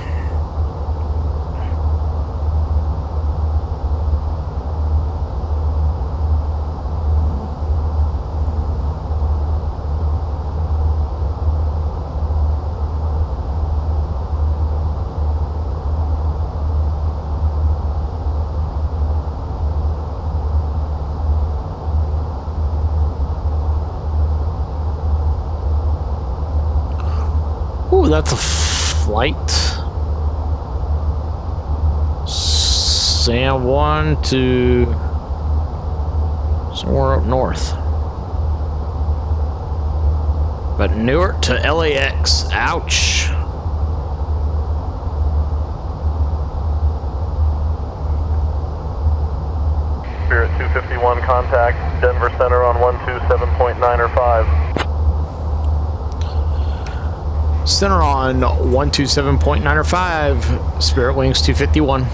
Ooh, that's a flight. San Juan to somewhere up north. But Newark to LAX. Ouch. Spirit 251 contact, Denver Center on 127.9 or 5. Center on 127.9 or 5. Spirit Wings 251.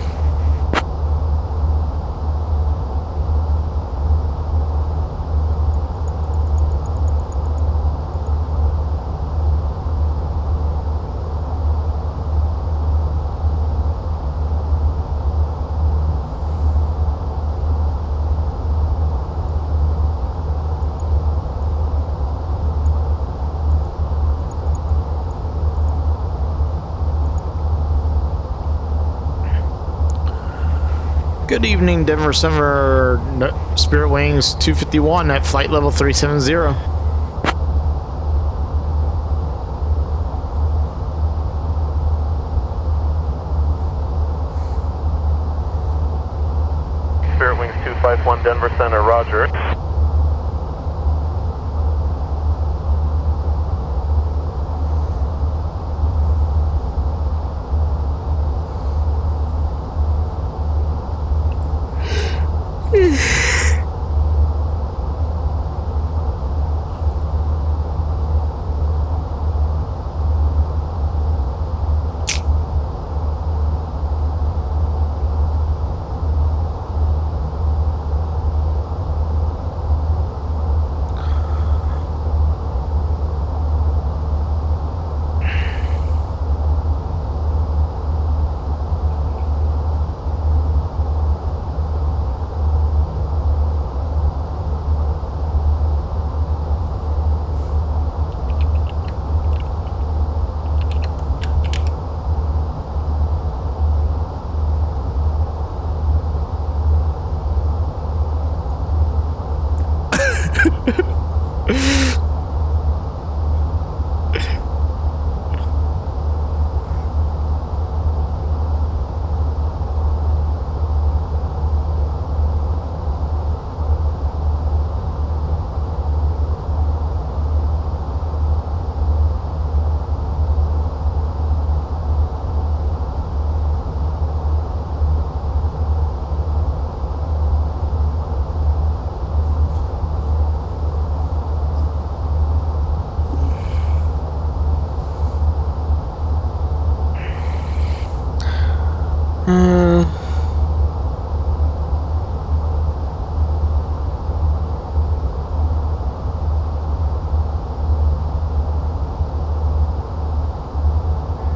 Good evening, Denver Center, Spirit Wings 251 at flight level 370. Spirit Wings 251 Denver Center, roger.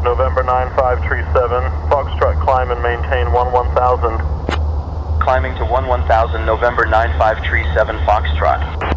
November 9537, Foxtrot climb and maintain 11000. Climbing to 11000, November 9537, Foxtrot.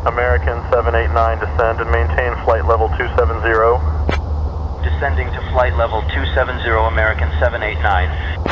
American 789, descend and maintain flight level 270. Descending to flight level 270, American 789.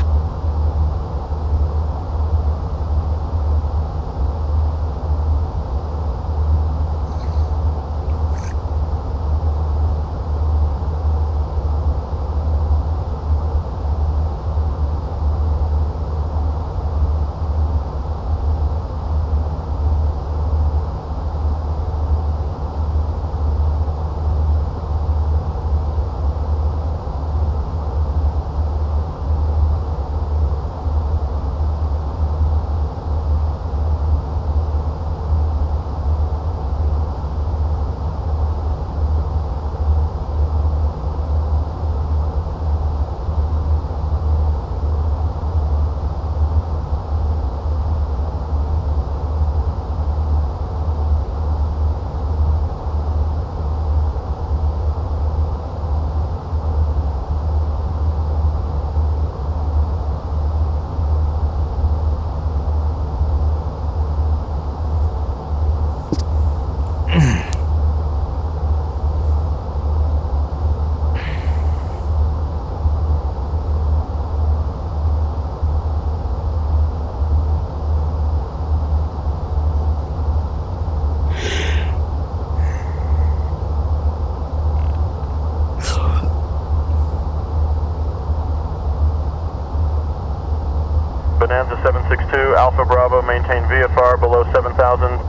Bonanza 762, Alpha Bravo, maintain VFR below 7000.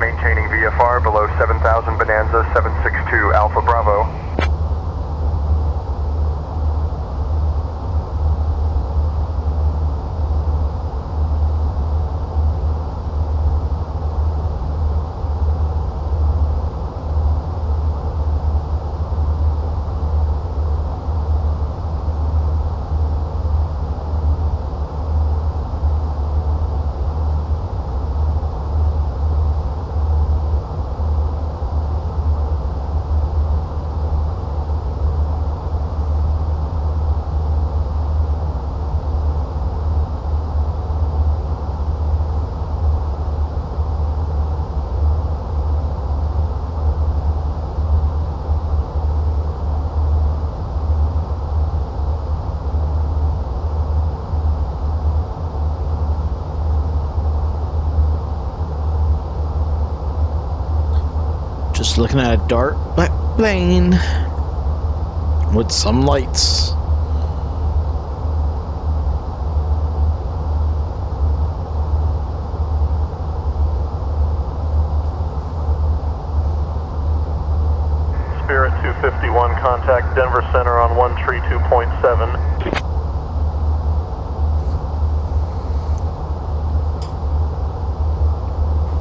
Maintaining VFR below 7000, Bonanza 762, Alpha Bravo. Just looking at a dark black plane with some lights. Spirit 251, contact Denver Center on 132.7.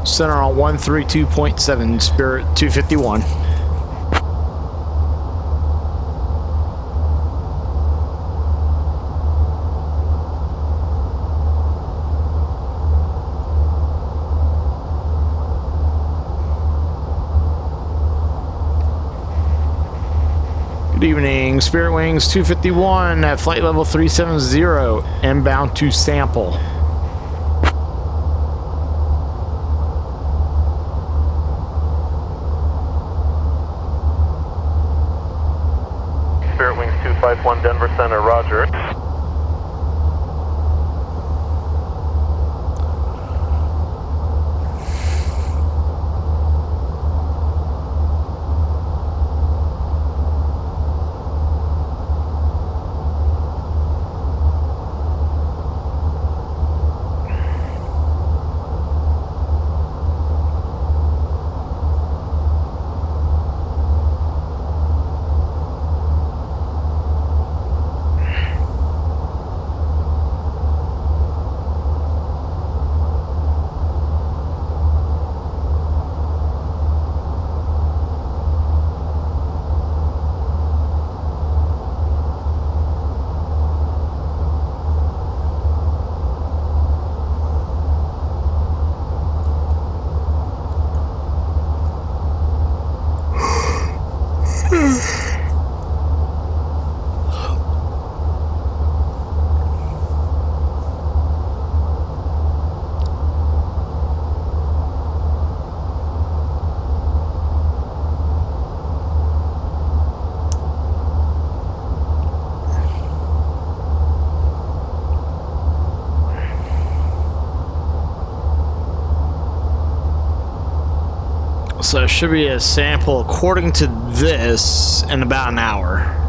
Center on 132.7, Spirit 251. Good evening, Spirit Wings 251 at flight level 370, inbound to sample. Spirit Wings 251, Denver Center, roger. So it should be a sample according to this in about an hour.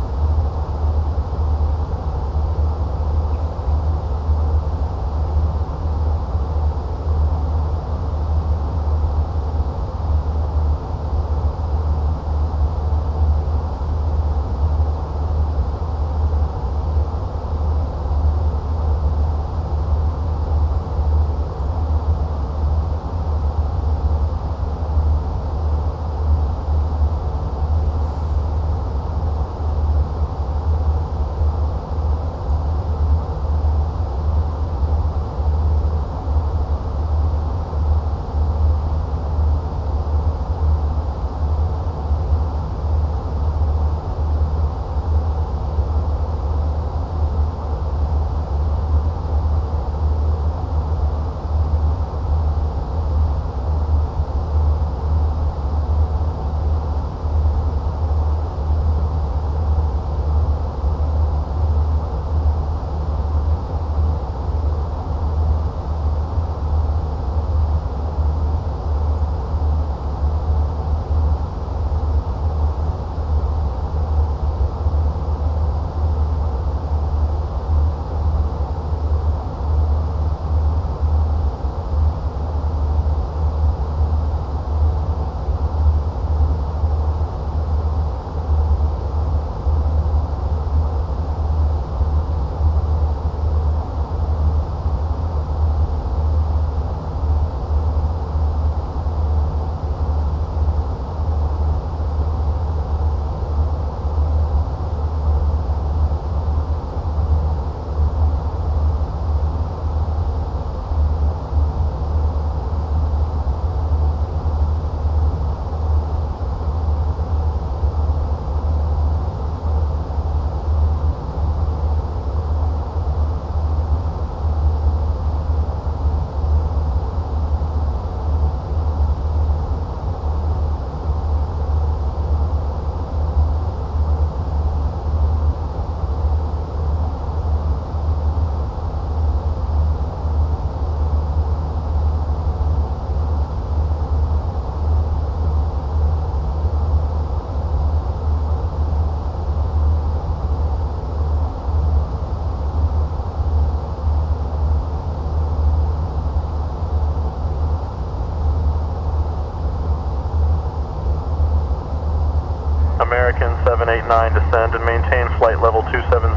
American 789, descend and maintain flight level 270.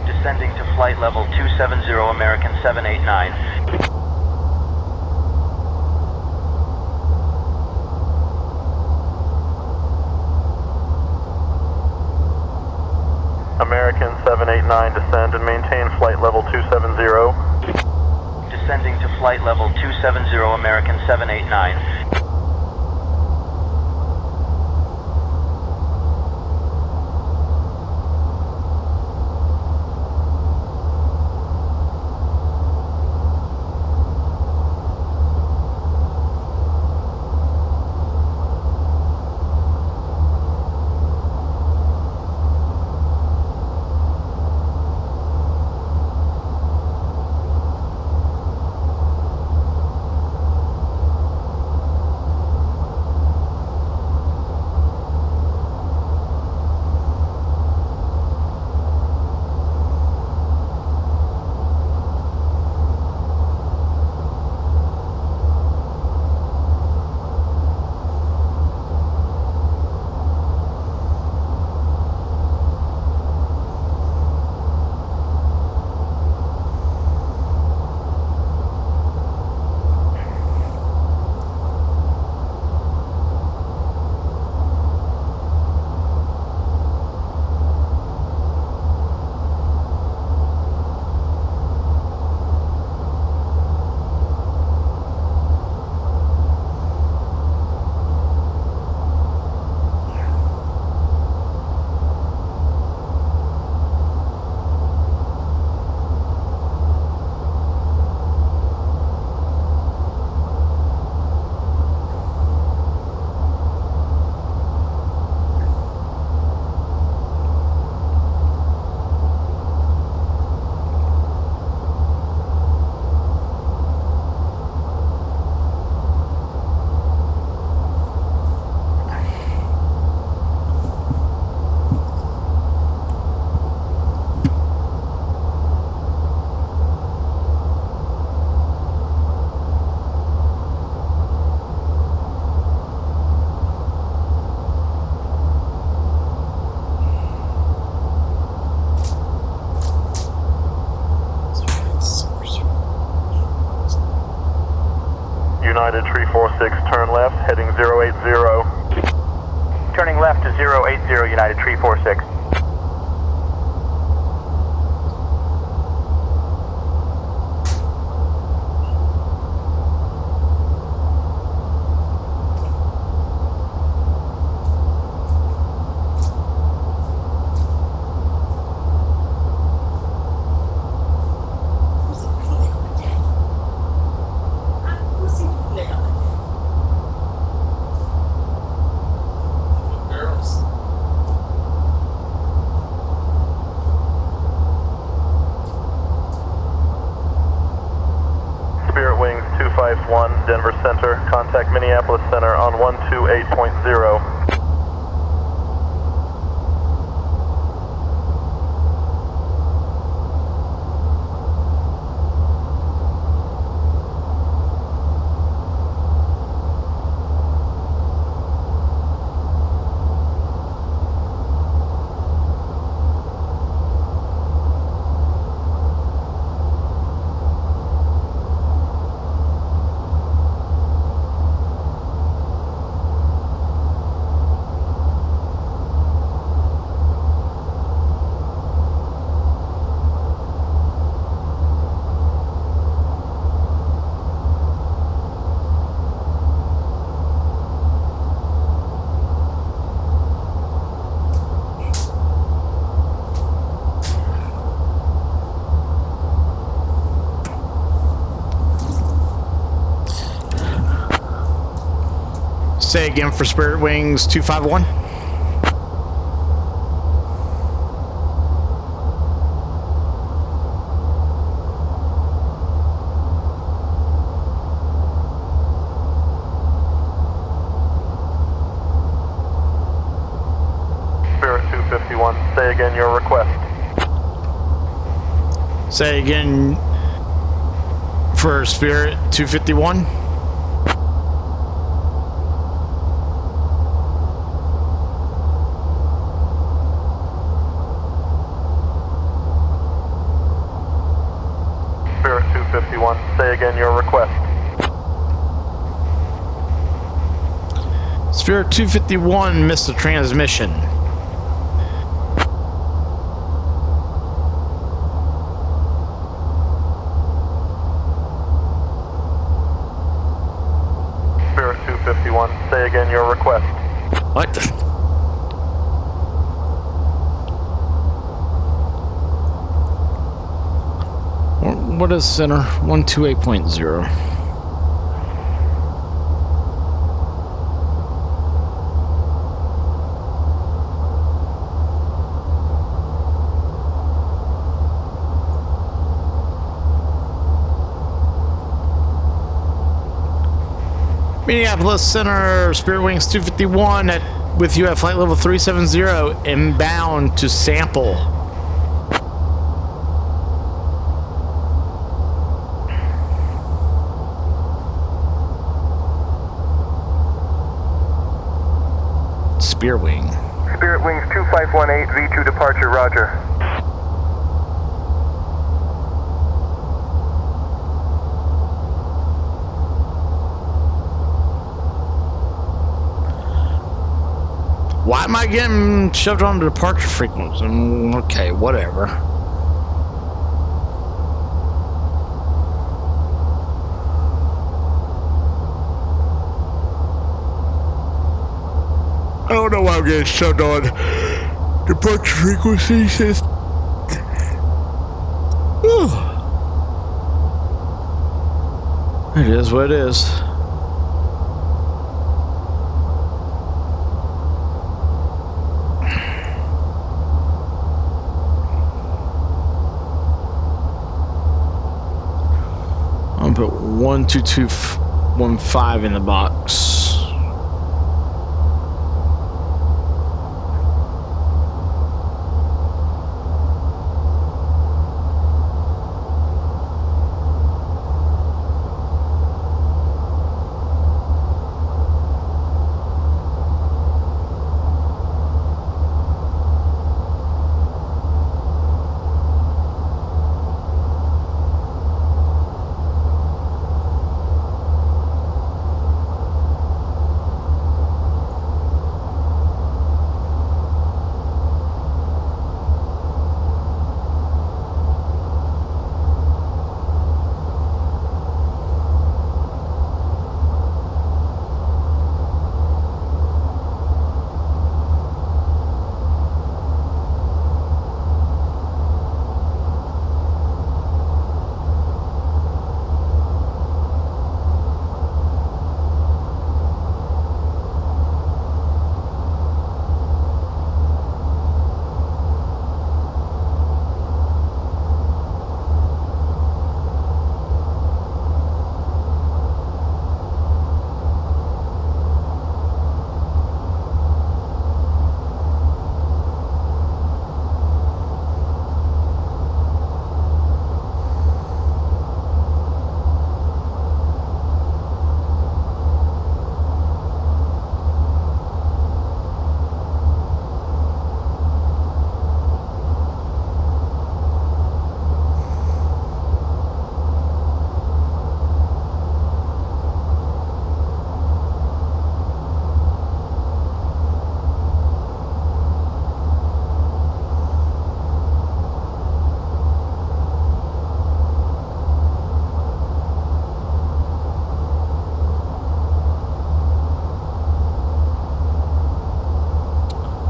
Descending to flight level 270, American 789. American 789, descend and maintain flight level 270. Descending to flight level 270, American 789. 346, turn left, heading 080. Turning left to 080, United 346. Spirit Wings 251, Denver Center. Contact Minneapolis Center on 128.0. Say again for Spirit Wings 251. Spirit 251, say again your request. Say again for Spirit 251. Spirit 251, say again your request. Spirit 251 missed the transmission. Spirit 251, say again your request. What? What is center? 128.0. Minneapolis Center, Spirit Wings 251 with you at flight level 370, inbound to sample. Spirit Wing. Spirit Wings 2518, V2 departure, roger. Why am I getting shoved on the departure frequency? Okay, whatever. I don't know why I'm getting shoved on departure frequencies. It is what it is. I'll put 12215 in the box.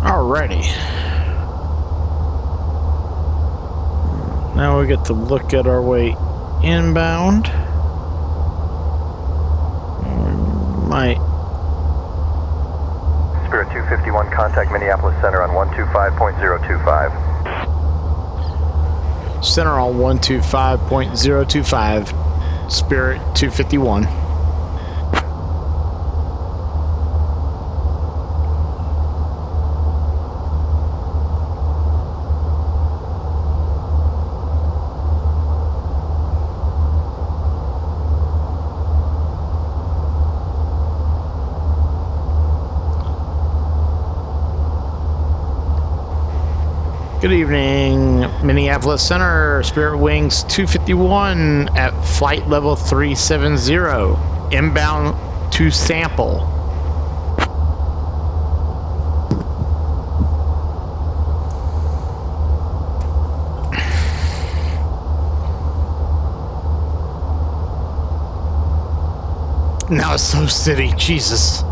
Alrighty. Now we get to look at our way inbound. Might. Spirit 251, contact Minneapolis Center on 125.025. Center on 125.025. Spirit 251. Good evening, Minneapolis Center, Spirit Wings 251 at flight level 370, inbound to sample. Now it's so city, Jesus.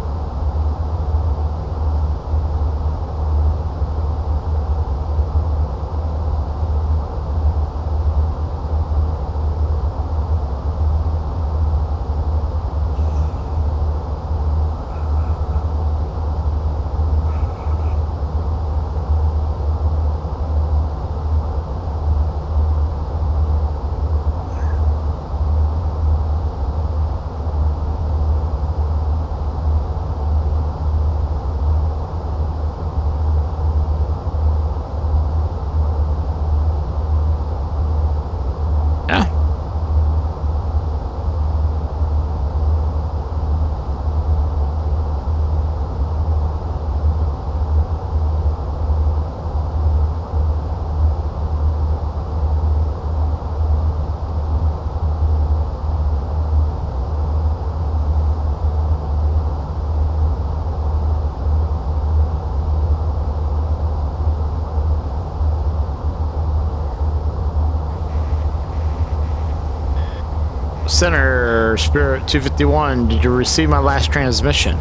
Center, Spirit 251, did you receive my last transmission?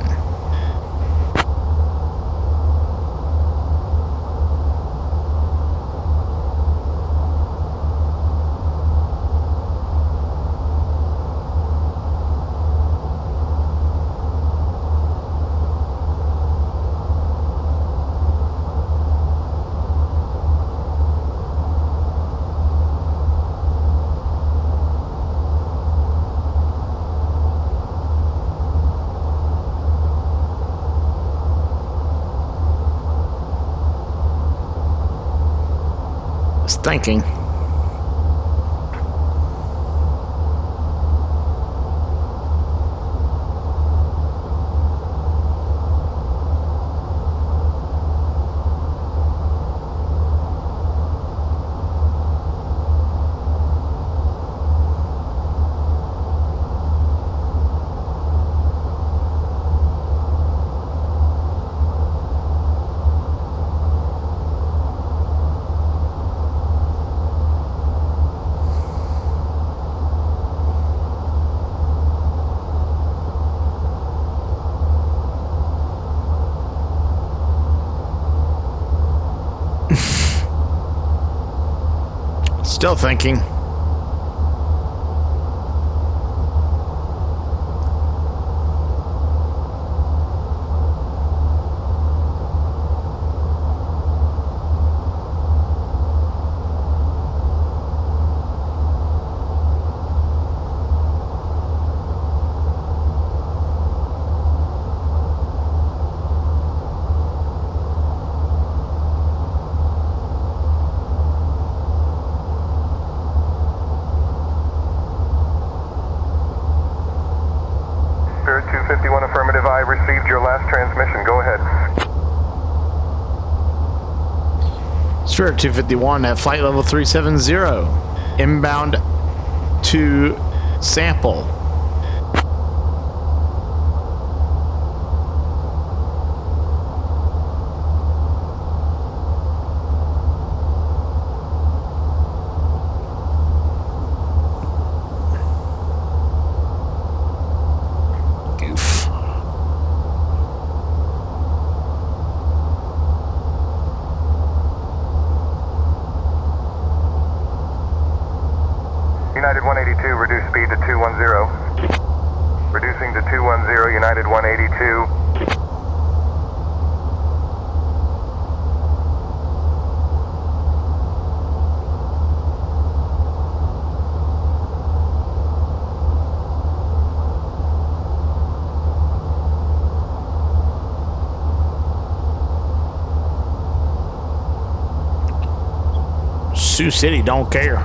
Thinking. Still thinking. Spirit 251, affirmative. I received your last transmission. Go ahead. Spirit 251 at flight level 370, inbound to sample. 10, United 182. Sioux City don't care.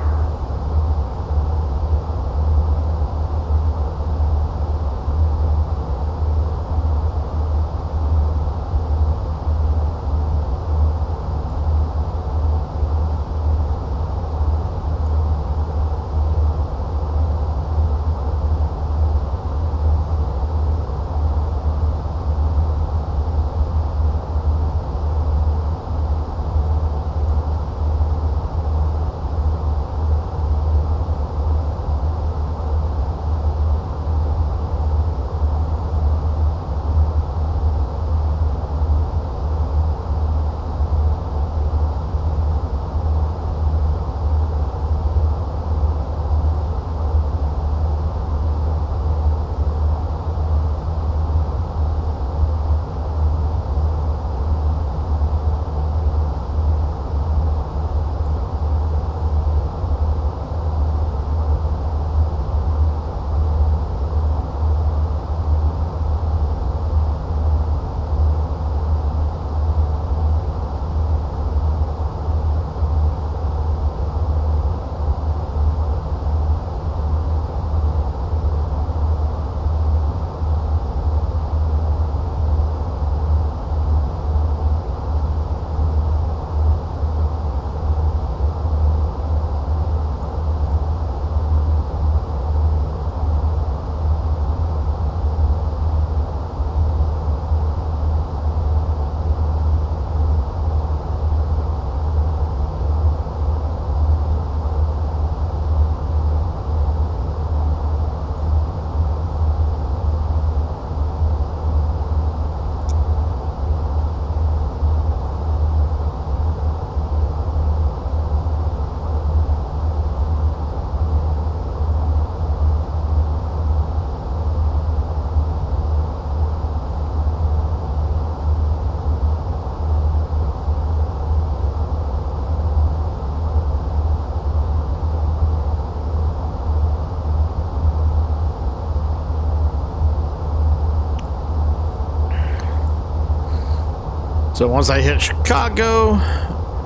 So once I hit Chicago...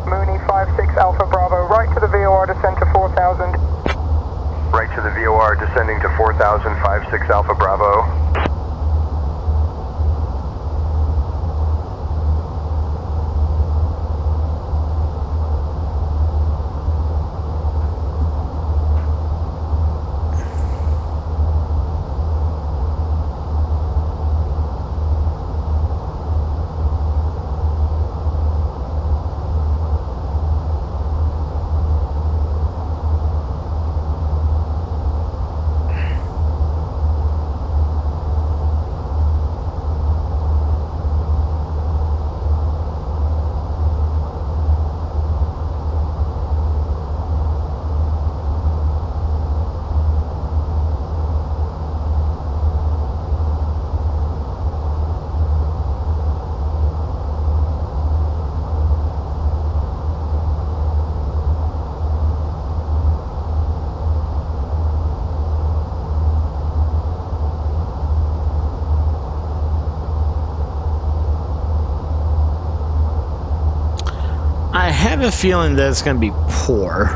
Mooney 56 Alpha Bravo, right to the VOR, descend to 4000. Right to the VOR, descending to 4000, 56 Alpha Bravo. I have a feeling that it's going to be poor.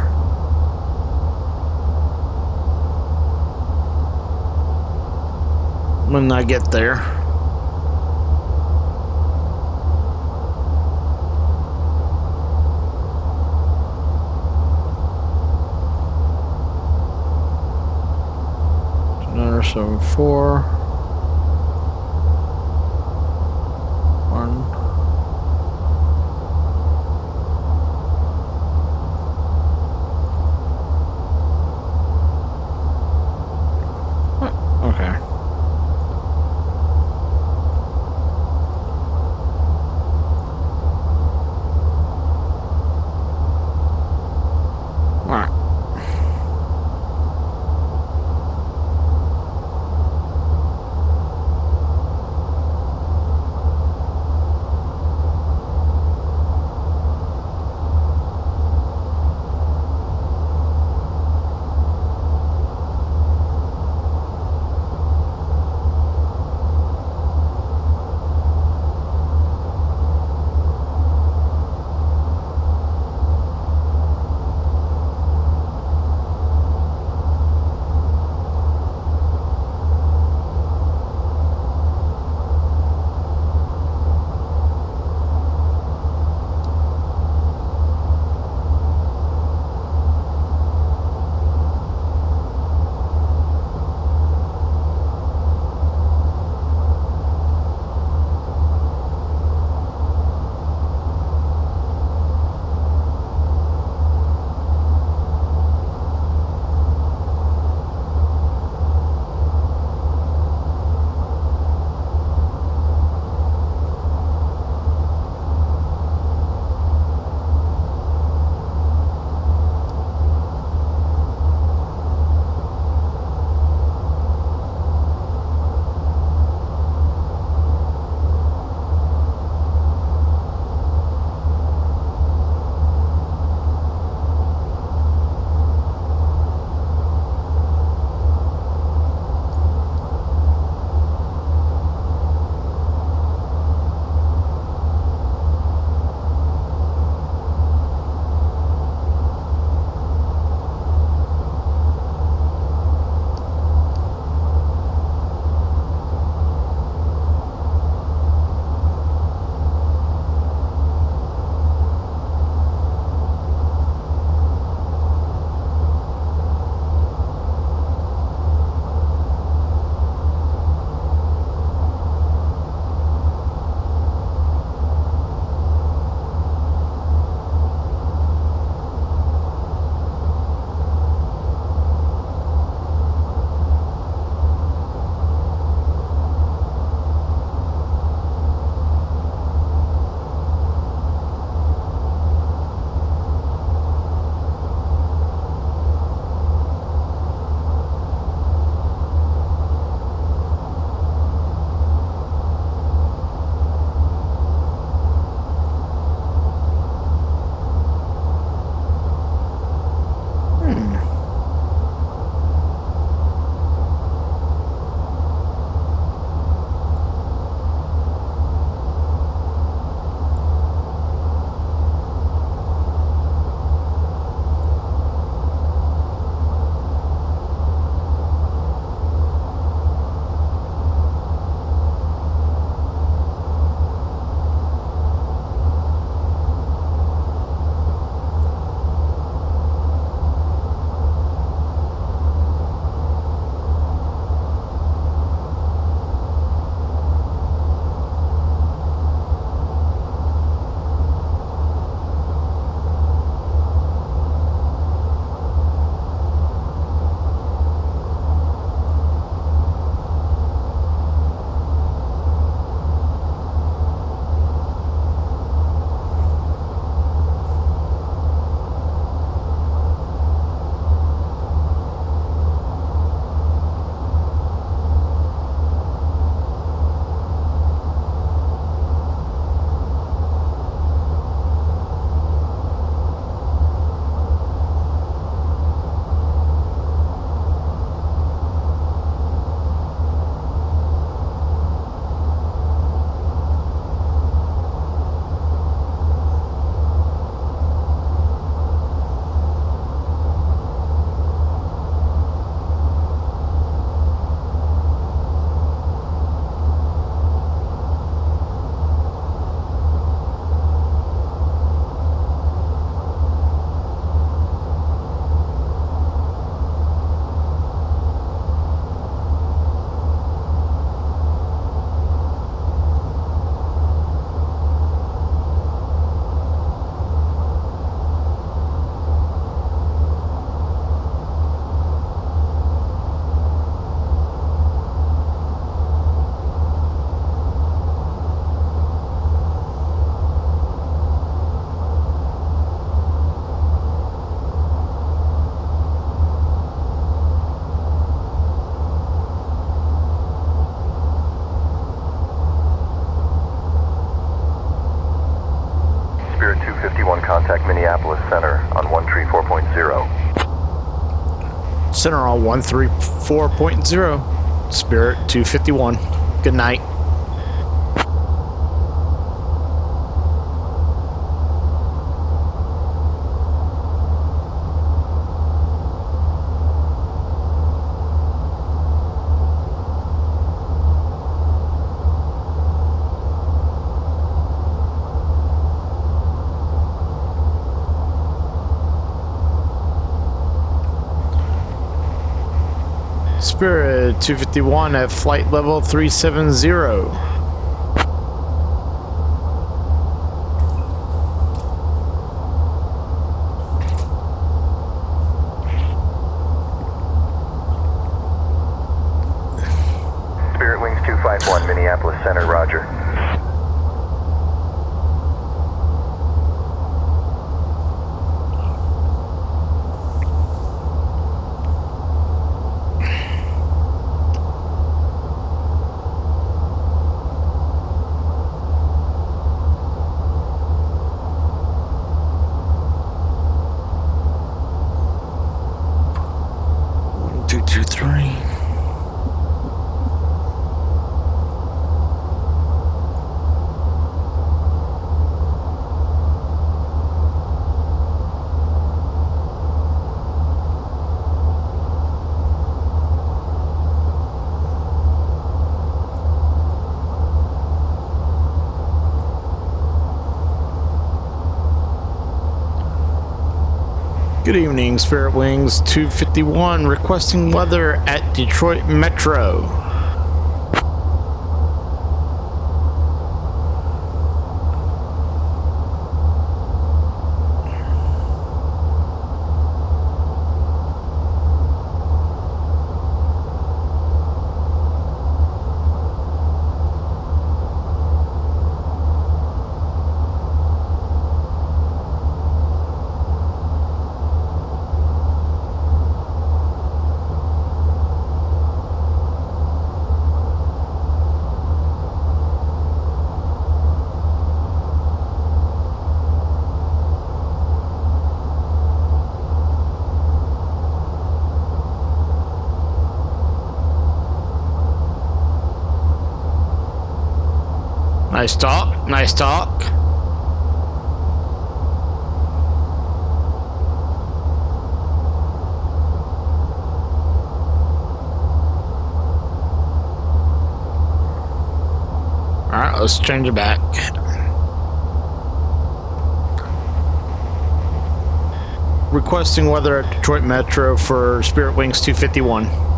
When I get there. Another 74. 1. Okay. All right. 251 contact Minneapolis Center on 134.0. Center on 134.0. Spirit 251. Good night. Spirit 251 at flight level 370. Spirit Wings 251, Minneapolis Center, roger. Good evening, Spirit Wings 251, requesting weather at Detroit Metro. Nice talk, nice talk. Alright, let's change it back. Requesting weather at Detroit Metro for Spirit Wings 251.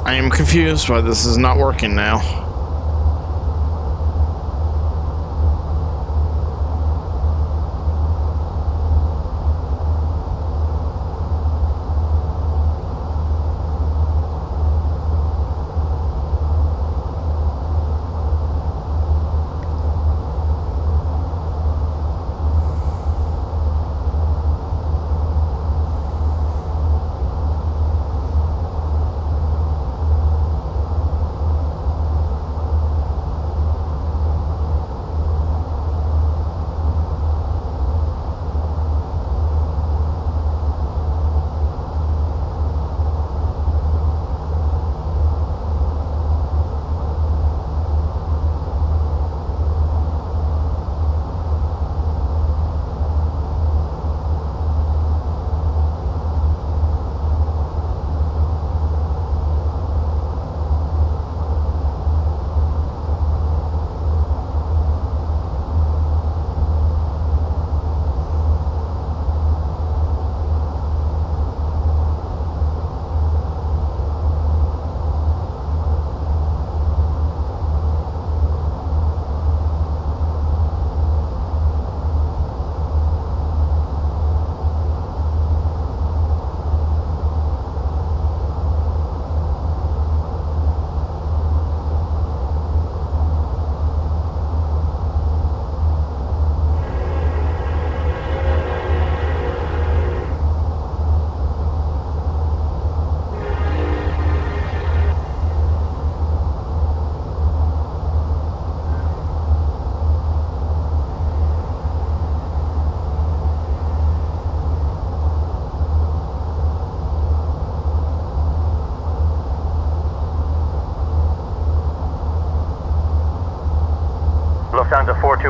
I am confused why this is not working now.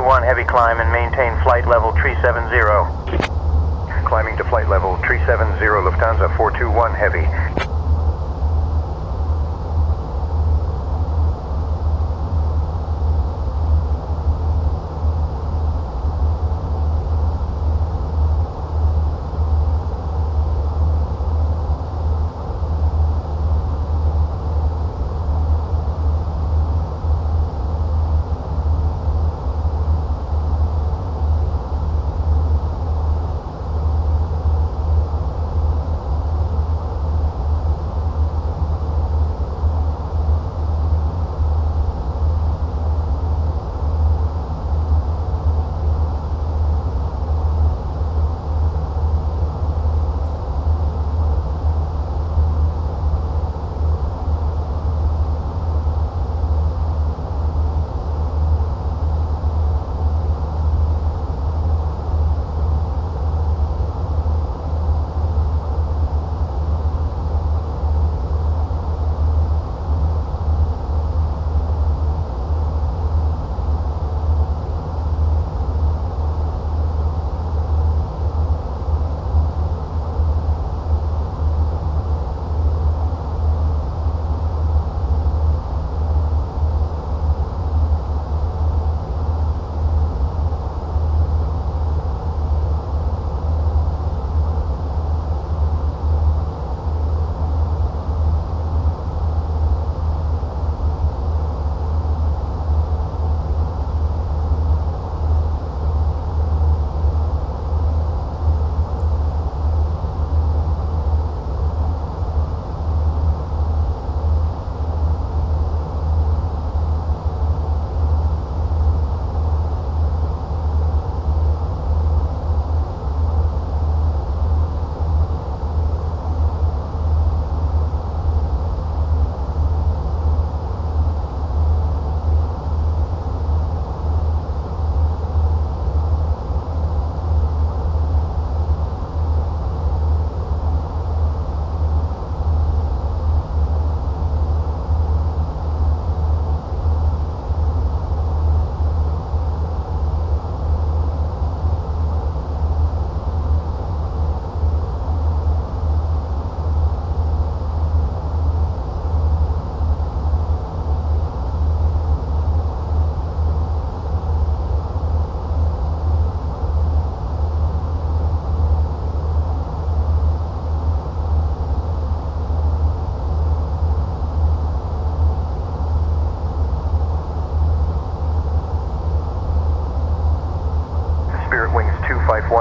421 heavy climb and maintain flight level 370. Climbing to flight level 370, Lufthansa 421 heavy.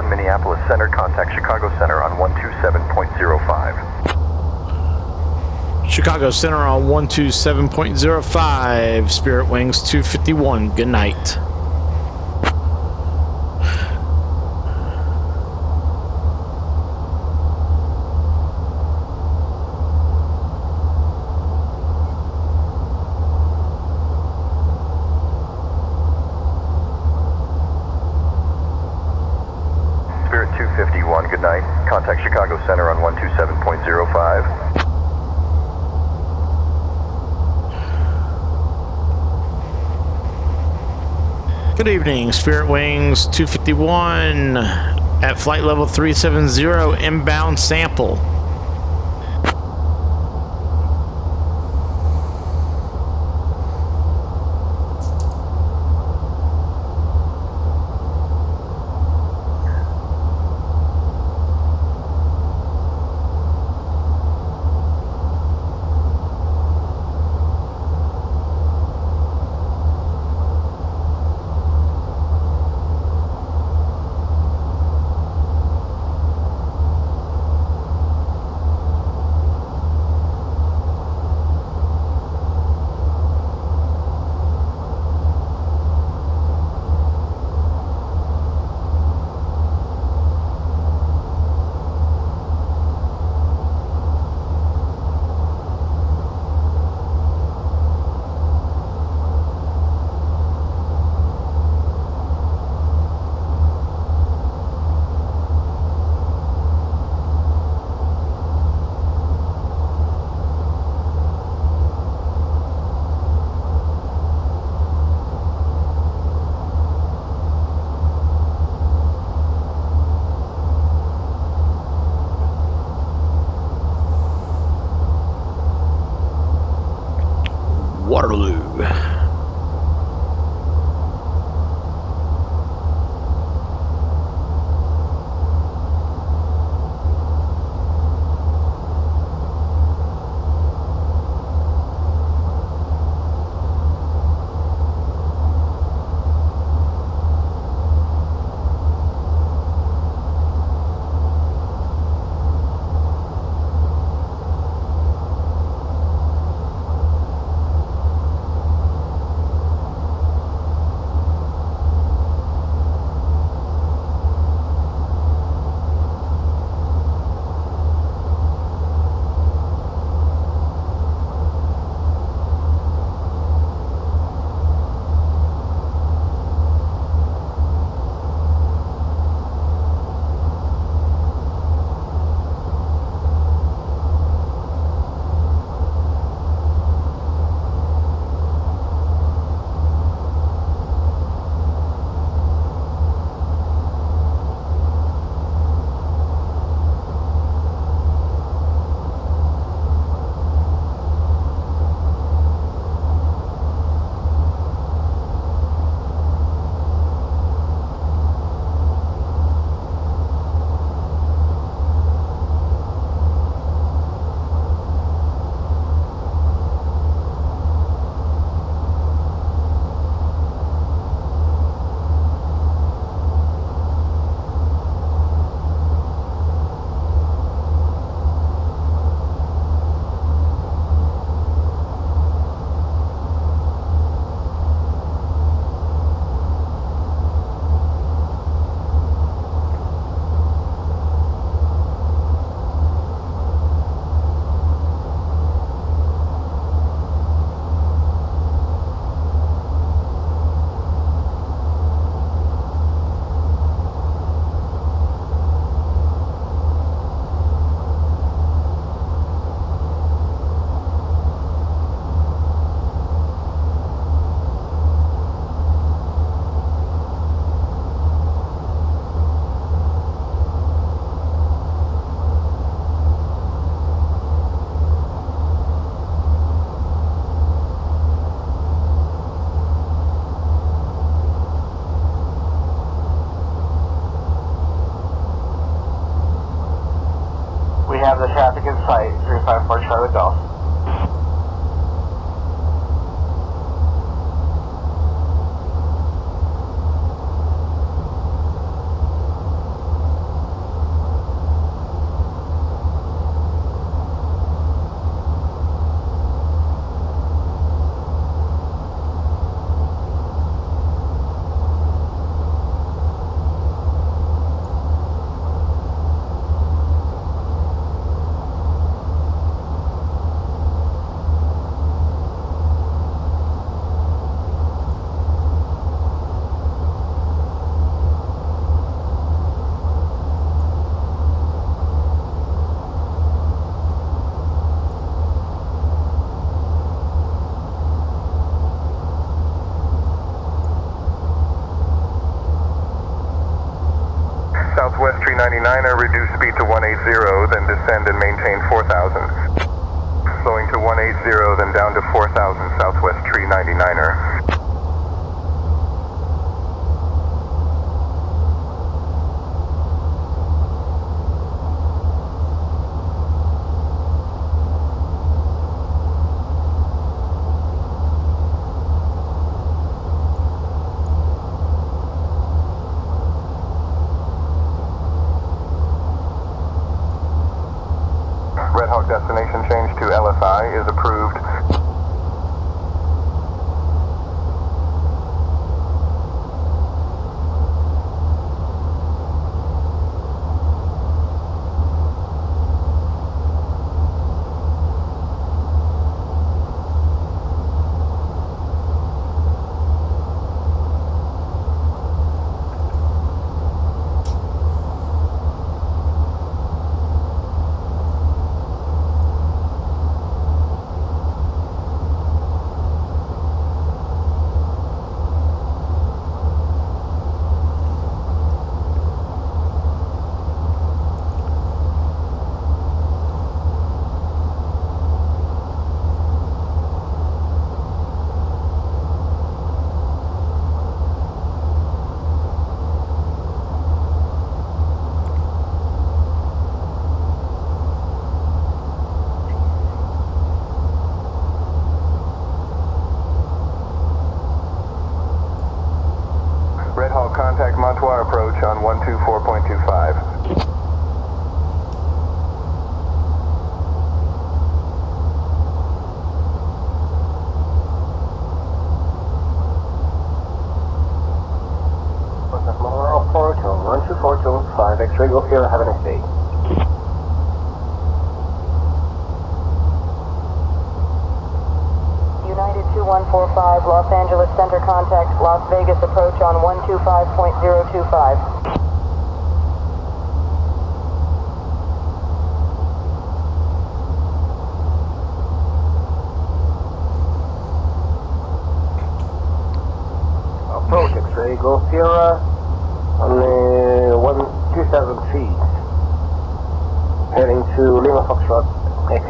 Minneapolis Center, contact Chicago Center on 127.05. Chicago Center on 127.05, Spirit Wings 251, good night. Spirit 251, good night. Contact Chicago Center on 127.05. Good evening, Spirit Wings 251 at flight level 370, inbound sample. Waterloo. have the traffic in sight, 354 Charlie Golf. Southwest 399er, reduce speed to 180, then descend and maintain 4,000. Slowing to 180, then down to 4,000, Southwest 399er. Red Hawk destination change to LSI is approved. 124.25. Approach on 124.5, X-ray, go here, have a nice day. United 2145, Los Angeles Center contact, Las Vegas approach on 125.025. Approach X-ray, go Sierra, on 2,000 feet, heading to Lima Foxtrot, FANK.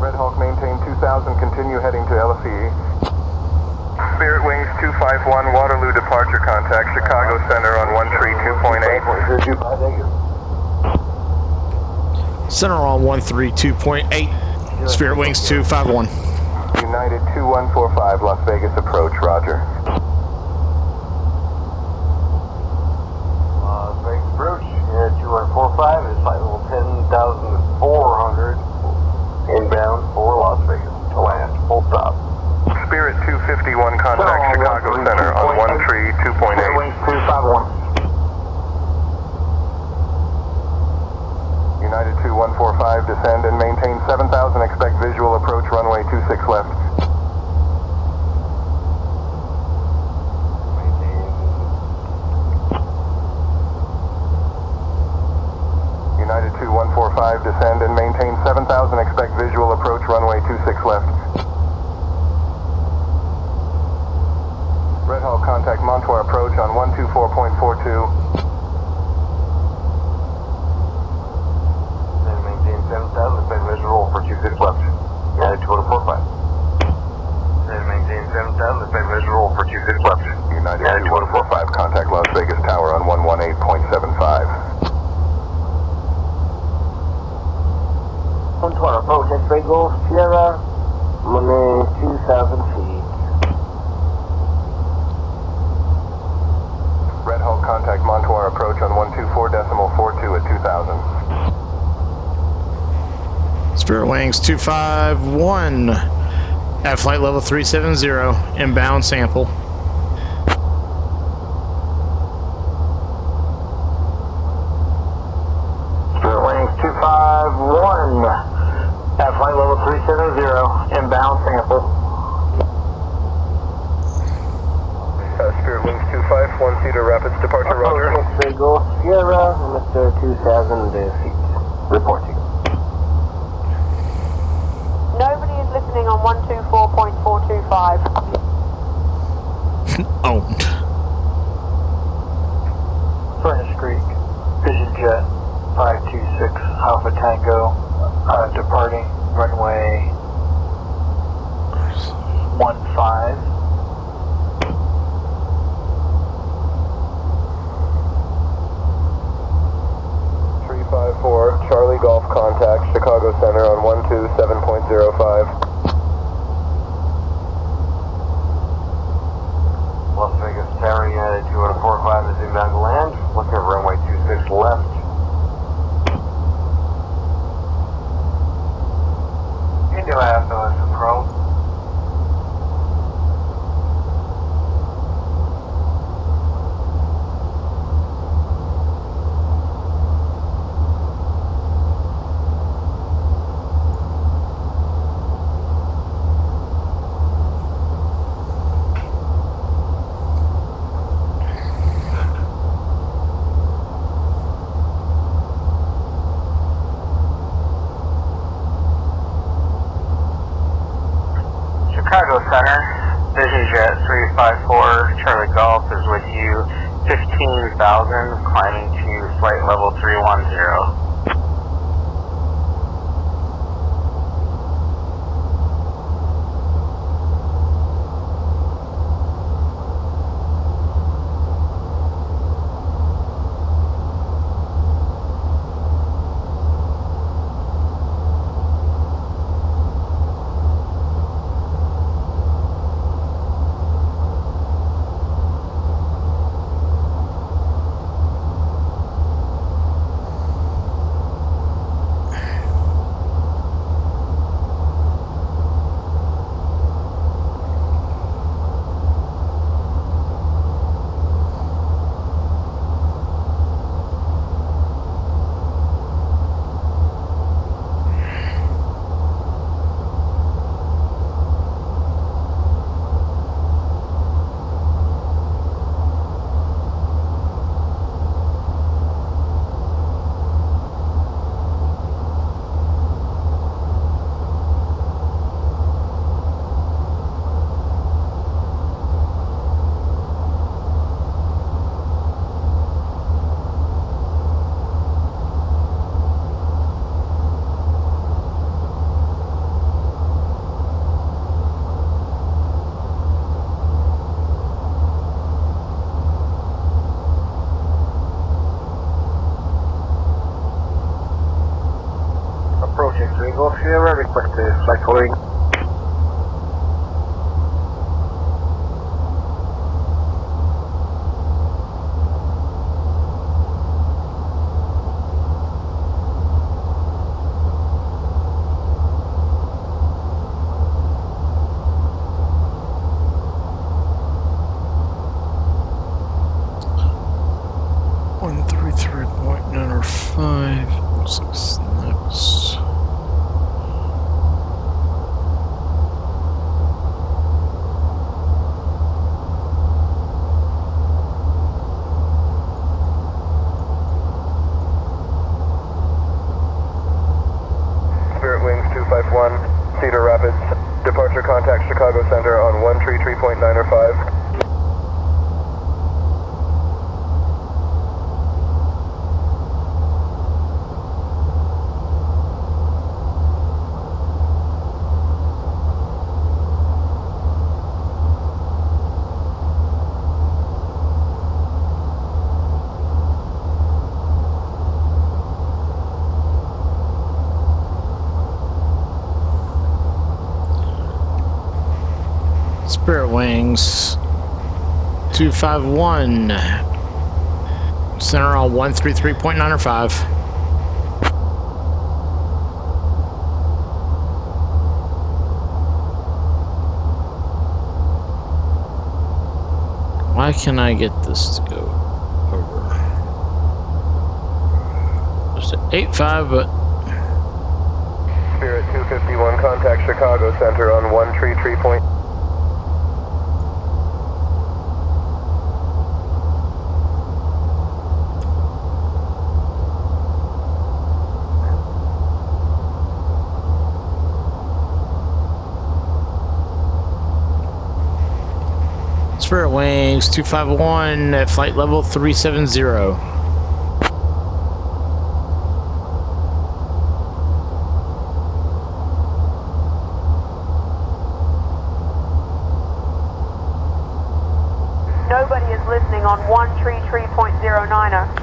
Red Hawk maintain 2000, continue heading to LFE. Spirit Wings 251, Waterloo departure contact, Chicago Center on 132.8. Center on 132.8. Spirit Wings 251. United 2145, Las Vegas approach, roger. Las Vegas approach, 2145 is flight level 10,400. Inbound for Las Vegas to land, full stop. Spirit 251, contact Chicago Center on 132.8. Wings 251. United 2145, descend and maintain 7,000, expect visual approach runway 26 left. United 2145, descend and maintain 7,000, expect visual approach runway 26 left. Red Hawk contact Montour approach on 124.42. And maintain 7,000, expect visual for 26 left. United 2145. And maintain 7,000, expect visual for 26 left. United 2145, contact Las Vegas Tower on 118.75. Montour approach, X-ray, go Sierra, on 2,000 feet. Red Hawk contact Montour approach on 124.42 at 2,000. Spirit Wings 251 at flight level 370, inbound sample. Spirit Wings 251 at flight level 370, inbound sample. Spirit Wings 251, Cedar Rapids departure, roger. X-ray, go Sierra, Mr. 2,000 feet. Reporting. Nobody is listening on 124.425. Owned. Furnace Creek, Vision Jet 526 Alpha Tango, departing runway 15. 354, Charlie Golf contact Chicago Center on 127.05. Las Vegas Tower, United 2145 is inbound to land. Looking at runway 26 left. Into AFOS approach. Chicago Center, Vision Jet 354, Charlie Golf is with you, 15,000, climbing to flight level 310. 3 Golf Sierra, request to flight following. Looks like next. Spirit Wings 251, Cedar Rapids. Departure contact Chicago Center on 133.905. Spirit Wings 251, center on 133.905. Why can I get this to go over? Just an 85, but Spirit 251, contact Chicago Center on 133. Spirit Wings 251 at flight level 370. Nobody is listening on 133.090.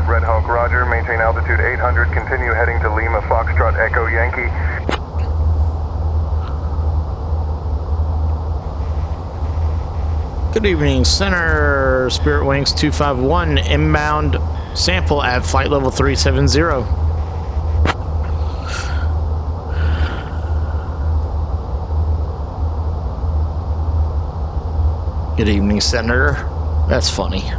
Red Hawk, roger. Maintain altitude 800. Continue heading to Lima, Foxtrot, Echo, Yankee. Good evening, Center. Spirit Wings 251, inbound sample at flight level 370. Good evening, Senator. That's funny.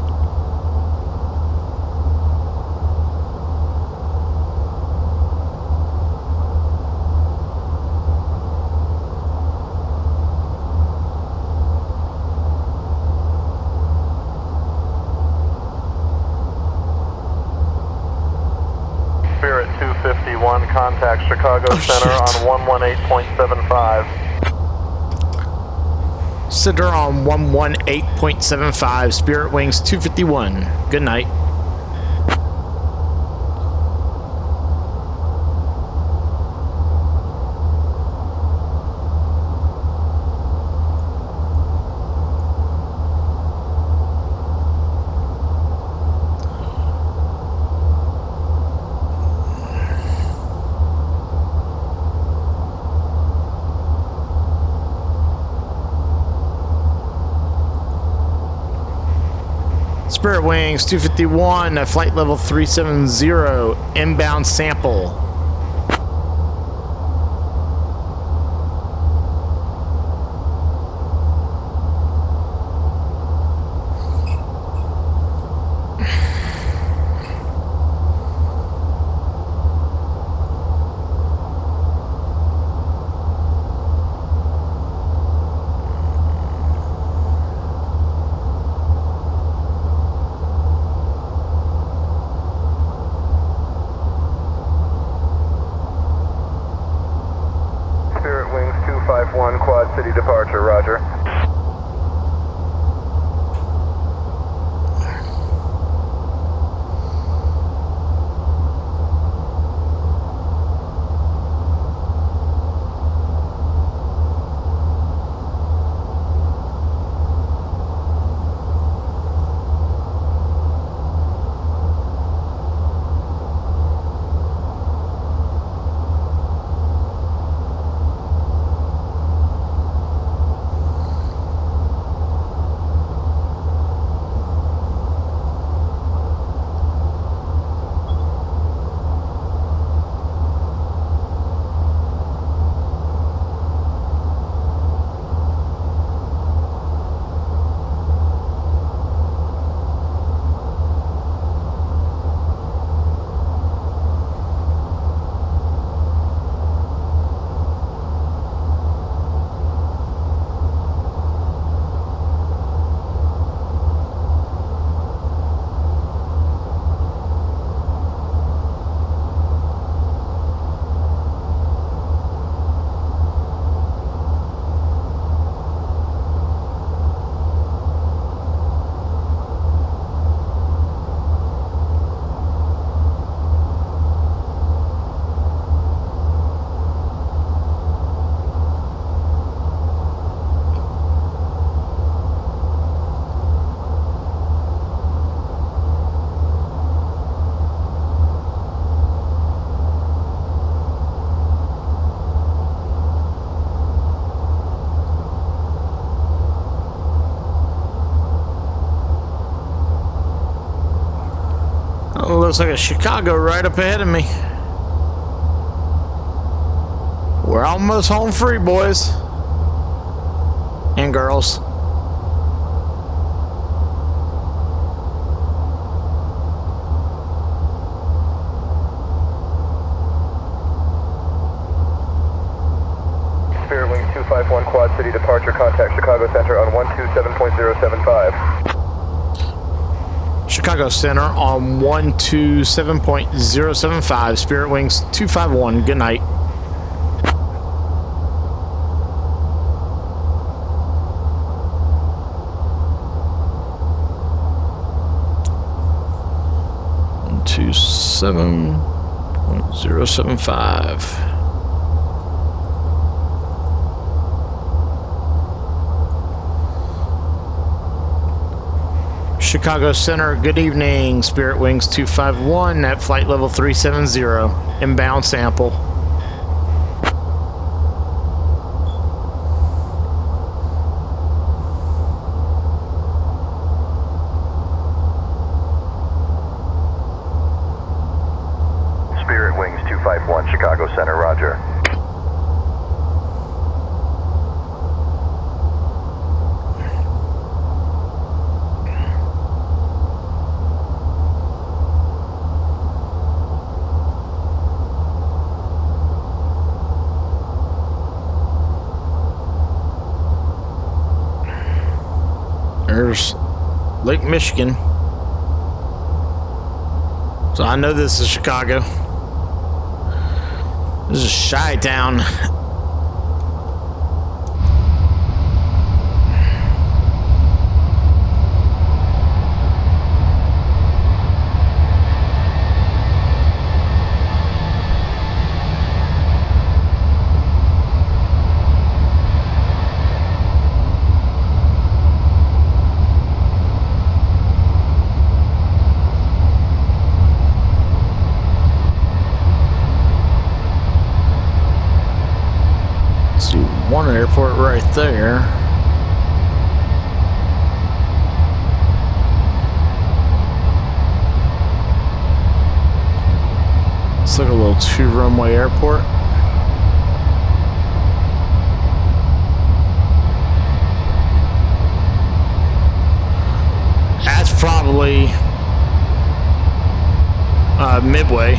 Spirit 251, contact Chicago Center on 118.75. Center on 118.75, Spirit Wings 251. Good night. Spirit Wings 251 at flight level 370, inbound sample. Spirit Wings 251, Quad City departure, roger. looks like a Chicago right up ahead of me. We're almost home free, boys and girls. Spirit Wings 251 Quad City departure, contact Chicago Center on 127.075. Chicago Center on 127.075. Spirit Wings 251. Good night. To 7.075. Chicago Center, good evening. Spirit Wings 251 at flight level 370. Inbound sample. Spirit Wings 251, Chicago Center, roger. There's Lake Michigan. So I know this is Chicago. This is Chi-Town. One airport right there. It's like a little 2-runway airport. That's probably Midway.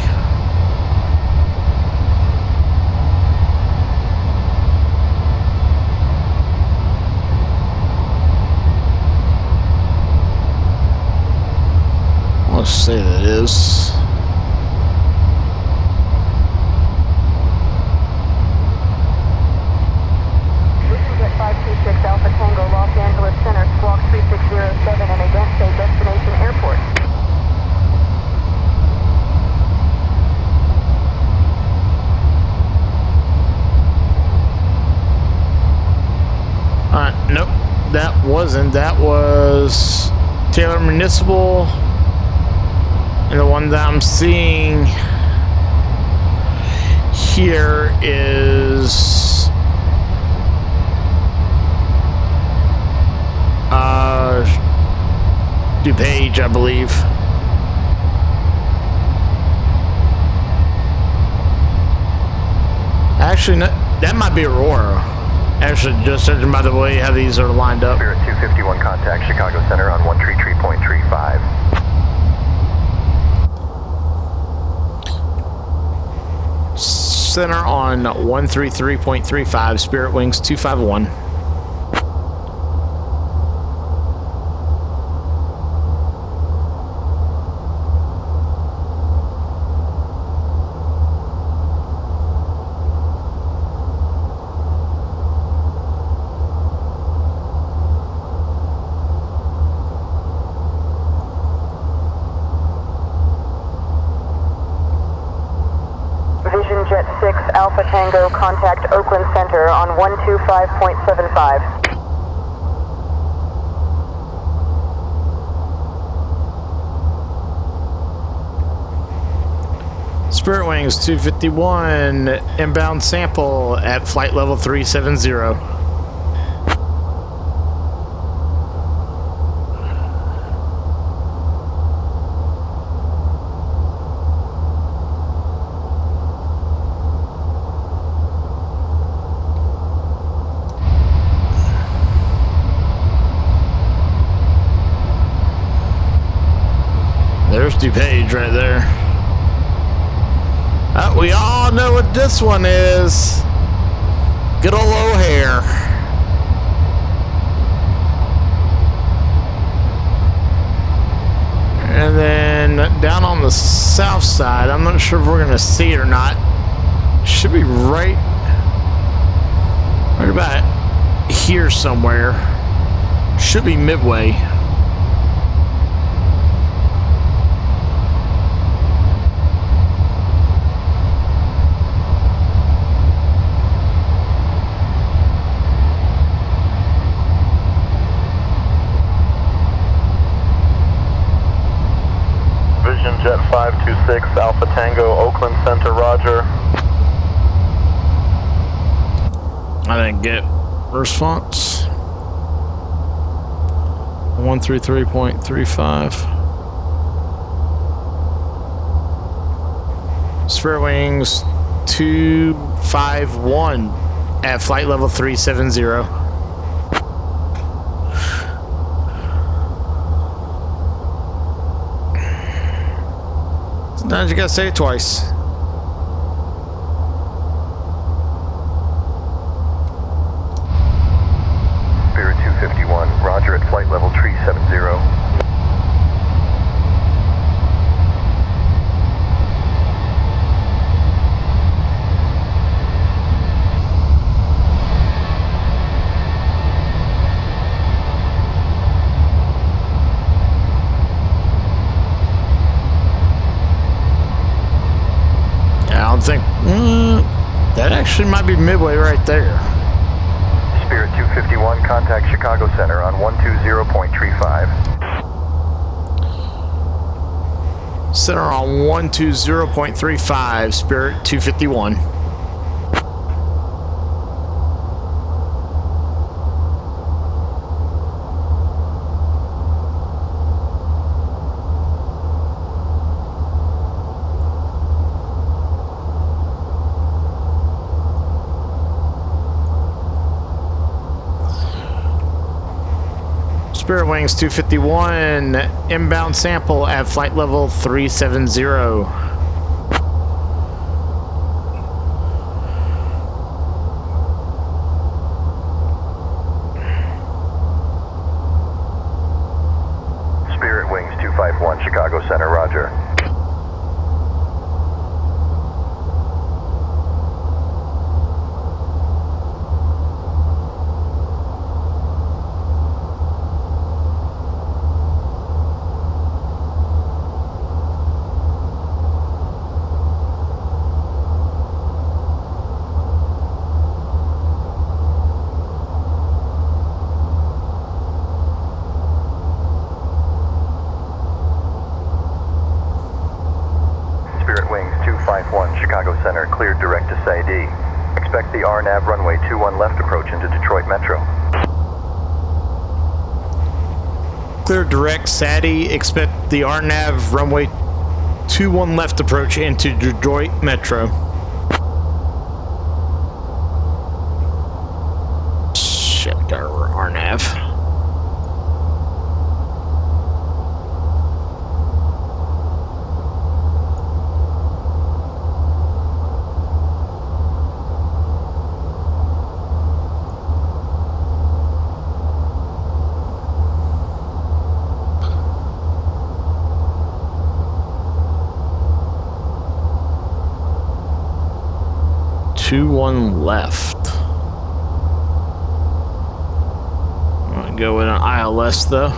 Let's say that is. Jet 526 Alpha Tango, Los Angeles Center, squawk 3607 and identify destination airport. Nope, that wasn't. That was Taylor Municipal. And the one that I'm seeing here is DuPage, I believe. Actually, no, that might be Aurora. Actually, just judging by the way how these are lined up. Spirit 251 contact Chicago Center on 133.35. Center on 133.35. Spirit Wings 251. Vision Jet 6 Alpha Tango, contact Oakland Center on 125.75. Spirit Wings 251, inbound sample at flight level 370. page right there. We all know what this one is. Good old O'Hare. And then down on the south side, I'm not sure if we're going to see it or not. Should be right about here somewhere. Should be midway. Vision Jet 526 Alpha Tango, Oakland Center, roger. I didn't get response. 133.35. Spirit Wings 251 at flight level 370. Sometimes you gotta say it twice. Spirit 251, roger at flight level 370. I don't think that actually might be midway right there. Spirit 251, contact Chicago Center on 120.35. Center on 120.35, Spirit 251. Spirit Wings 251, inbound sample at flight level 370. Spirit Wings 251, Chicago Center, roger. Spirit Wings 251, Chicago Center, cleared direct to SAYD. Expect the RNAV runway 21 left approach into Detroit Metro. Clear direct, SADI. Expect the RNAV runway 21 left approach into Detroit Metro. Check our RNAV. One left. I'm gonna go in an ILS though.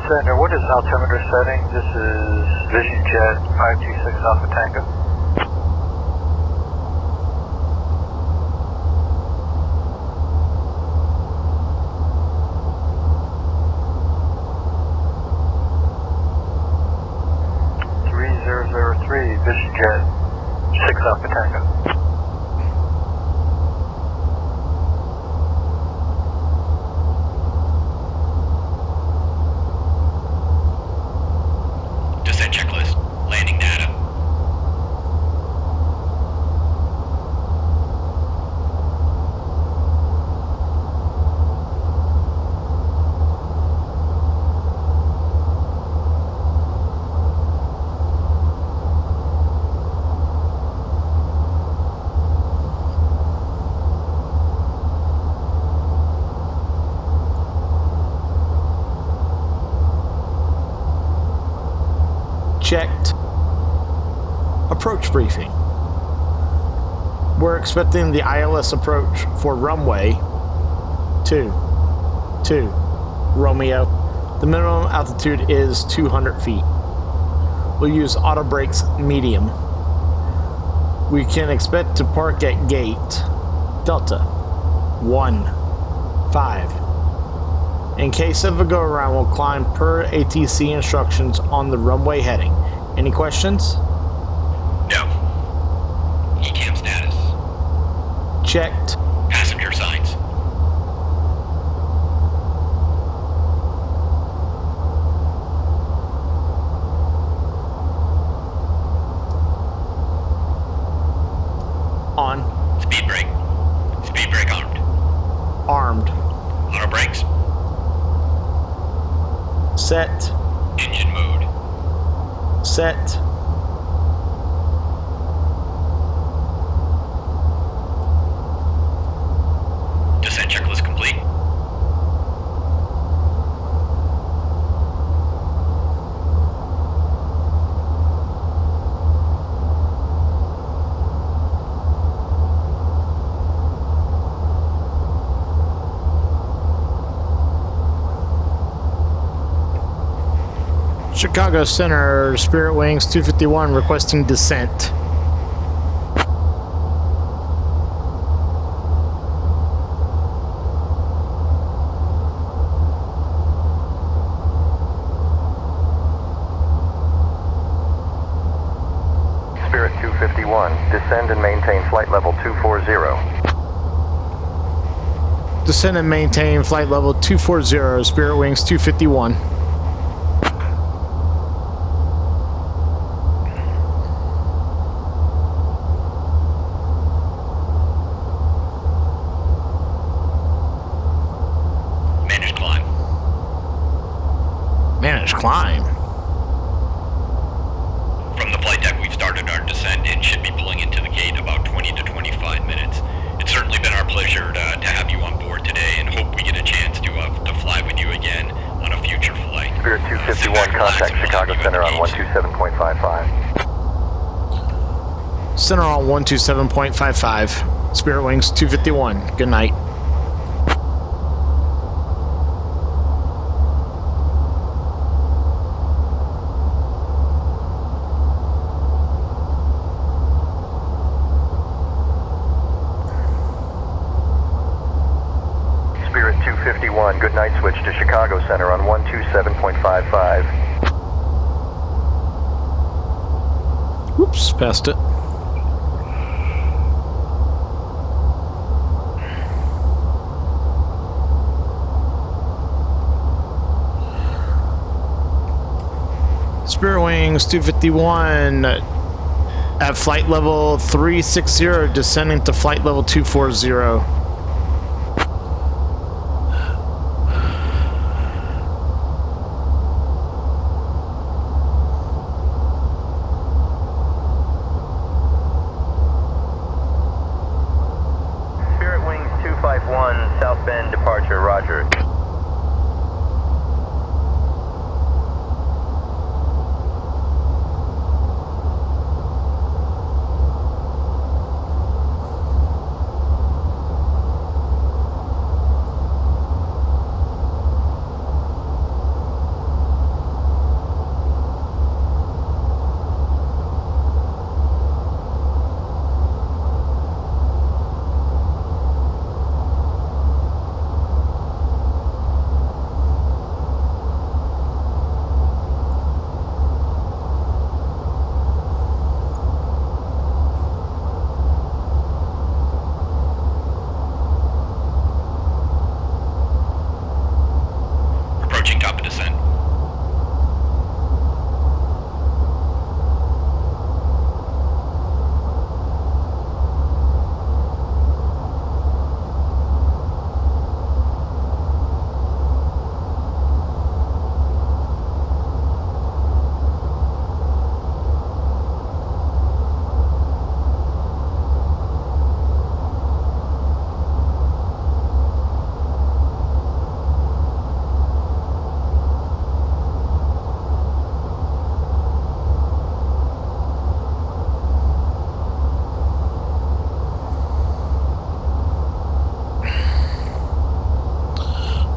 Center, what is altimeter setting? This is Vision Jet 526 Alpha Tango. Checked. Approach briefing. We're expecting the ILS approach for runway 22 Romeo. The minimum altitude is 200 feet. We'll use auto brakes medium. We can expect to park at gate Delta 15. In case of a go-around, we'll climb per ATC instructions on the runway heading. Any questions? No. ECAM status. Checked. Passenger signs. On. Speed brake. Speed brake armed. Armed. Auto brakes. Set. Engine mode. Set. Descent checklist complete. Chicago Center, Spirit Wings 251 requesting descent. Spirit 251, descend and maintain flight level 240. Descend and maintain flight level 240, Spirit Wings 251. Managed climb. Managed climb. From the flight deck, we've started our descent and should be pulling into the gate about 20 to 25 minutes. It's certainly been our pleasure to have you on board today and hope we get a chance to fly with you again on a future flight. Spirit 251, contact Chicago Center on 127.55. Center on 127.55. Spirit Wings 251. Good night. Spirit 251, good night switch to Chicago Center on 127.55. Oops, passed it. Spirit Wings 251 at flight level 360, descending to flight level 240. Spirit Wings 251, South Bend departure, roger.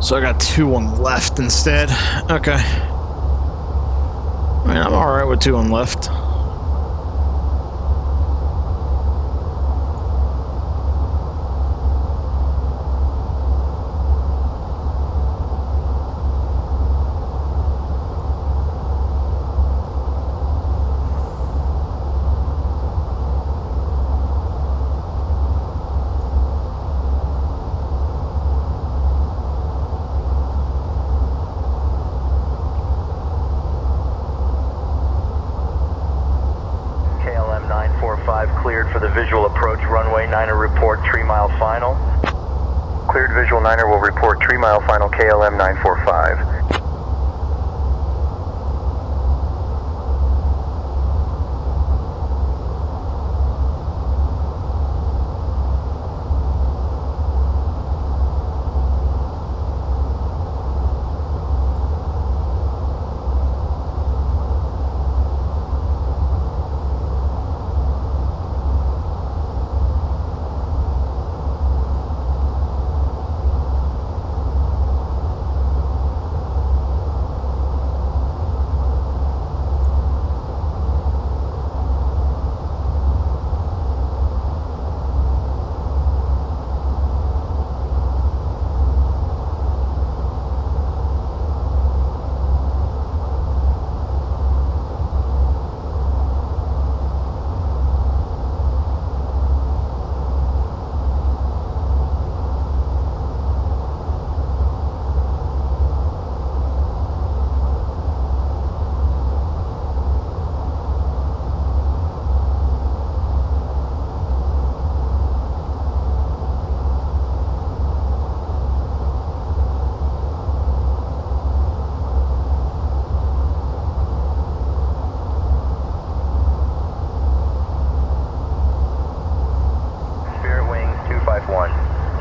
So I got 2 on left instead. Okay. I mean, I'm alright with 2 on left. Cleared for the visual approach runway. Niner report 3 mile final. Cleared visual. Niner will report 3 mile final KLM 945.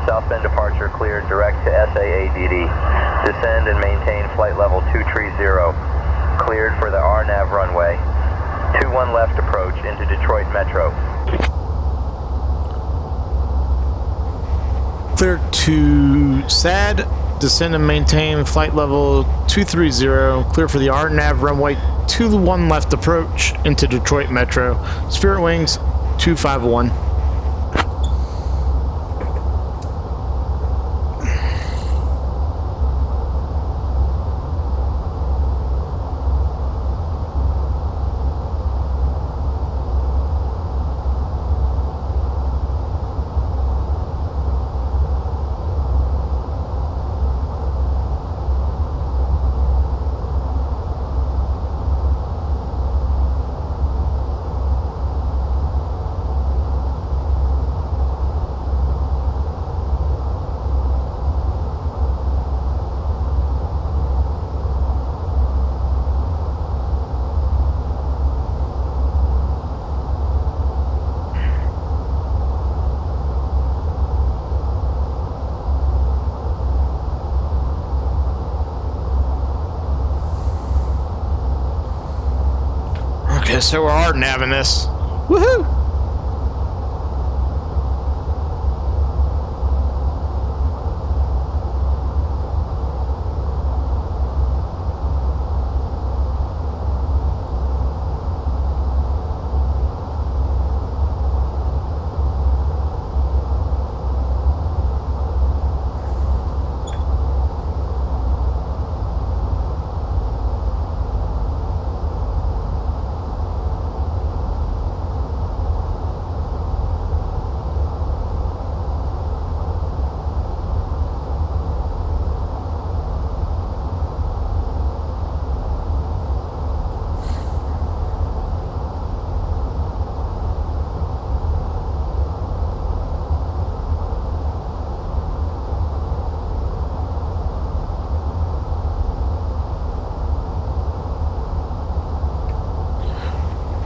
Southbound departure cleared direct to SAADD. Descend and maintain flight level 230. Cleared for the RNAV runway. 21 left approach into Detroit Metro. Clear to SAD. Descend and maintain flight level 230. Clear for the RNAV runway 21 left approach into Detroit Metro. Spirit Wings 251. Okay, so we're hard naving this. Woohoo!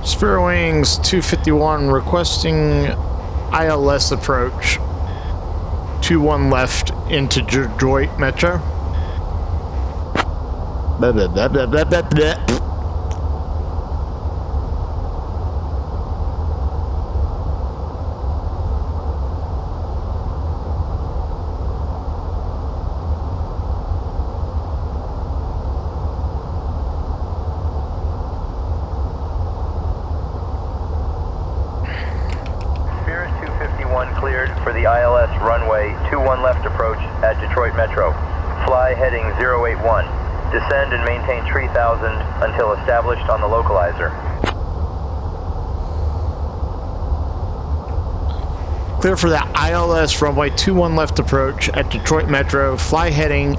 Spirit Wings 251 requesting ILS approach 21 left into Detroit Metro. Blah, blah, blah, blah, blah, blah, blah. at Detroit Metro. Fly heading 081. Descend and maintain 3000 until established on the localizer. Clear for the ILS runway 21 left approach at Detroit Metro. Fly heading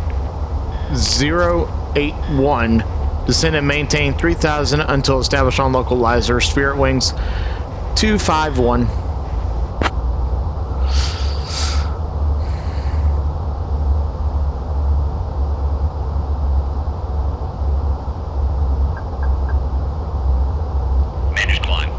081. Descend and maintain 3000 until established on localizer. Spirit Wings 251. Managed climb.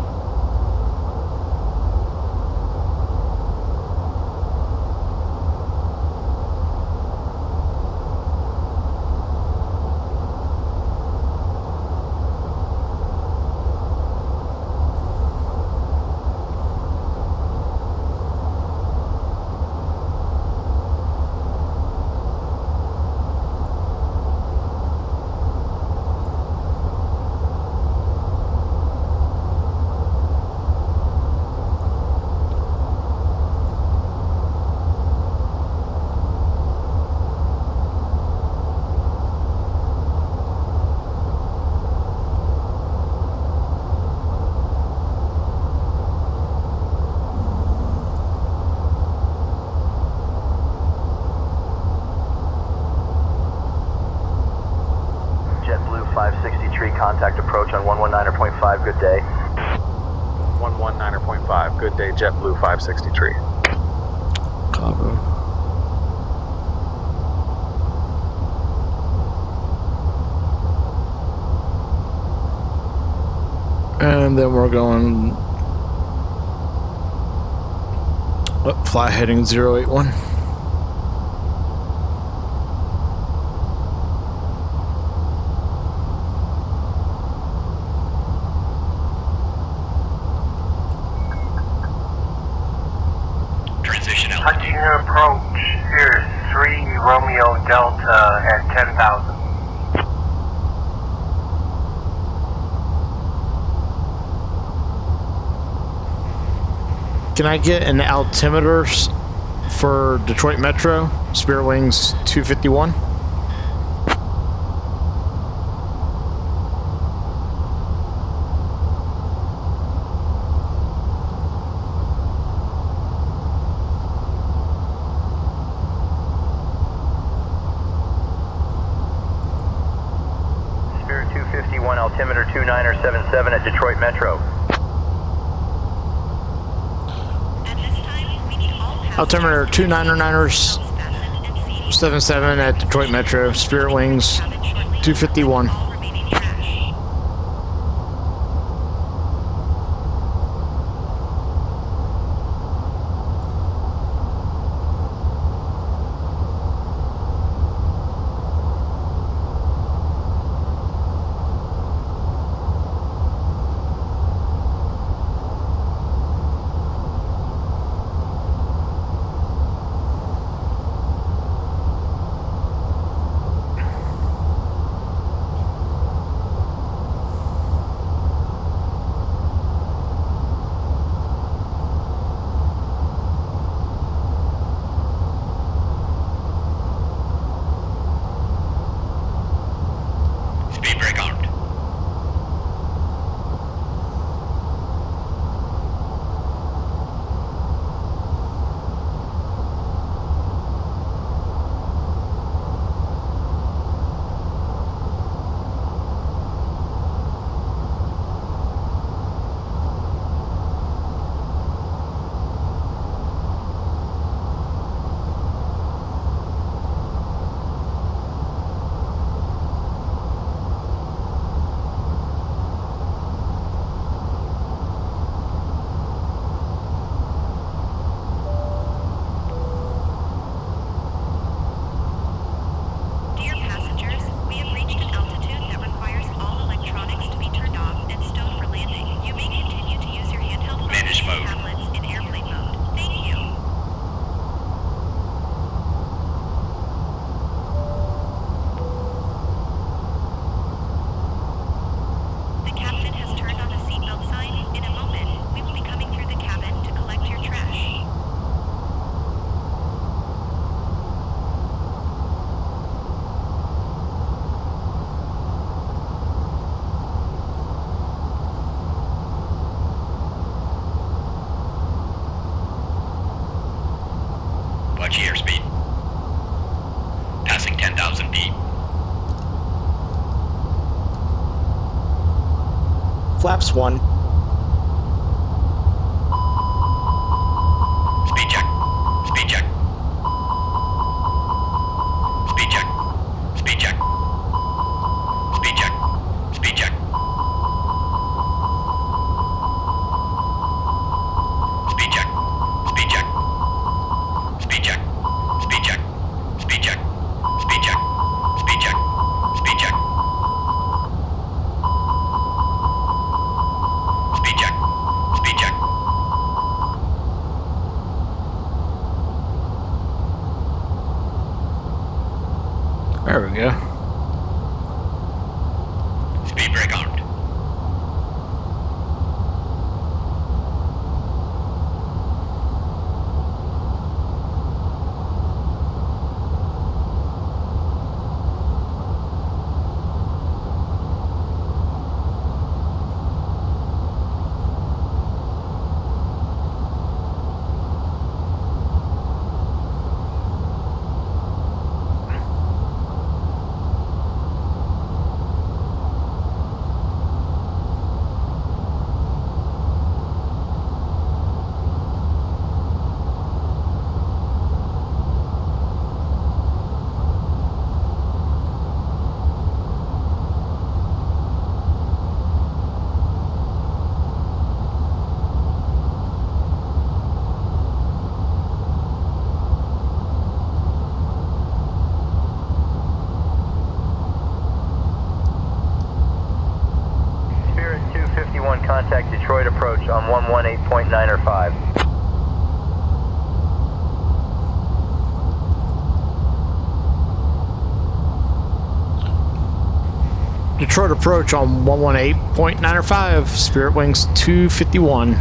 JetBlue 563, contact approach on 119.5, good day. 119.5, good day, JetBlue 563. Cabo. And then we're going fly heading 081. Transition altitude. Continue approach. Here's 3 Romeo Delta at 10,000. Can I get an altimeter for Detroit Metro? Spirit Wings 251. Spirit 251, altimeter 2977 at Detroit Metro. Altimeter 299ers 77 at Detroit Metro. Spirit Wings 251. Flaps 1. Speed check. Speed check. Speed check. Speed check. Speed check. Speed check. Speed check. Speed check. Speed check. Speed check. Speed check. Speed check. Speed check. Speed check. Speed check. Speed check. There we go. Speed brake armed. Spirit 251, contact Detroit approach on 118.9 or 5. Detroit approach on 118.9 or 5. Spirit Wings 251.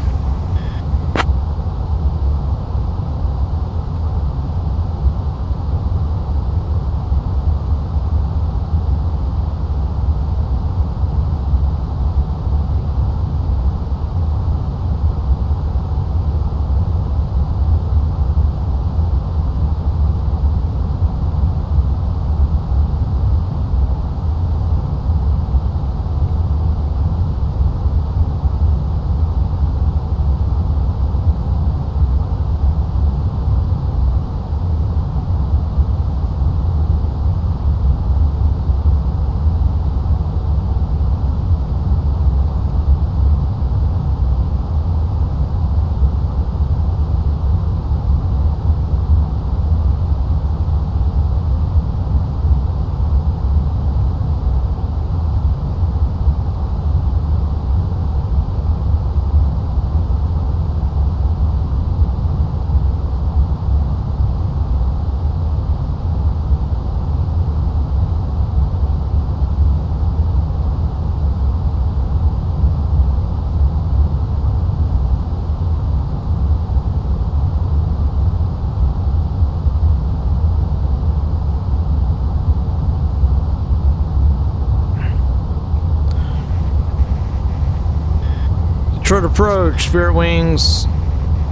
Detroit approach, Spirit Wings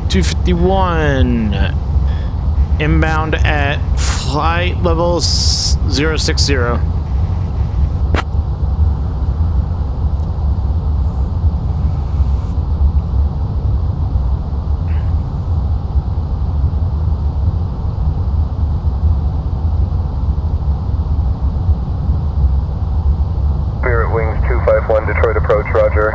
251. Inbound at flight level 060. Spirit Wings 251, Detroit approach, roger.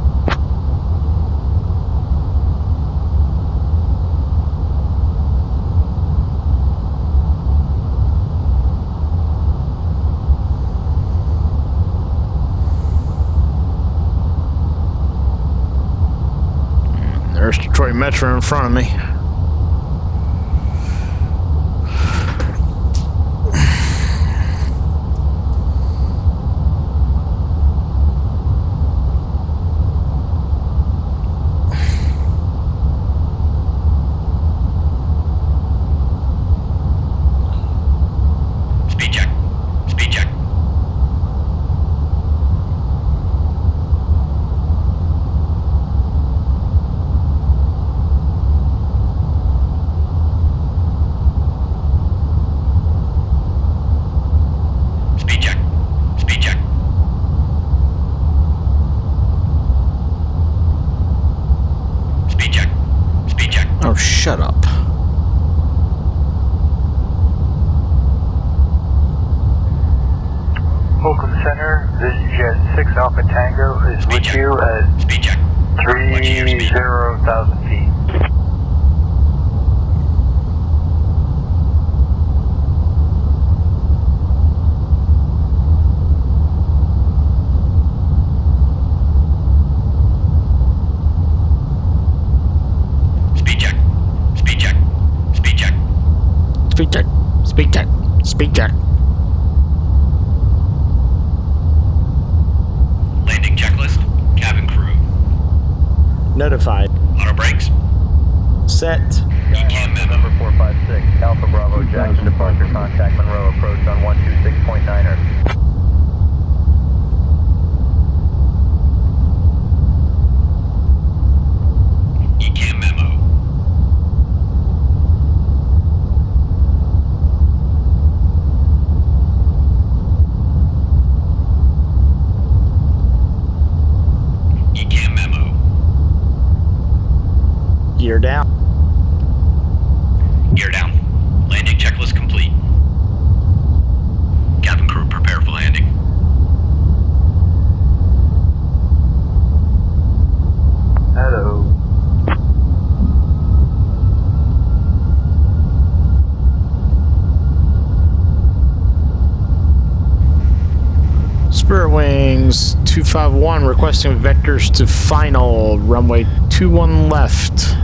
There's Detroit Metro in front of me. Speed check. Speed check. Center, VisionJet 6 Alpha Tango is with you at 30,000 feet. Speed check. Speed check. Landing checklist. Cabin crew. Notified. Auto brakes. Set. Skyhawk November 456, Alpha Bravo Jackson departure, contact Monroe, approach on 126.9er. ECAM memo. ECAM memo. Gear down. Gear down. Landing checklist complete. Cabin crew, prepare for landing. Hello. Spirit Wings 251 requesting vectors to final. Runway 21 left.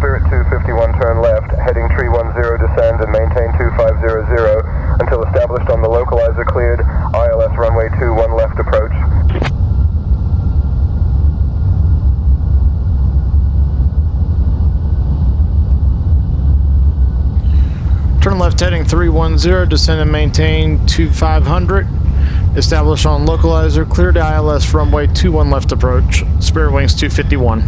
Spirit 251 turn left, heading tree 10, descend and maintain 2500 until established on the localizer cleared ILS runway 21 left approach. Turn left heading 310, descend and maintain 2500. Established on localizer, cleared ILS runway 21 left approach. Spirit Wings 251.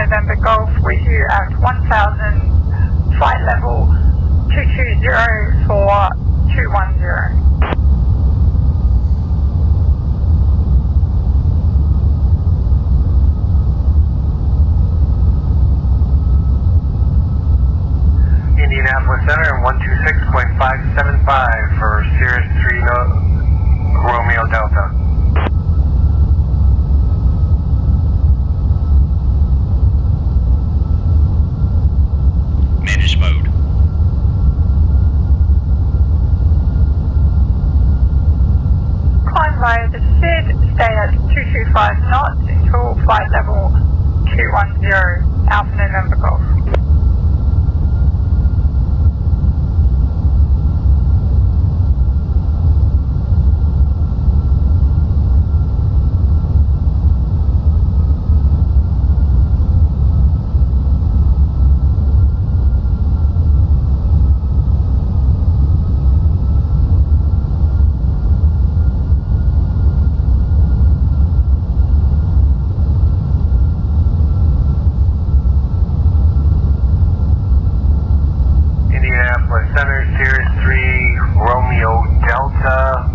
November Golf with you at 1000, flight level 220 for 210. Indianapolis Center and 126.575 for Cirrus Romeo Delta. Manage mode. Climb via the SID, stay at 225 knots until flight level 210, Alpha November Golf. Center, Sirius 3, Romeo Delta,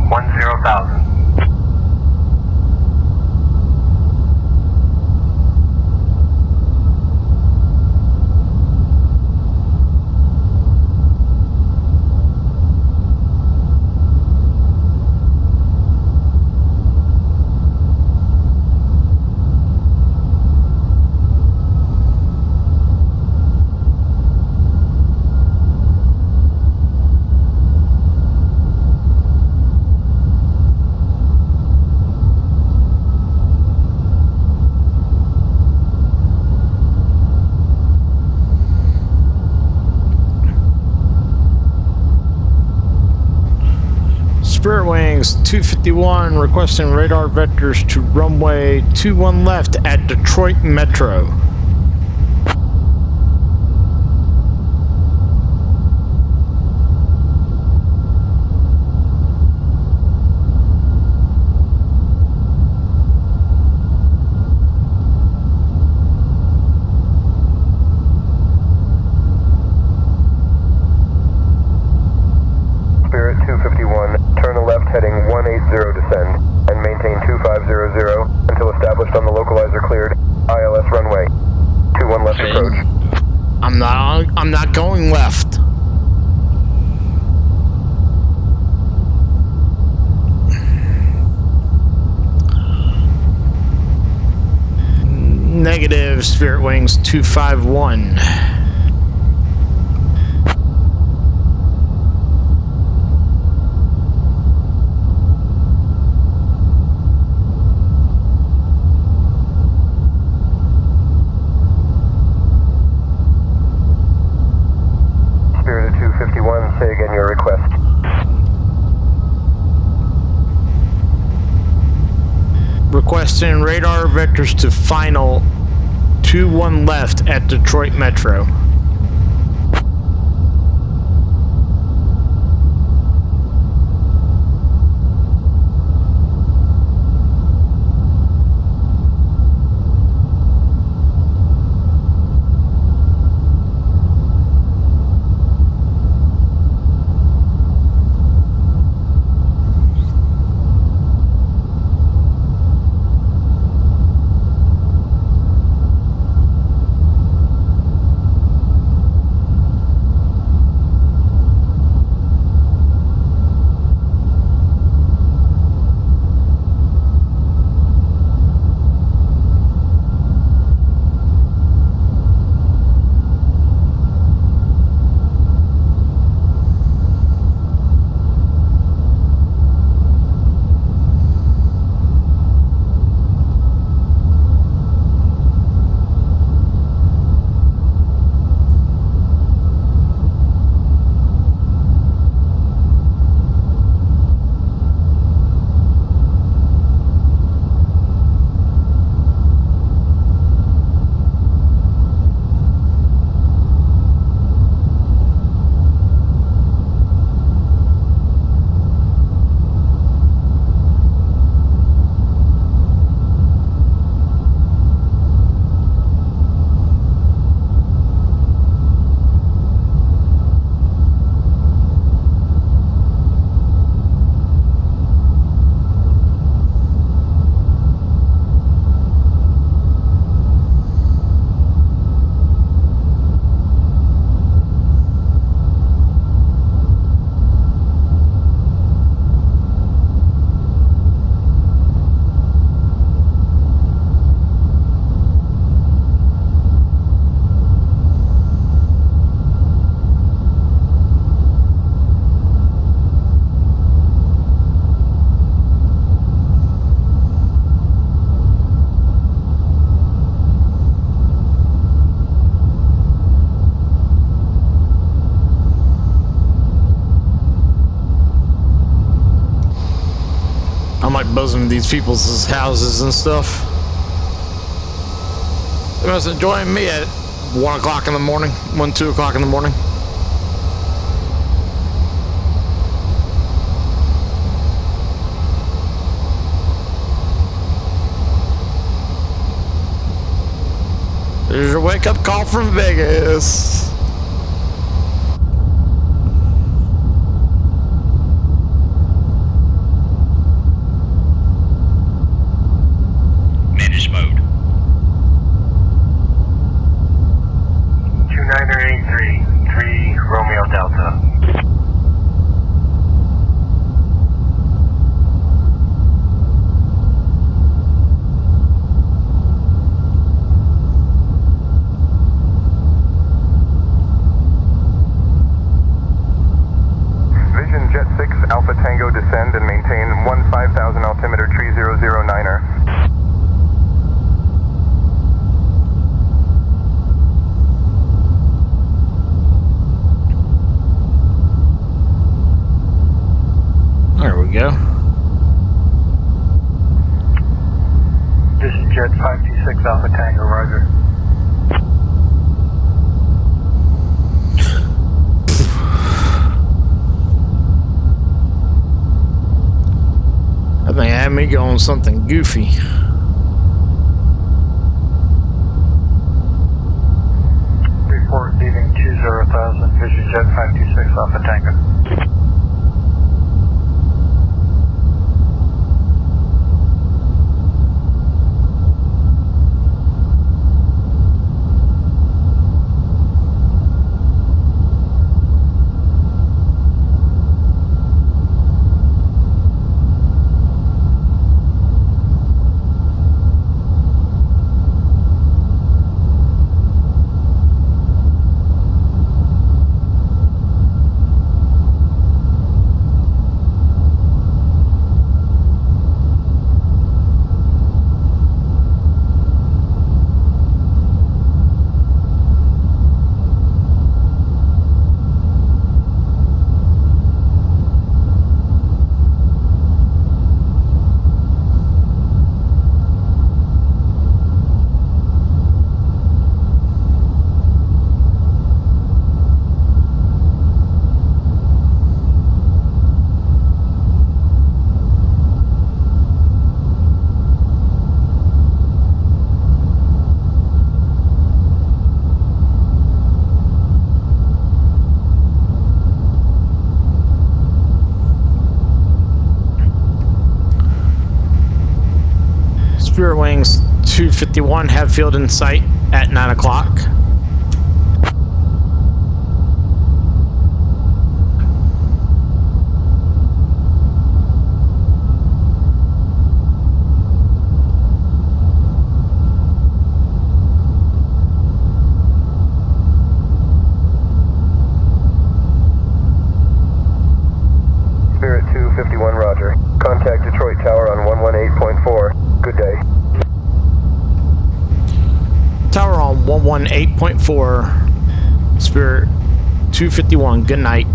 10,000. Spirit Wings 251 requesting radar vectors to runway 21 left at Detroit Metro. Spirit 251, turn left heading 180 descend, and maintain 2500 until established on the localizer cleared ILS runway. 21 left approach. I'm not going left. Negative, Spirit Wings 251. Spirit 251, say again your request. Requesting radar vectors to final 21 left at Detroit Metro. like buzzing these people's houses and stuff. They must enjoy me at 1 o'clock in the morning, 2 o'clock in the morning. There's your wake-up call from Vegas. Manage mode. 2983, 3 Romeo Delta. Vision Jet 6 Alpha Tango descend and maintain 15,000 altimeter 3009er. There we go. Vision Jet 526 Alpha Tango, roger. I think I had me going something goofy. Report leaving 20,000, Vision Jet 526 Alpha Tango. Spirit Wings 251 have field in sight at 9 o'clock. Spirit 251, roger. Contact Detroit Tower on 118.4. Good day. Tower on 118.4. Spirit 251, good night.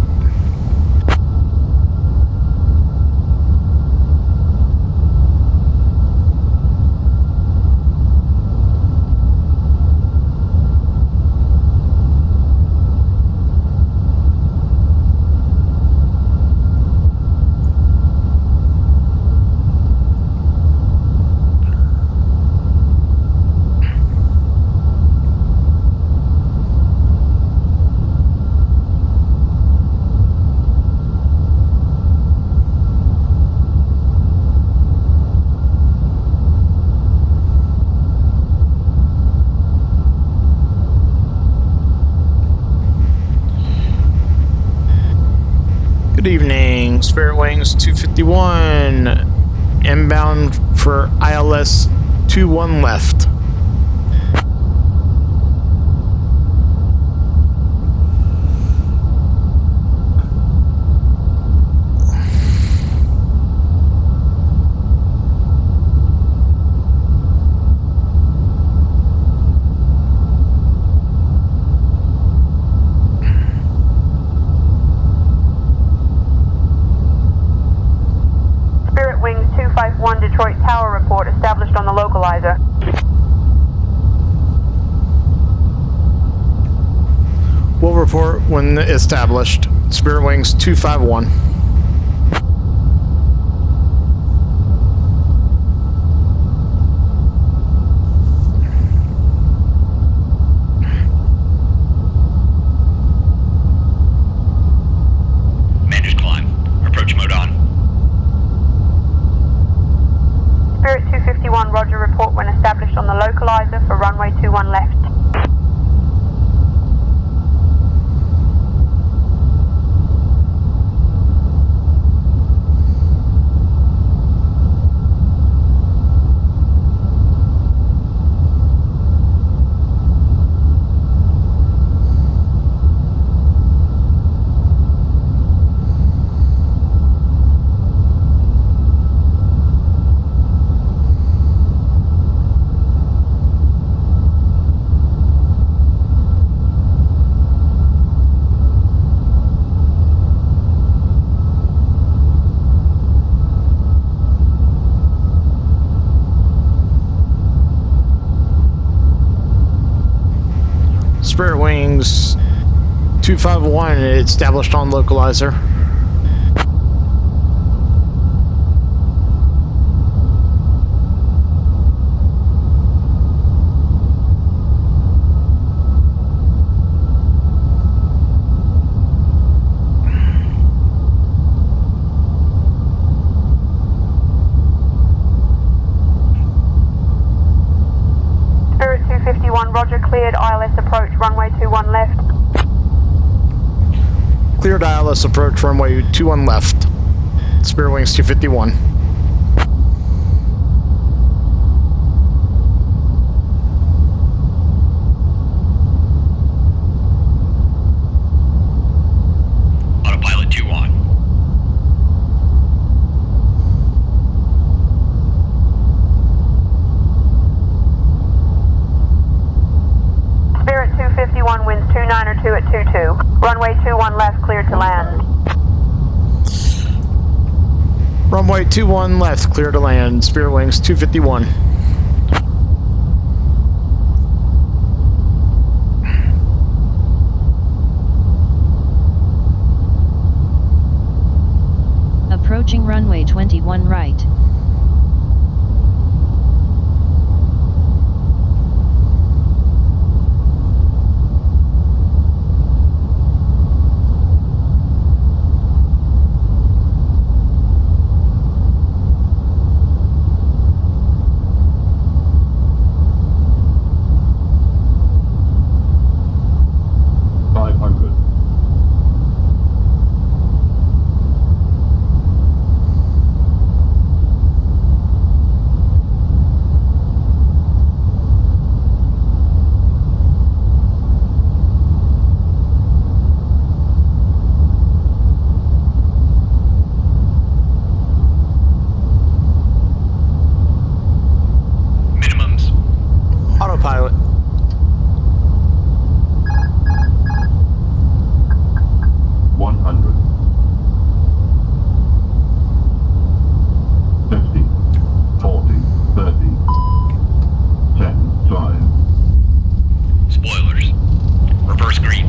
Good evening, Spirit Wings 251, inbound for ILS 21 left. Detroit Tower report established on the localizer. We'll report when established. Spirit Wings 251. Managed climb. Approach mode on. Spirit 251, roger, report when established on the localizer for runway 21 left. Spirit Wings 251 established on localizer. Spirit 251, roger, cleared ILS approach, runway 21 left. Cleared ILS approach runway 21 left. Spirit Wings 251. Autopilot 2 on. Spirit 251, winds 292 at 22. Runway 21 left, cleared to land. Runway 21 left, clear to land. Spirit Wings 251. Approaching runway 21 right. Autopilot. Spoilers. Reverse green.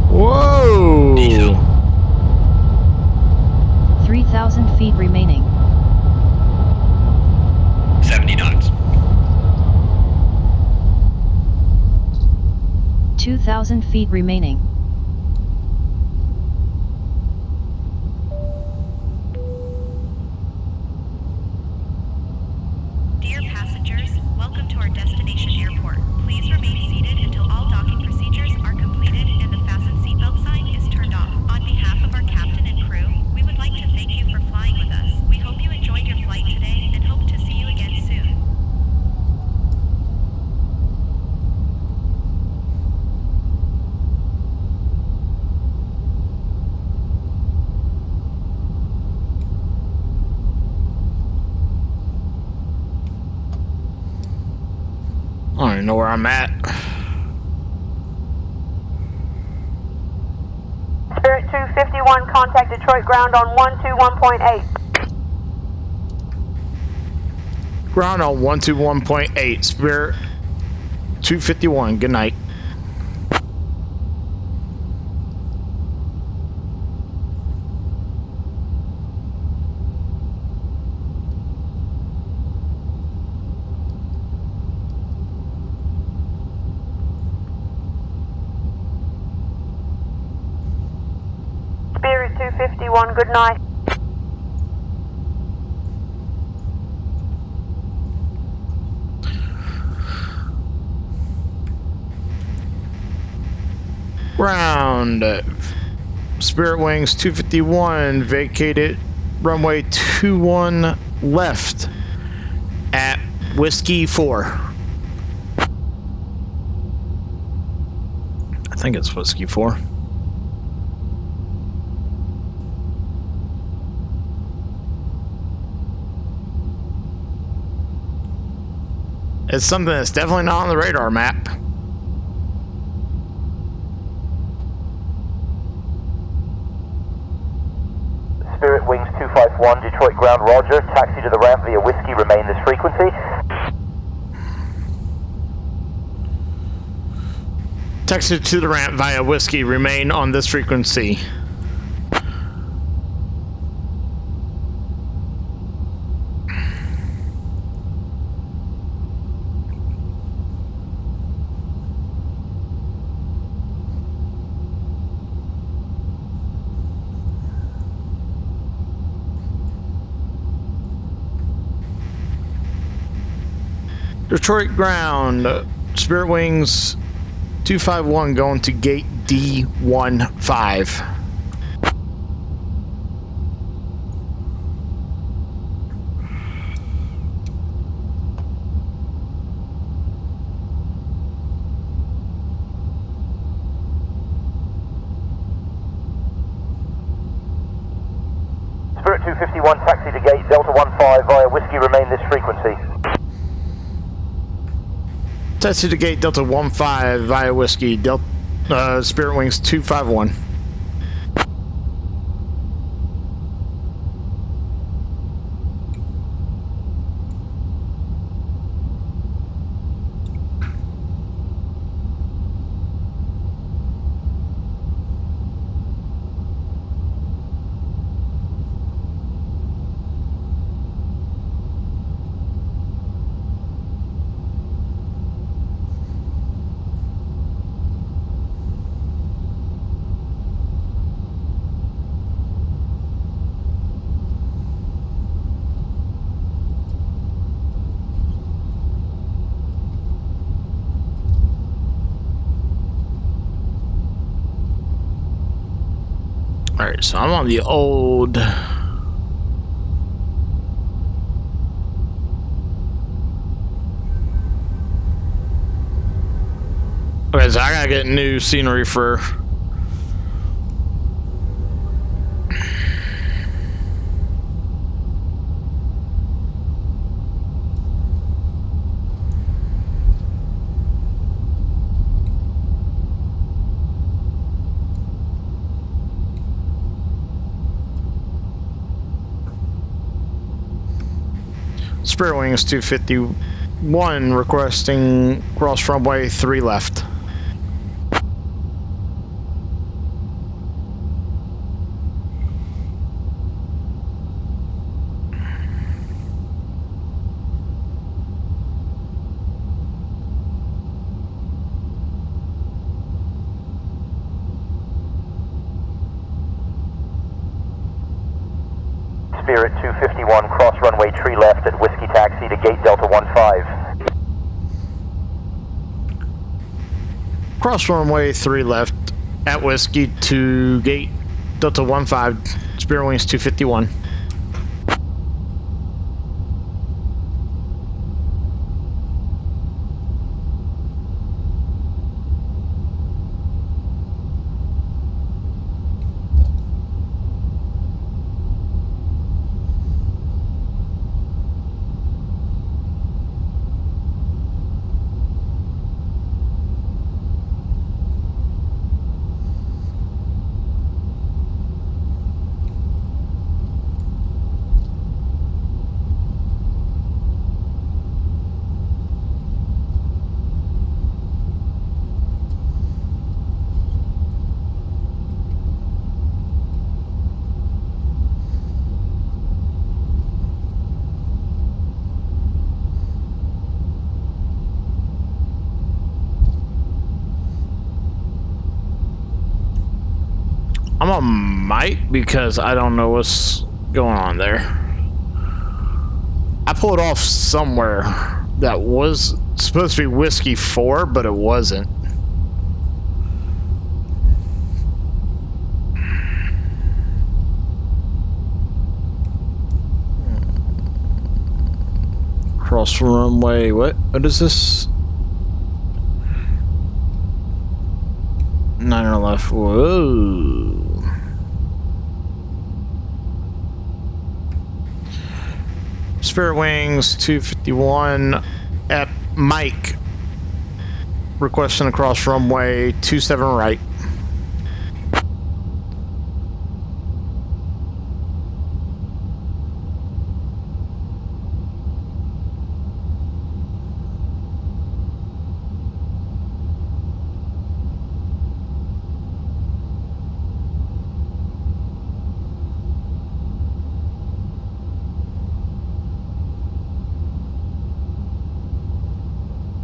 Whoa! Diesel. 3,000 feet remaining. 70 knots. 2,000 feet remaining. Dear passengers, welcome to our destination airport. Please remain seated until all docking procedures are completed and the fasten seatbelt sign is turned off. On behalf of our captain and crew, we would like to thank you for flying with us. We hope you enjoyed your flight today and hope to see you again soon. I don't even know where I'm at. Spirit 251, contact Detroit ground on 121.8. Ground on 121.8. Spirit 251. Good night. Spirit 251, good night. Ground. Spirit Wings 251 vacated runway 21 left at Whiskey 4. I think it's Whiskey 4. It's something that's definitely not on the radar map. Spirit Wings 251, Detroit ground, roger. Taxi to the ramp via Whiskey, remain this frequency. Taxi to the ramp via Whiskey, remain on this frequency. Detroit ground, Spirit Wings 251 going to gate D15. Spirit 251, taxi to gate Delta 15 via Whiskey, remain this frequency. Taxi to gate Delta 15 via Whiskey, Spirit Wings 251. Alright, so I'm on the old... Okay, so I gotta get new scenery for... Spirit Wings 251 requesting cross runway 3 left. Spirit 251, cross runway 3 left at Whiskey, taxi to gate Delta 15. Cross runway 3 left at Whiskey to gate Delta 15, Spirit Wings 251. might, because I don't know what's going on there. I pulled off somewhere that was supposed to be Whiskey 4, but it wasn't. Cross runway. What is this? 9 on left. Whoa. Spirit Wings 251 at Mike. Requesting across runway 27 right.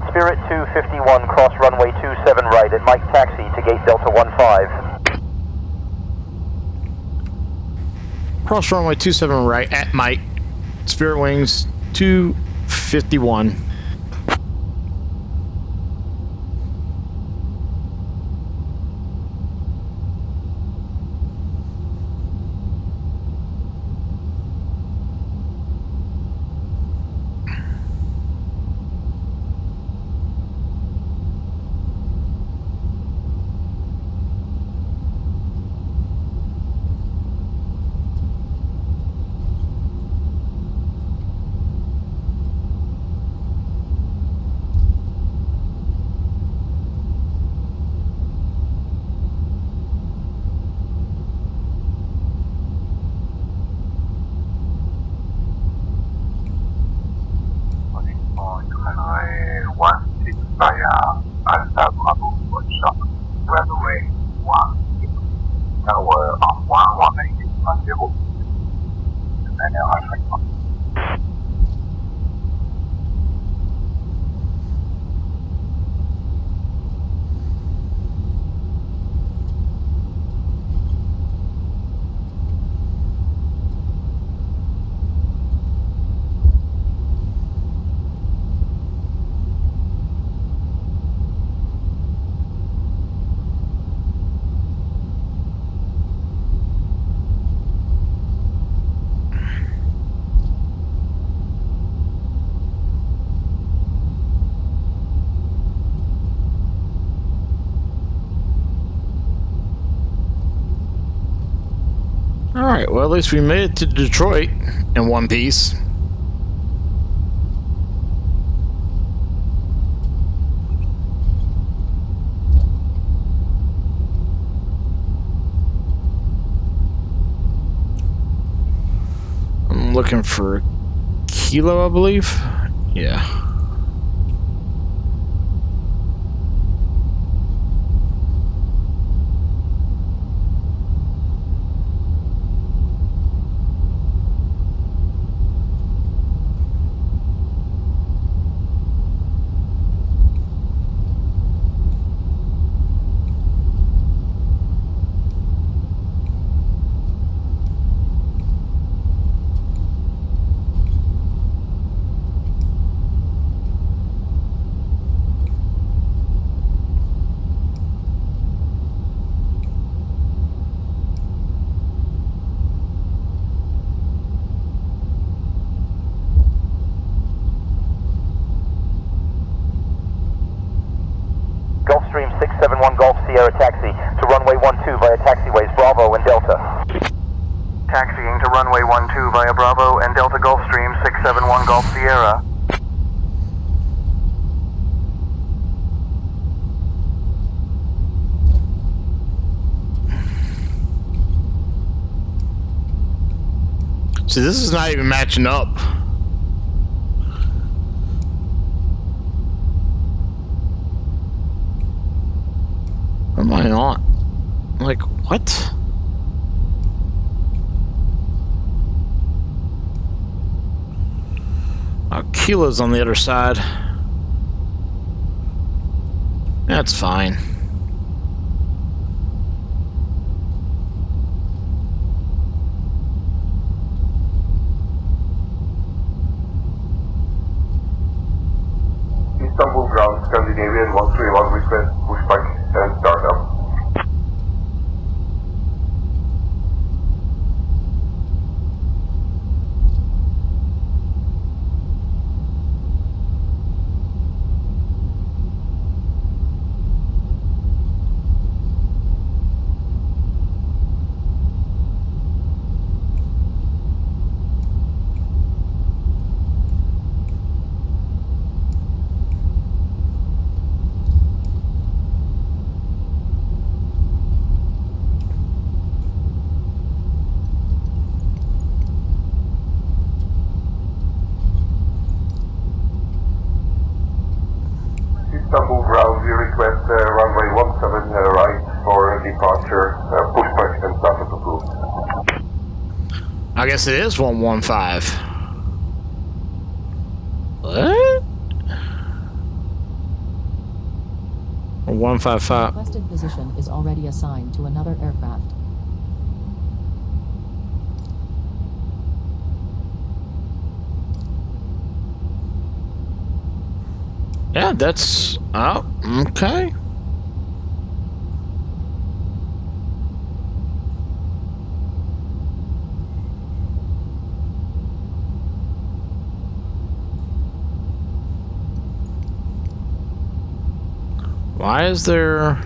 Spirit 251, cross runway 27 right at Mike Taxi to gate Delta 15. Cross runway 27 right at Mike. Spirit Wings 251. Alpha Bravo workshop, runway 1, tower on 11810, and Alpha. Alright, well, at least we made it to Detroit in one piece. I'm looking for Kilo, I believe. Yeah. Gulfstream 671 Golf Sierra Taxi to runway 12 via taxiways Bravo and Delta. Taxiing to runway 12 via Bravo and Delta Gulfstream 671 Golf Sierra. See, this is not even matching up. What am I on? Like, what? Oh, Kilo's on the other side. That's fine. 131 request pushback and startup. Istanbul ground, we request runway 17 right for departure, pushback and startup approved. I guess it is 115. What? 155. Requested position is already assigned to another aircraft. Yeah, that's... Oh, okay. Why is there...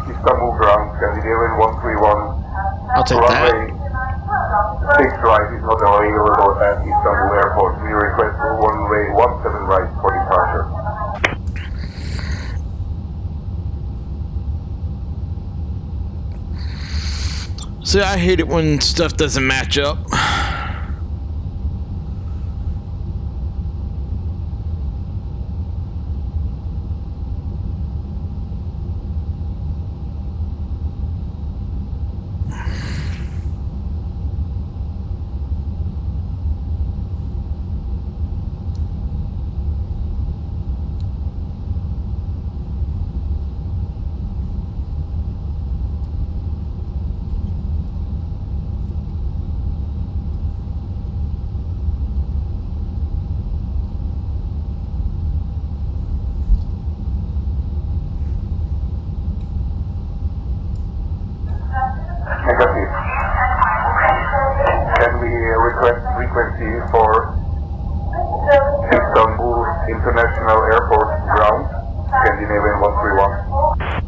Istanbul ground, Scandinavian 131. I'll take runway 6 right is not available at Istanbul Airport. We request runway 17 right for departure. See, I hate it when stuff doesn't match up. Negative. Can we request frequency for Istanbul International Airport ground, Scandinavian 131?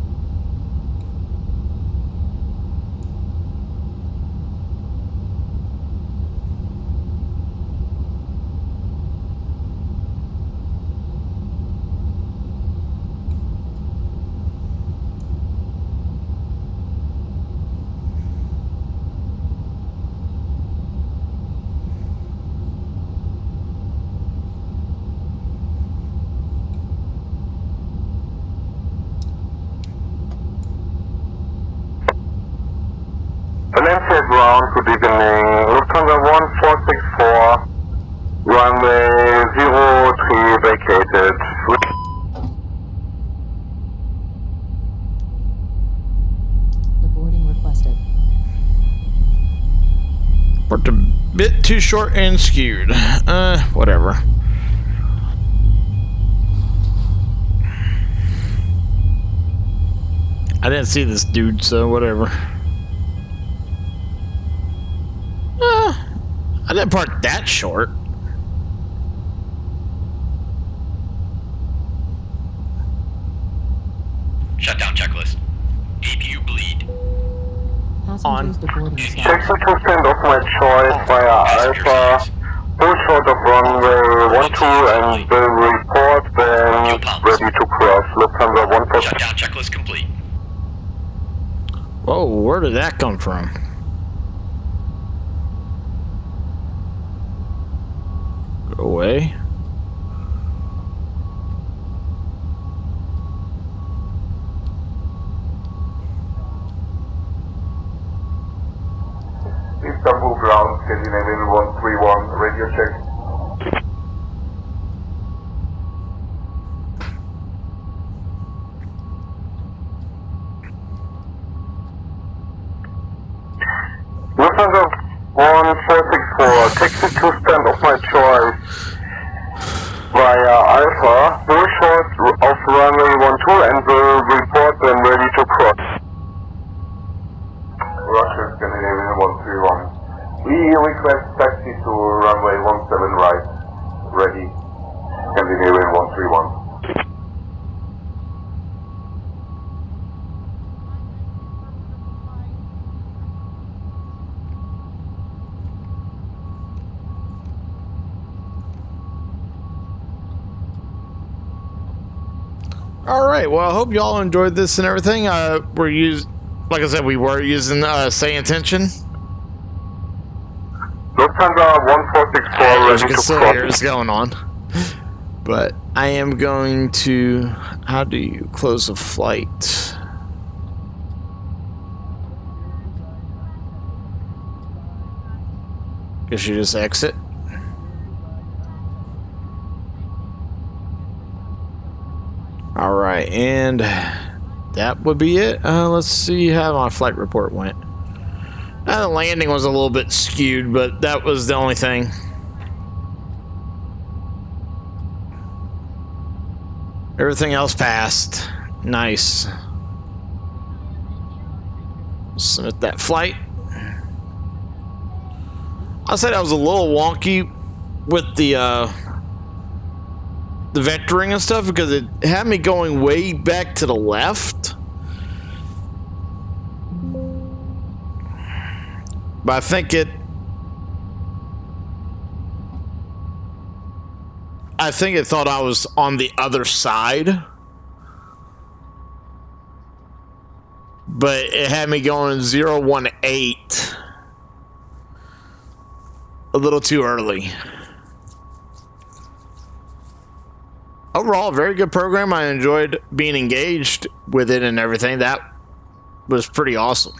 Valencia ground, good evening. Lufthansa 1464, runway 03 vacated. The boarding requested. Worked a bit too short and skewed. Whatever. I didn't see this dude, so whatever. I didn't park that short. Shutdown checklist. APU bleed. Passengers to boarding Check slot. the stand of my choice via Alpha. Pull short of runway 12 and will report when ready to cross. Lufthansa 1464. Shutdown checklist complete. Whoa, where did that come from? Go away. to stand of my choice via Alpha, full short of runway 12 and will report when ready to cross. Roger, Scandinavian 131. We request taxi to runway 17 right. Ready, Scandinavian 131. All right. Well, I hope y'all enjoyed this and everything. Like I said, we were using Say Intention. Lufthansa 1464 As ready you can to still cross. hear it's going on. But I am going to. How do you close a flight? Guess you just exit. All right, and that would be it. Let's see how my flight report went. The landing was a little bit skewed, but that was the only thing. Everything else passed. Nice. Submit that flight. I said I was a little wonky with the vectoring and stuff because it had me going way back to the left. But I think it thought I was on the other side. But it had me going 018 a little too early. Overall, very good program. I enjoyed being engaged with it and everything. That was pretty awesome.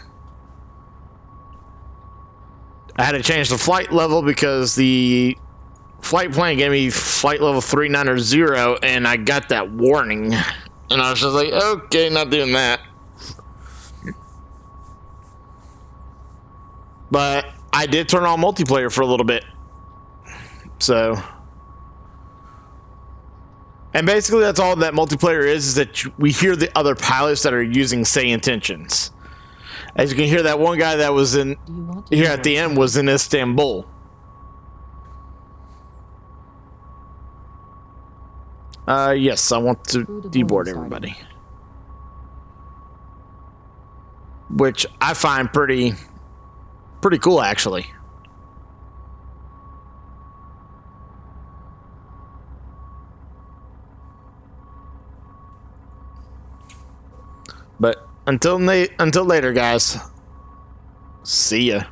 I had to change the flight level because the flight plan gave me flight level 390 and I got that warning. And I was just like, okay, not doing that. But I did turn on multiplayer for a little bit. So... And basically that's all that multiplayer is that we hear the other pilots that are using Say Intentions. As you can hear, that one guy that was in here at the end was in Istanbul. Yes, I want to deboard everybody. Which I find pretty cool, actually. But until later, guys. See ya.